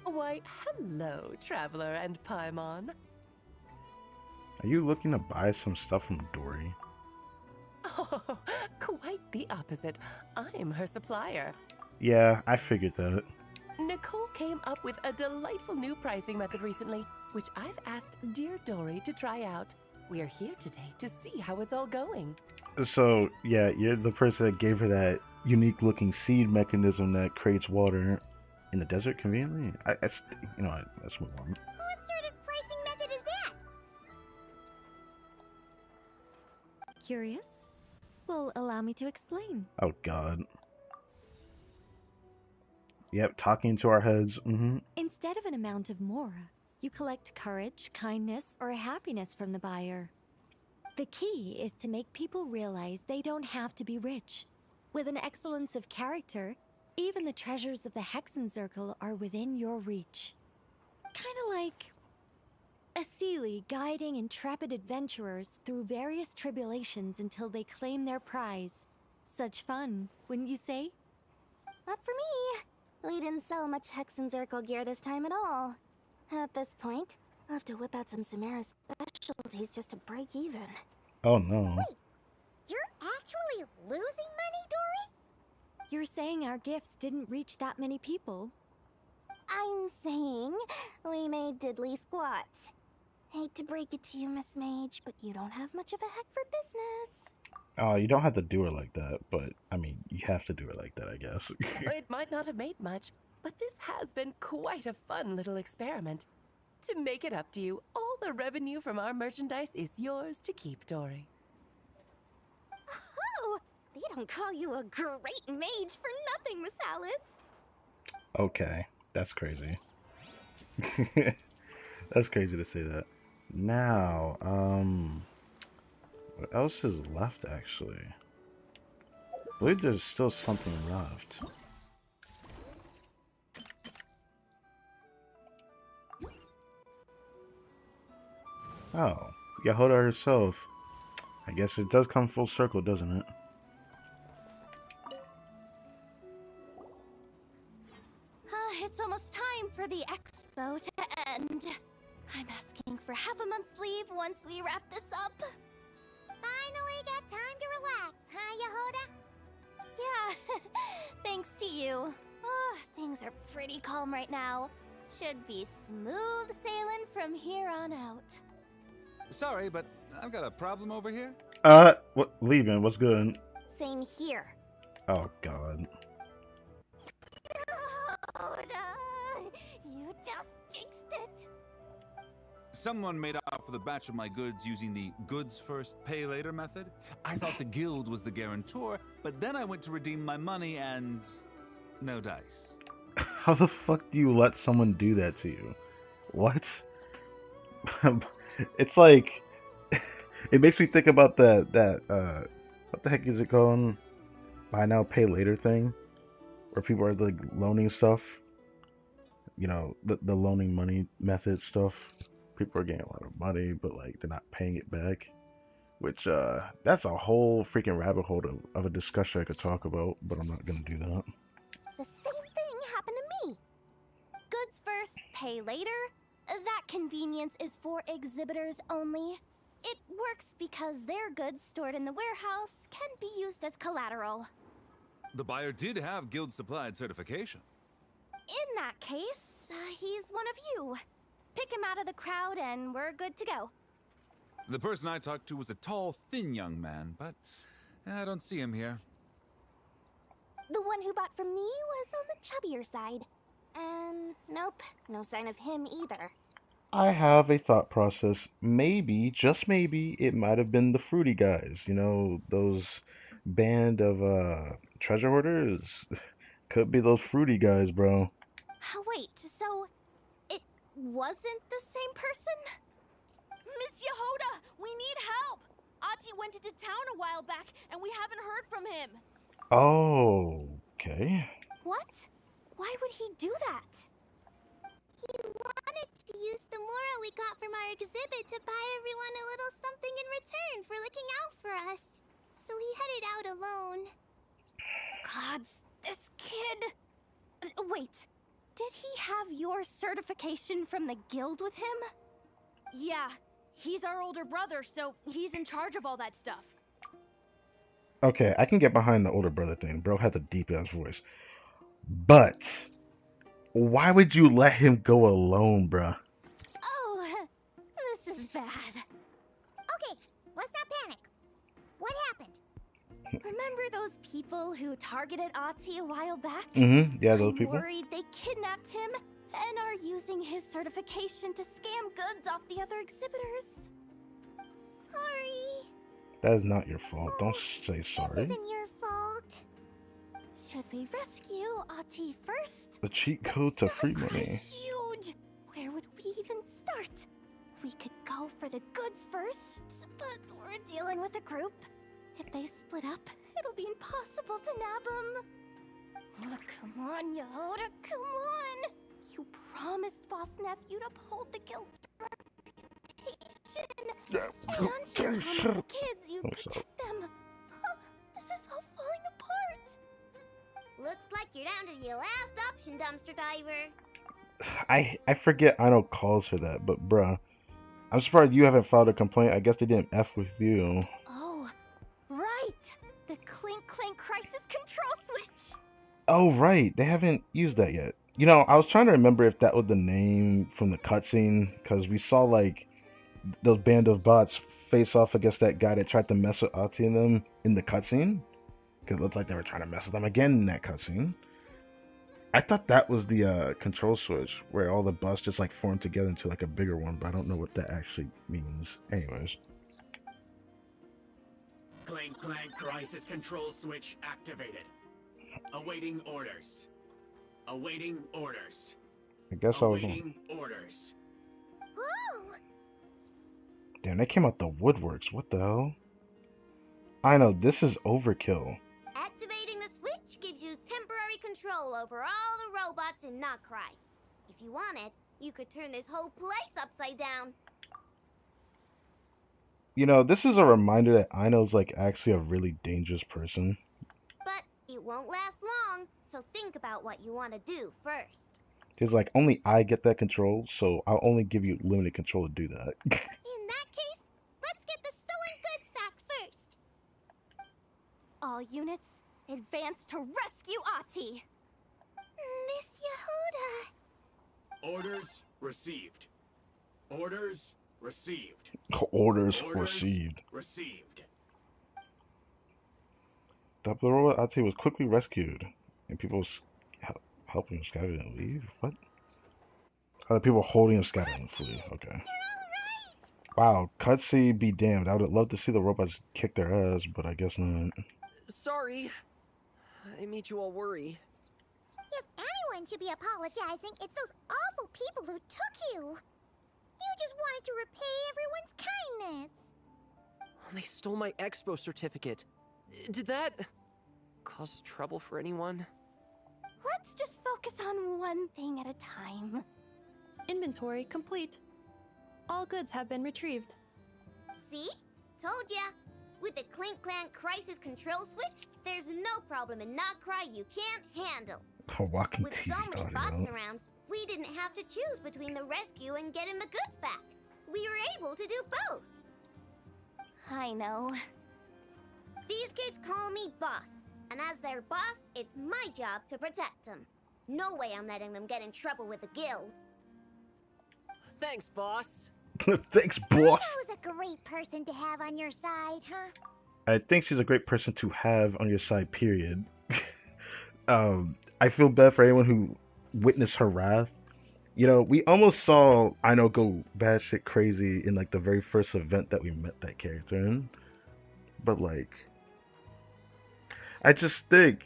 [SPEAKER 20] Why, hello, Traveler and Paimon.
[SPEAKER 1] Are you looking to buy some stuff from Dory?
[SPEAKER 20] Oh, quite the opposite. I'm her supplier.
[SPEAKER 1] Yeah, I figured that.
[SPEAKER 20] Nicole came up with a delightful new pricing method recently, which I've asked dear Dory to try out. We're here today to see how it's all going.
[SPEAKER 1] So, yeah, you're the person that gave her that unique looking seed mechanism that creates water in the desert conveniently? You know what, let's move on.
[SPEAKER 14] What sort of pricing method is that?
[SPEAKER 9] Curious? Well, allow me to explain.
[SPEAKER 1] Oh, God. Yep, talking to our heads.
[SPEAKER 9] Instead of an amount of mora, you collect courage, kindness, or happiness from the buyer. The key is to make people realize they don't have to be rich. With an excellence of character, even the treasures of the Hexencircle are within your reach. Kinda like a Seelie guiding intrepid adventurers through various tribulations until they claim their prize. Such fun, wouldn't you say?
[SPEAKER 14] Not for me. We didn't sell much Hexencircle gear this time at all. At this point, I'll have to whip out some Samara specialties just to break even.
[SPEAKER 1] Oh, no.
[SPEAKER 14] Wait, you're actually losing money, Dory?
[SPEAKER 9] You're saying our gifts didn't reach that many people?
[SPEAKER 14] I'm saying we made diddly squat. Hate to break it to you, Miss Mage, but you don't have much of a heck for business.
[SPEAKER 1] Oh, you don't have to do it like that, but, I mean, you have to do it like that, I guess.
[SPEAKER 20] It might not have made much, but this has been quite a fun little experiment. To make it up to you, all the revenue from our merchandise is yours to keep, Dory.
[SPEAKER 2] Oh, they don't call you a great mage for nothing, Miss Alice.
[SPEAKER 1] Okay, that's crazy. That's crazy to say that. Now, what else is left, actually? I believe there's still something left. Oh, Yahoda herself. I guess it does come full circle, doesn't it?
[SPEAKER 2] It's almost time for the expo to end. I'm asking for half a month's leave once we wrap this up.
[SPEAKER 14] Finally got time to relax, huh, Yahoda?
[SPEAKER 2] Yeah, thanks to you. Oh, things are pretty calm right now. Should be smooth sailing from here on out.
[SPEAKER 15] Sorry, but I've got a problem over here.
[SPEAKER 1] What? Leaving? What's good?
[SPEAKER 14] Same here.
[SPEAKER 1] Oh, God.
[SPEAKER 14] Yahoda, you just jinxed it.
[SPEAKER 15] Someone made off with a batch of my goods using the goods first, pay later method. I thought the guild was the guarantor, but then I went to redeem my money and no dice.
[SPEAKER 1] How the fuck do you let someone do that to you? What? It's like, it makes me think about what the heck is it called? Buy now, pay later thing. where people are like loaning stuff. You know, the loaning money method stuff. People are getting a lot of money, but like they're not paying it back. Which that's a whole freaking rabbit hole of a discussion I could talk about, but I'm not gonna do that.
[SPEAKER 14] The same thing happened to me.
[SPEAKER 2] Goods first, pay later? That convenience is for exhibitors only. It works because their goods stored in the warehouse can be used as collateral.
[SPEAKER 15] The buyer did have guild-supplied certification.
[SPEAKER 2] In that case, he's one of you. Pick him out of the crowd and we're good to go.
[SPEAKER 15] The person I talked to was a tall, thin young man, but I don't see him here.
[SPEAKER 14] The one who bought from me was on the chubbier side. And nope, no sign of him either.
[SPEAKER 1] I have a thought process. Maybe, just maybe, it might have been the fruity guys. You know, those band of treasure hoarders. Could be those fruity guys, bro.
[SPEAKER 2] Wait, so it wasn't the same person?
[SPEAKER 7] Miss Yehoda, we need help! Ati went into town a while back, and we haven't heard from him.
[SPEAKER 1] Oh, okay.
[SPEAKER 2] What? Why would he do that?
[SPEAKER 14] He wanted to use the mora we got from our exhibit to buy everyone a little something in return for looking out for us. So he headed out alone.
[SPEAKER 2] Gods, this kid... Wait, did he have your certification from the guild with him?
[SPEAKER 7] Yeah, he's our older brother, so he's in charge of all that stuff.
[SPEAKER 1] Okay, I can get behind the older brother thing. Bro had the deep ass voice. But why would you let him go alone, bruh?
[SPEAKER 2] Oh, this is bad.
[SPEAKER 14] Okay, let's not panic. What happened?
[SPEAKER 2] Remember those people who targeted Ati a while back?
[SPEAKER 1] Yeah, those
[SPEAKER 2] I'm
[SPEAKER 1] people.
[SPEAKER 2] worried they kidnapped him and are using his certification to scam goods off the other exhibitors.
[SPEAKER 14] Sorry.
[SPEAKER 1] That is not your fault. Don't say
[SPEAKER 14] This
[SPEAKER 1] sorry.
[SPEAKER 14] isn't your fault.
[SPEAKER 2] Should we rescue Ati first?
[SPEAKER 1] The cheat code to free money.
[SPEAKER 2] Huge! Where would we even start? We could go for the goods first, but we're dealing with a group. If they split up, it'll be impossible to nab them. Oh, come on, Yehoda, come on! You promised Boss Nephew to uphold the guild's reputation. And you promised the kids you'd protect them. Oh, this is all falling apart.
[SPEAKER 14] Looks like you're down to your last option, dumpster diver.
[SPEAKER 1] I forget I know calls for that, but bruh, I'm surprised you haven't filed a complaint. I guess they didn't F with you.
[SPEAKER 2] Oh, right! The Clink Clank Crisis Control Switch!
[SPEAKER 1] Oh right, they haven't used that yet. You know, I was trying to remember if that was the name from the cutscene, because we saw like those band of bots face off against that guy that tried to mess with Ati and them in the cutscene. Because it looked like they were trying to mess with them again in that cutscene. I thought that was the control switch, where all the bots just like formed together into like a bigger one, but I don't know what that actually means. Anyways.
[SPEAKER 12] Clank Clank Crisis Control Switch activated. Awaiting orders. Awaiting orders.
[SPEAKER 1] I guess I was
[SPEAKER 12] Awaiting orders.
[SPEAKER 14] Whoa!
[SPEAKER 1] Damn, they came out the woodworks. What the hell? I know, this is overkill.
[SPEAKER 14] Activating the switch gives you temporary control over all the robots in Notcry. If you wanted, you could turn this whole place upside down.
[SPEAKER 1] You know, this is a reminder that Aino's like actually a really dangerous person.
[SPEAKER 14] But it won't last long, so think about what you want to do first.
[SPEAKER 1] It's like only I get that control, so I'll only give you limited control to do that.
[SPEAKER 14] In that case, let's get the stolen goods back first.
[SPEAKER 2] All units, advance to rescue Ati!
[SPEAKER 14] Miss Yehoda.
[SPEAKER 12] Orders received. Orders received.
[SPEAKER 1] Orders received.
[SPEAKER 12] Received.
[SPEAKER 1] The robot Ati was quickly rescued, and people helping him scatter and leave. What? Other people holding him scatter and flee. Okay. Wow, cutscene be damned. I would have loved to see the robots kick their ass, but I guess not.
[SPEAKER 8] Sorry. I made you all worry.
[SPEAKER 14] If anyone should be apologizing, it's those awful people who took you. You just wanted to repay everyone's kindness.
[SPEAKER 8] They stole my expo certificate. Did that cause trouble for anyone?
[SPEAKER 14] Let's just focus on one thing at a time.
[SPEAKER 21] Inventory complete. All goods have been retrieved.
[SPEAKER 22] See? Told ya. With the Clink Clank crisis control switch, there's no problem in Notcry you can't handle.
[SPEAKER 1] A walking
[SPEAKER 22] With
[SPEAKER 1] TV
[SPEAKER 22] so many
[SPEAKER 1] audio.
[SPEAKER 22] bots around, we didn't have to choose between the rescue and getting the goods back. We were able to do both.
[SPEAKER 14] I know.
[SPEAKER 22] These kids call me boss, and as their boss, it's my job to protect them. No way I'm letting them get in trouble with the guild.
[SPEAKER 8] Thanks, boss.
[SPEAKER 1] Thanks, boss.
[SPEAKER 14] Who's a great person to have on your side, huh?
[SPEAKER 1] I think she's a great person to have on your side, period. I feel bad for anyone who witnessed her wrath. You know, we almost saw Aino go batshit crazy in like the very first event that we met that character in. But like, I just think,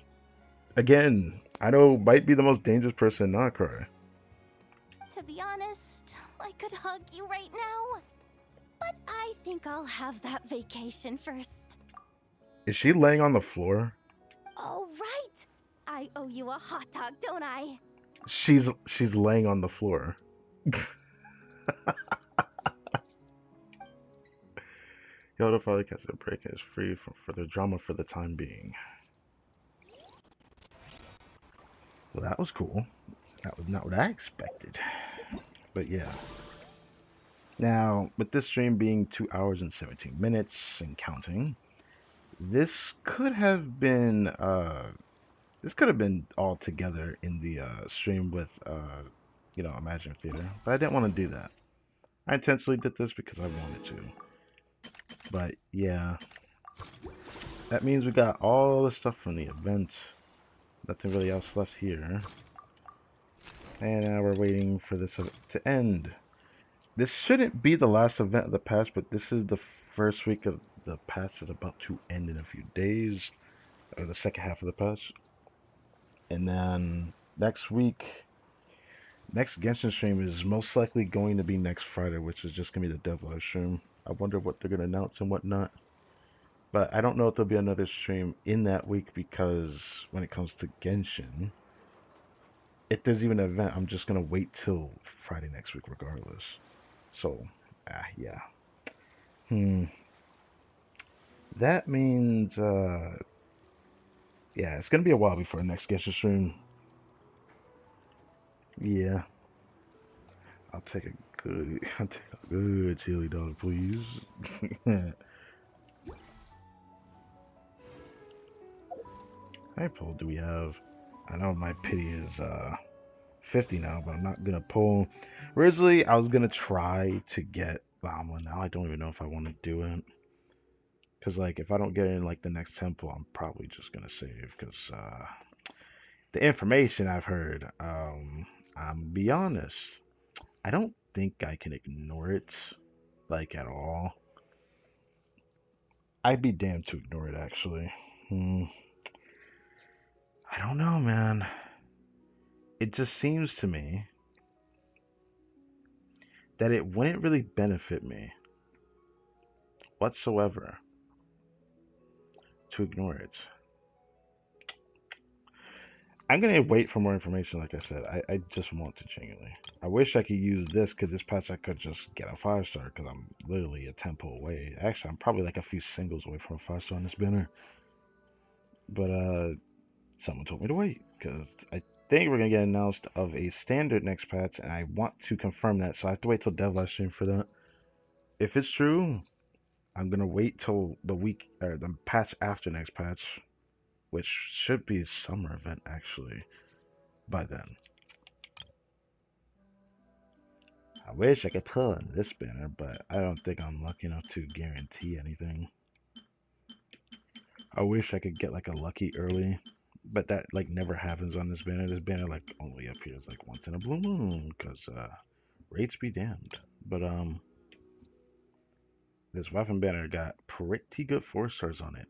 [SPEAKER 1] again, Aino might be the most dangerous person in Notcry.
[SPEAKER 9] To be honest, I could hug you right now. But I think I'll have that vacation first.
[SPEAKER 1] Is she laying on the floor?
[SPEAKER 9] Oh, right! I owe you a hot dog, don't I?
[SPEAKER 1] She's laying on the floor. Yoda finally catches a break and is free from further drama for the time being. Well, that was cool. That was not what I expected. But yeah. Now, with this stream being 2 hours and 17 minutes and counting, this could have been all together in the stream with you know, Imagine Theater, but I didn't want to do that. I intentionally did this because I wanted to. But yeah, that means we got all the stuff from the event. Nothing really else left here. And now we're waiting for this to end. This shouldn't be the last event of the patch, but this is the first week of the patch that's about to end in a few days, or the second half of the patch. And then next week, next Genshin stream is most likely going to be next Friday, which is just going to be the dev live stream. I wonder what they're going to announce and whatnot. But I don't know if there'll be another stream in that week because when it comes to Genshin, if there's even an event, I'm just going to wait till Friday next week regardless. So, yeah. That means, yeah, it's going to be a while before the next Genshin stream. Yeah. I'll take a good chili dog, please. How many pull do we have? I know my pity is 50 now, but I'm not gonna pull. Originally, I was gonna try to get Llama. Now I don't even know if I want to do it. Cause like if I don't get in like the next temple, I'm probably just gonna save. Cause the information I've heard, I'm be honest, I don't think I can ignore it, like at all. I'd be damned to ignore it actually. I don't know, man. It just seems to me that it wouldn't really benefit me whatsoever to ignore it. I'm gonna wait for more information, like I said. I just want to genuinely. I wish I could use this, because this patch I could just get a 5-star, because I'm literally a tempo away. Actually, I'm probably like a few singles away from a 5-star on this banner. But, someone told me to wait, because I think we're gonna get announced of a standard next patch, and I want to confirm that, so I have to wait till dev live stream for that. If it's true, I'm gonna wait till the week, or the patch after next patch, which should be a summer event actually by then. I wish I could pull in this banner, but I don't think I'm lucky enough to guarantee anything. I wish I could get like a lucky early, but that like never happens on this banner. This banner like only appears like once in a blue moon, because rates be damned. But this weapon banner got pretty good 4-stars on it.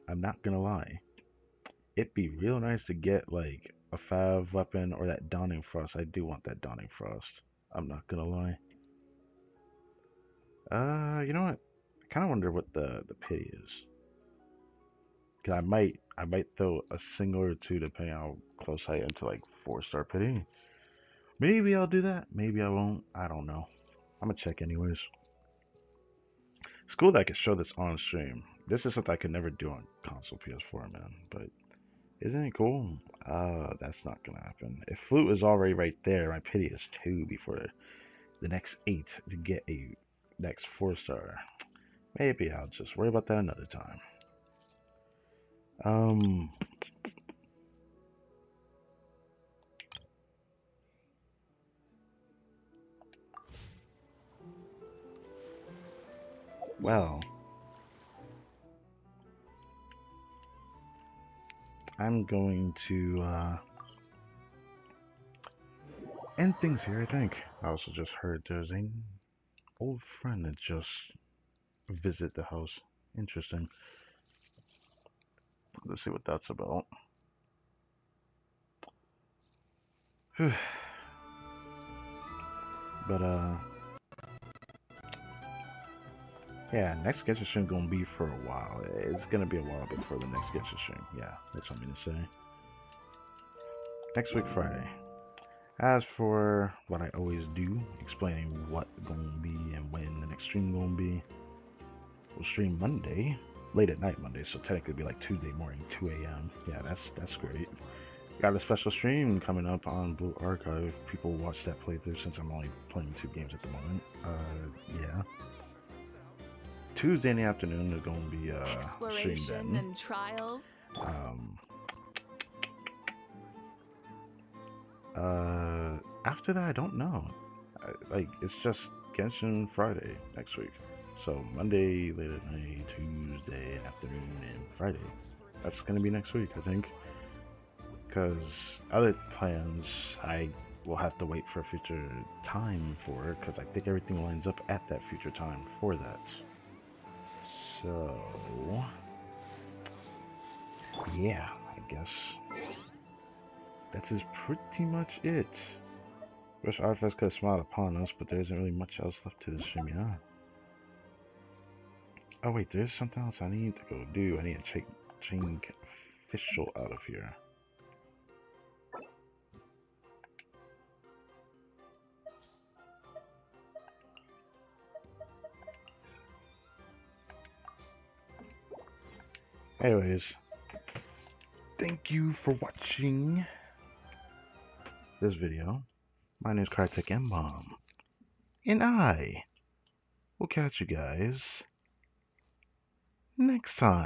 [SPEAKER 1] I'm not gonna lie. It'd be real nice to get like a 5 weapon or that Dawning Frost. I do want that Dawning Frost. I'm not gonna lie. You know what? I kind of wonder what the pity is. 'Cause I might throw a single or two depending on how close I am to like 4-star pity. Maybe I'll do that. Maybe I won't. I don't know. I'm gonna check anyways. It's cool that I can show this on stream. This is something I could never do on console PS4, man. But isn't it cool? That's not gonna happen. If Flute is already right there, my pity is 2 before the next 8 to get a next 4-star. Maybe I'll just worry about that another time. Well, I'm going to end things here, I think. I also just heard there's an old friend that just visited the house. Interesting. Let's see what that's about. But yeah, next Genshin stream gonna be for a while. It's gonna be a while before the next Genshin stream. Yeah, that's what I mean to say. Next week Friday. As for what I always do, explaining what gonna be and when the next stream gonna be, we'll stream Monday, late at night Monday, so technically it'll be like Tuesday morning, 2 a.m. Yeah, that's great. Got a special stream coming up on Blue Archive. People watch that playthrough since I'm only playing 2 games at the moment. Yeah. Tuesday in the afternoon there's gonna be
[SPEAKER 6] exploration and trials.
[SPEAKER 1] After that I don't know. Like it's just Genshin Friday next week. So Monday late at night, Tuesday afternoon, and Friday. That's gonna be next week, I think. Because other plans I will have to wait for a future time for, because I think everything lines up at that future time for that. So yeah, I guess that is pretty much it. Wish RFS could have smiled upon us, but there isn't really much else left to this stream, yeah. Oh wait, there's something else I need to go do. I need to change official out of here. Anyways, thank you for watching this video. My name is Kartek M-Bomb, and I will catch you guys next time.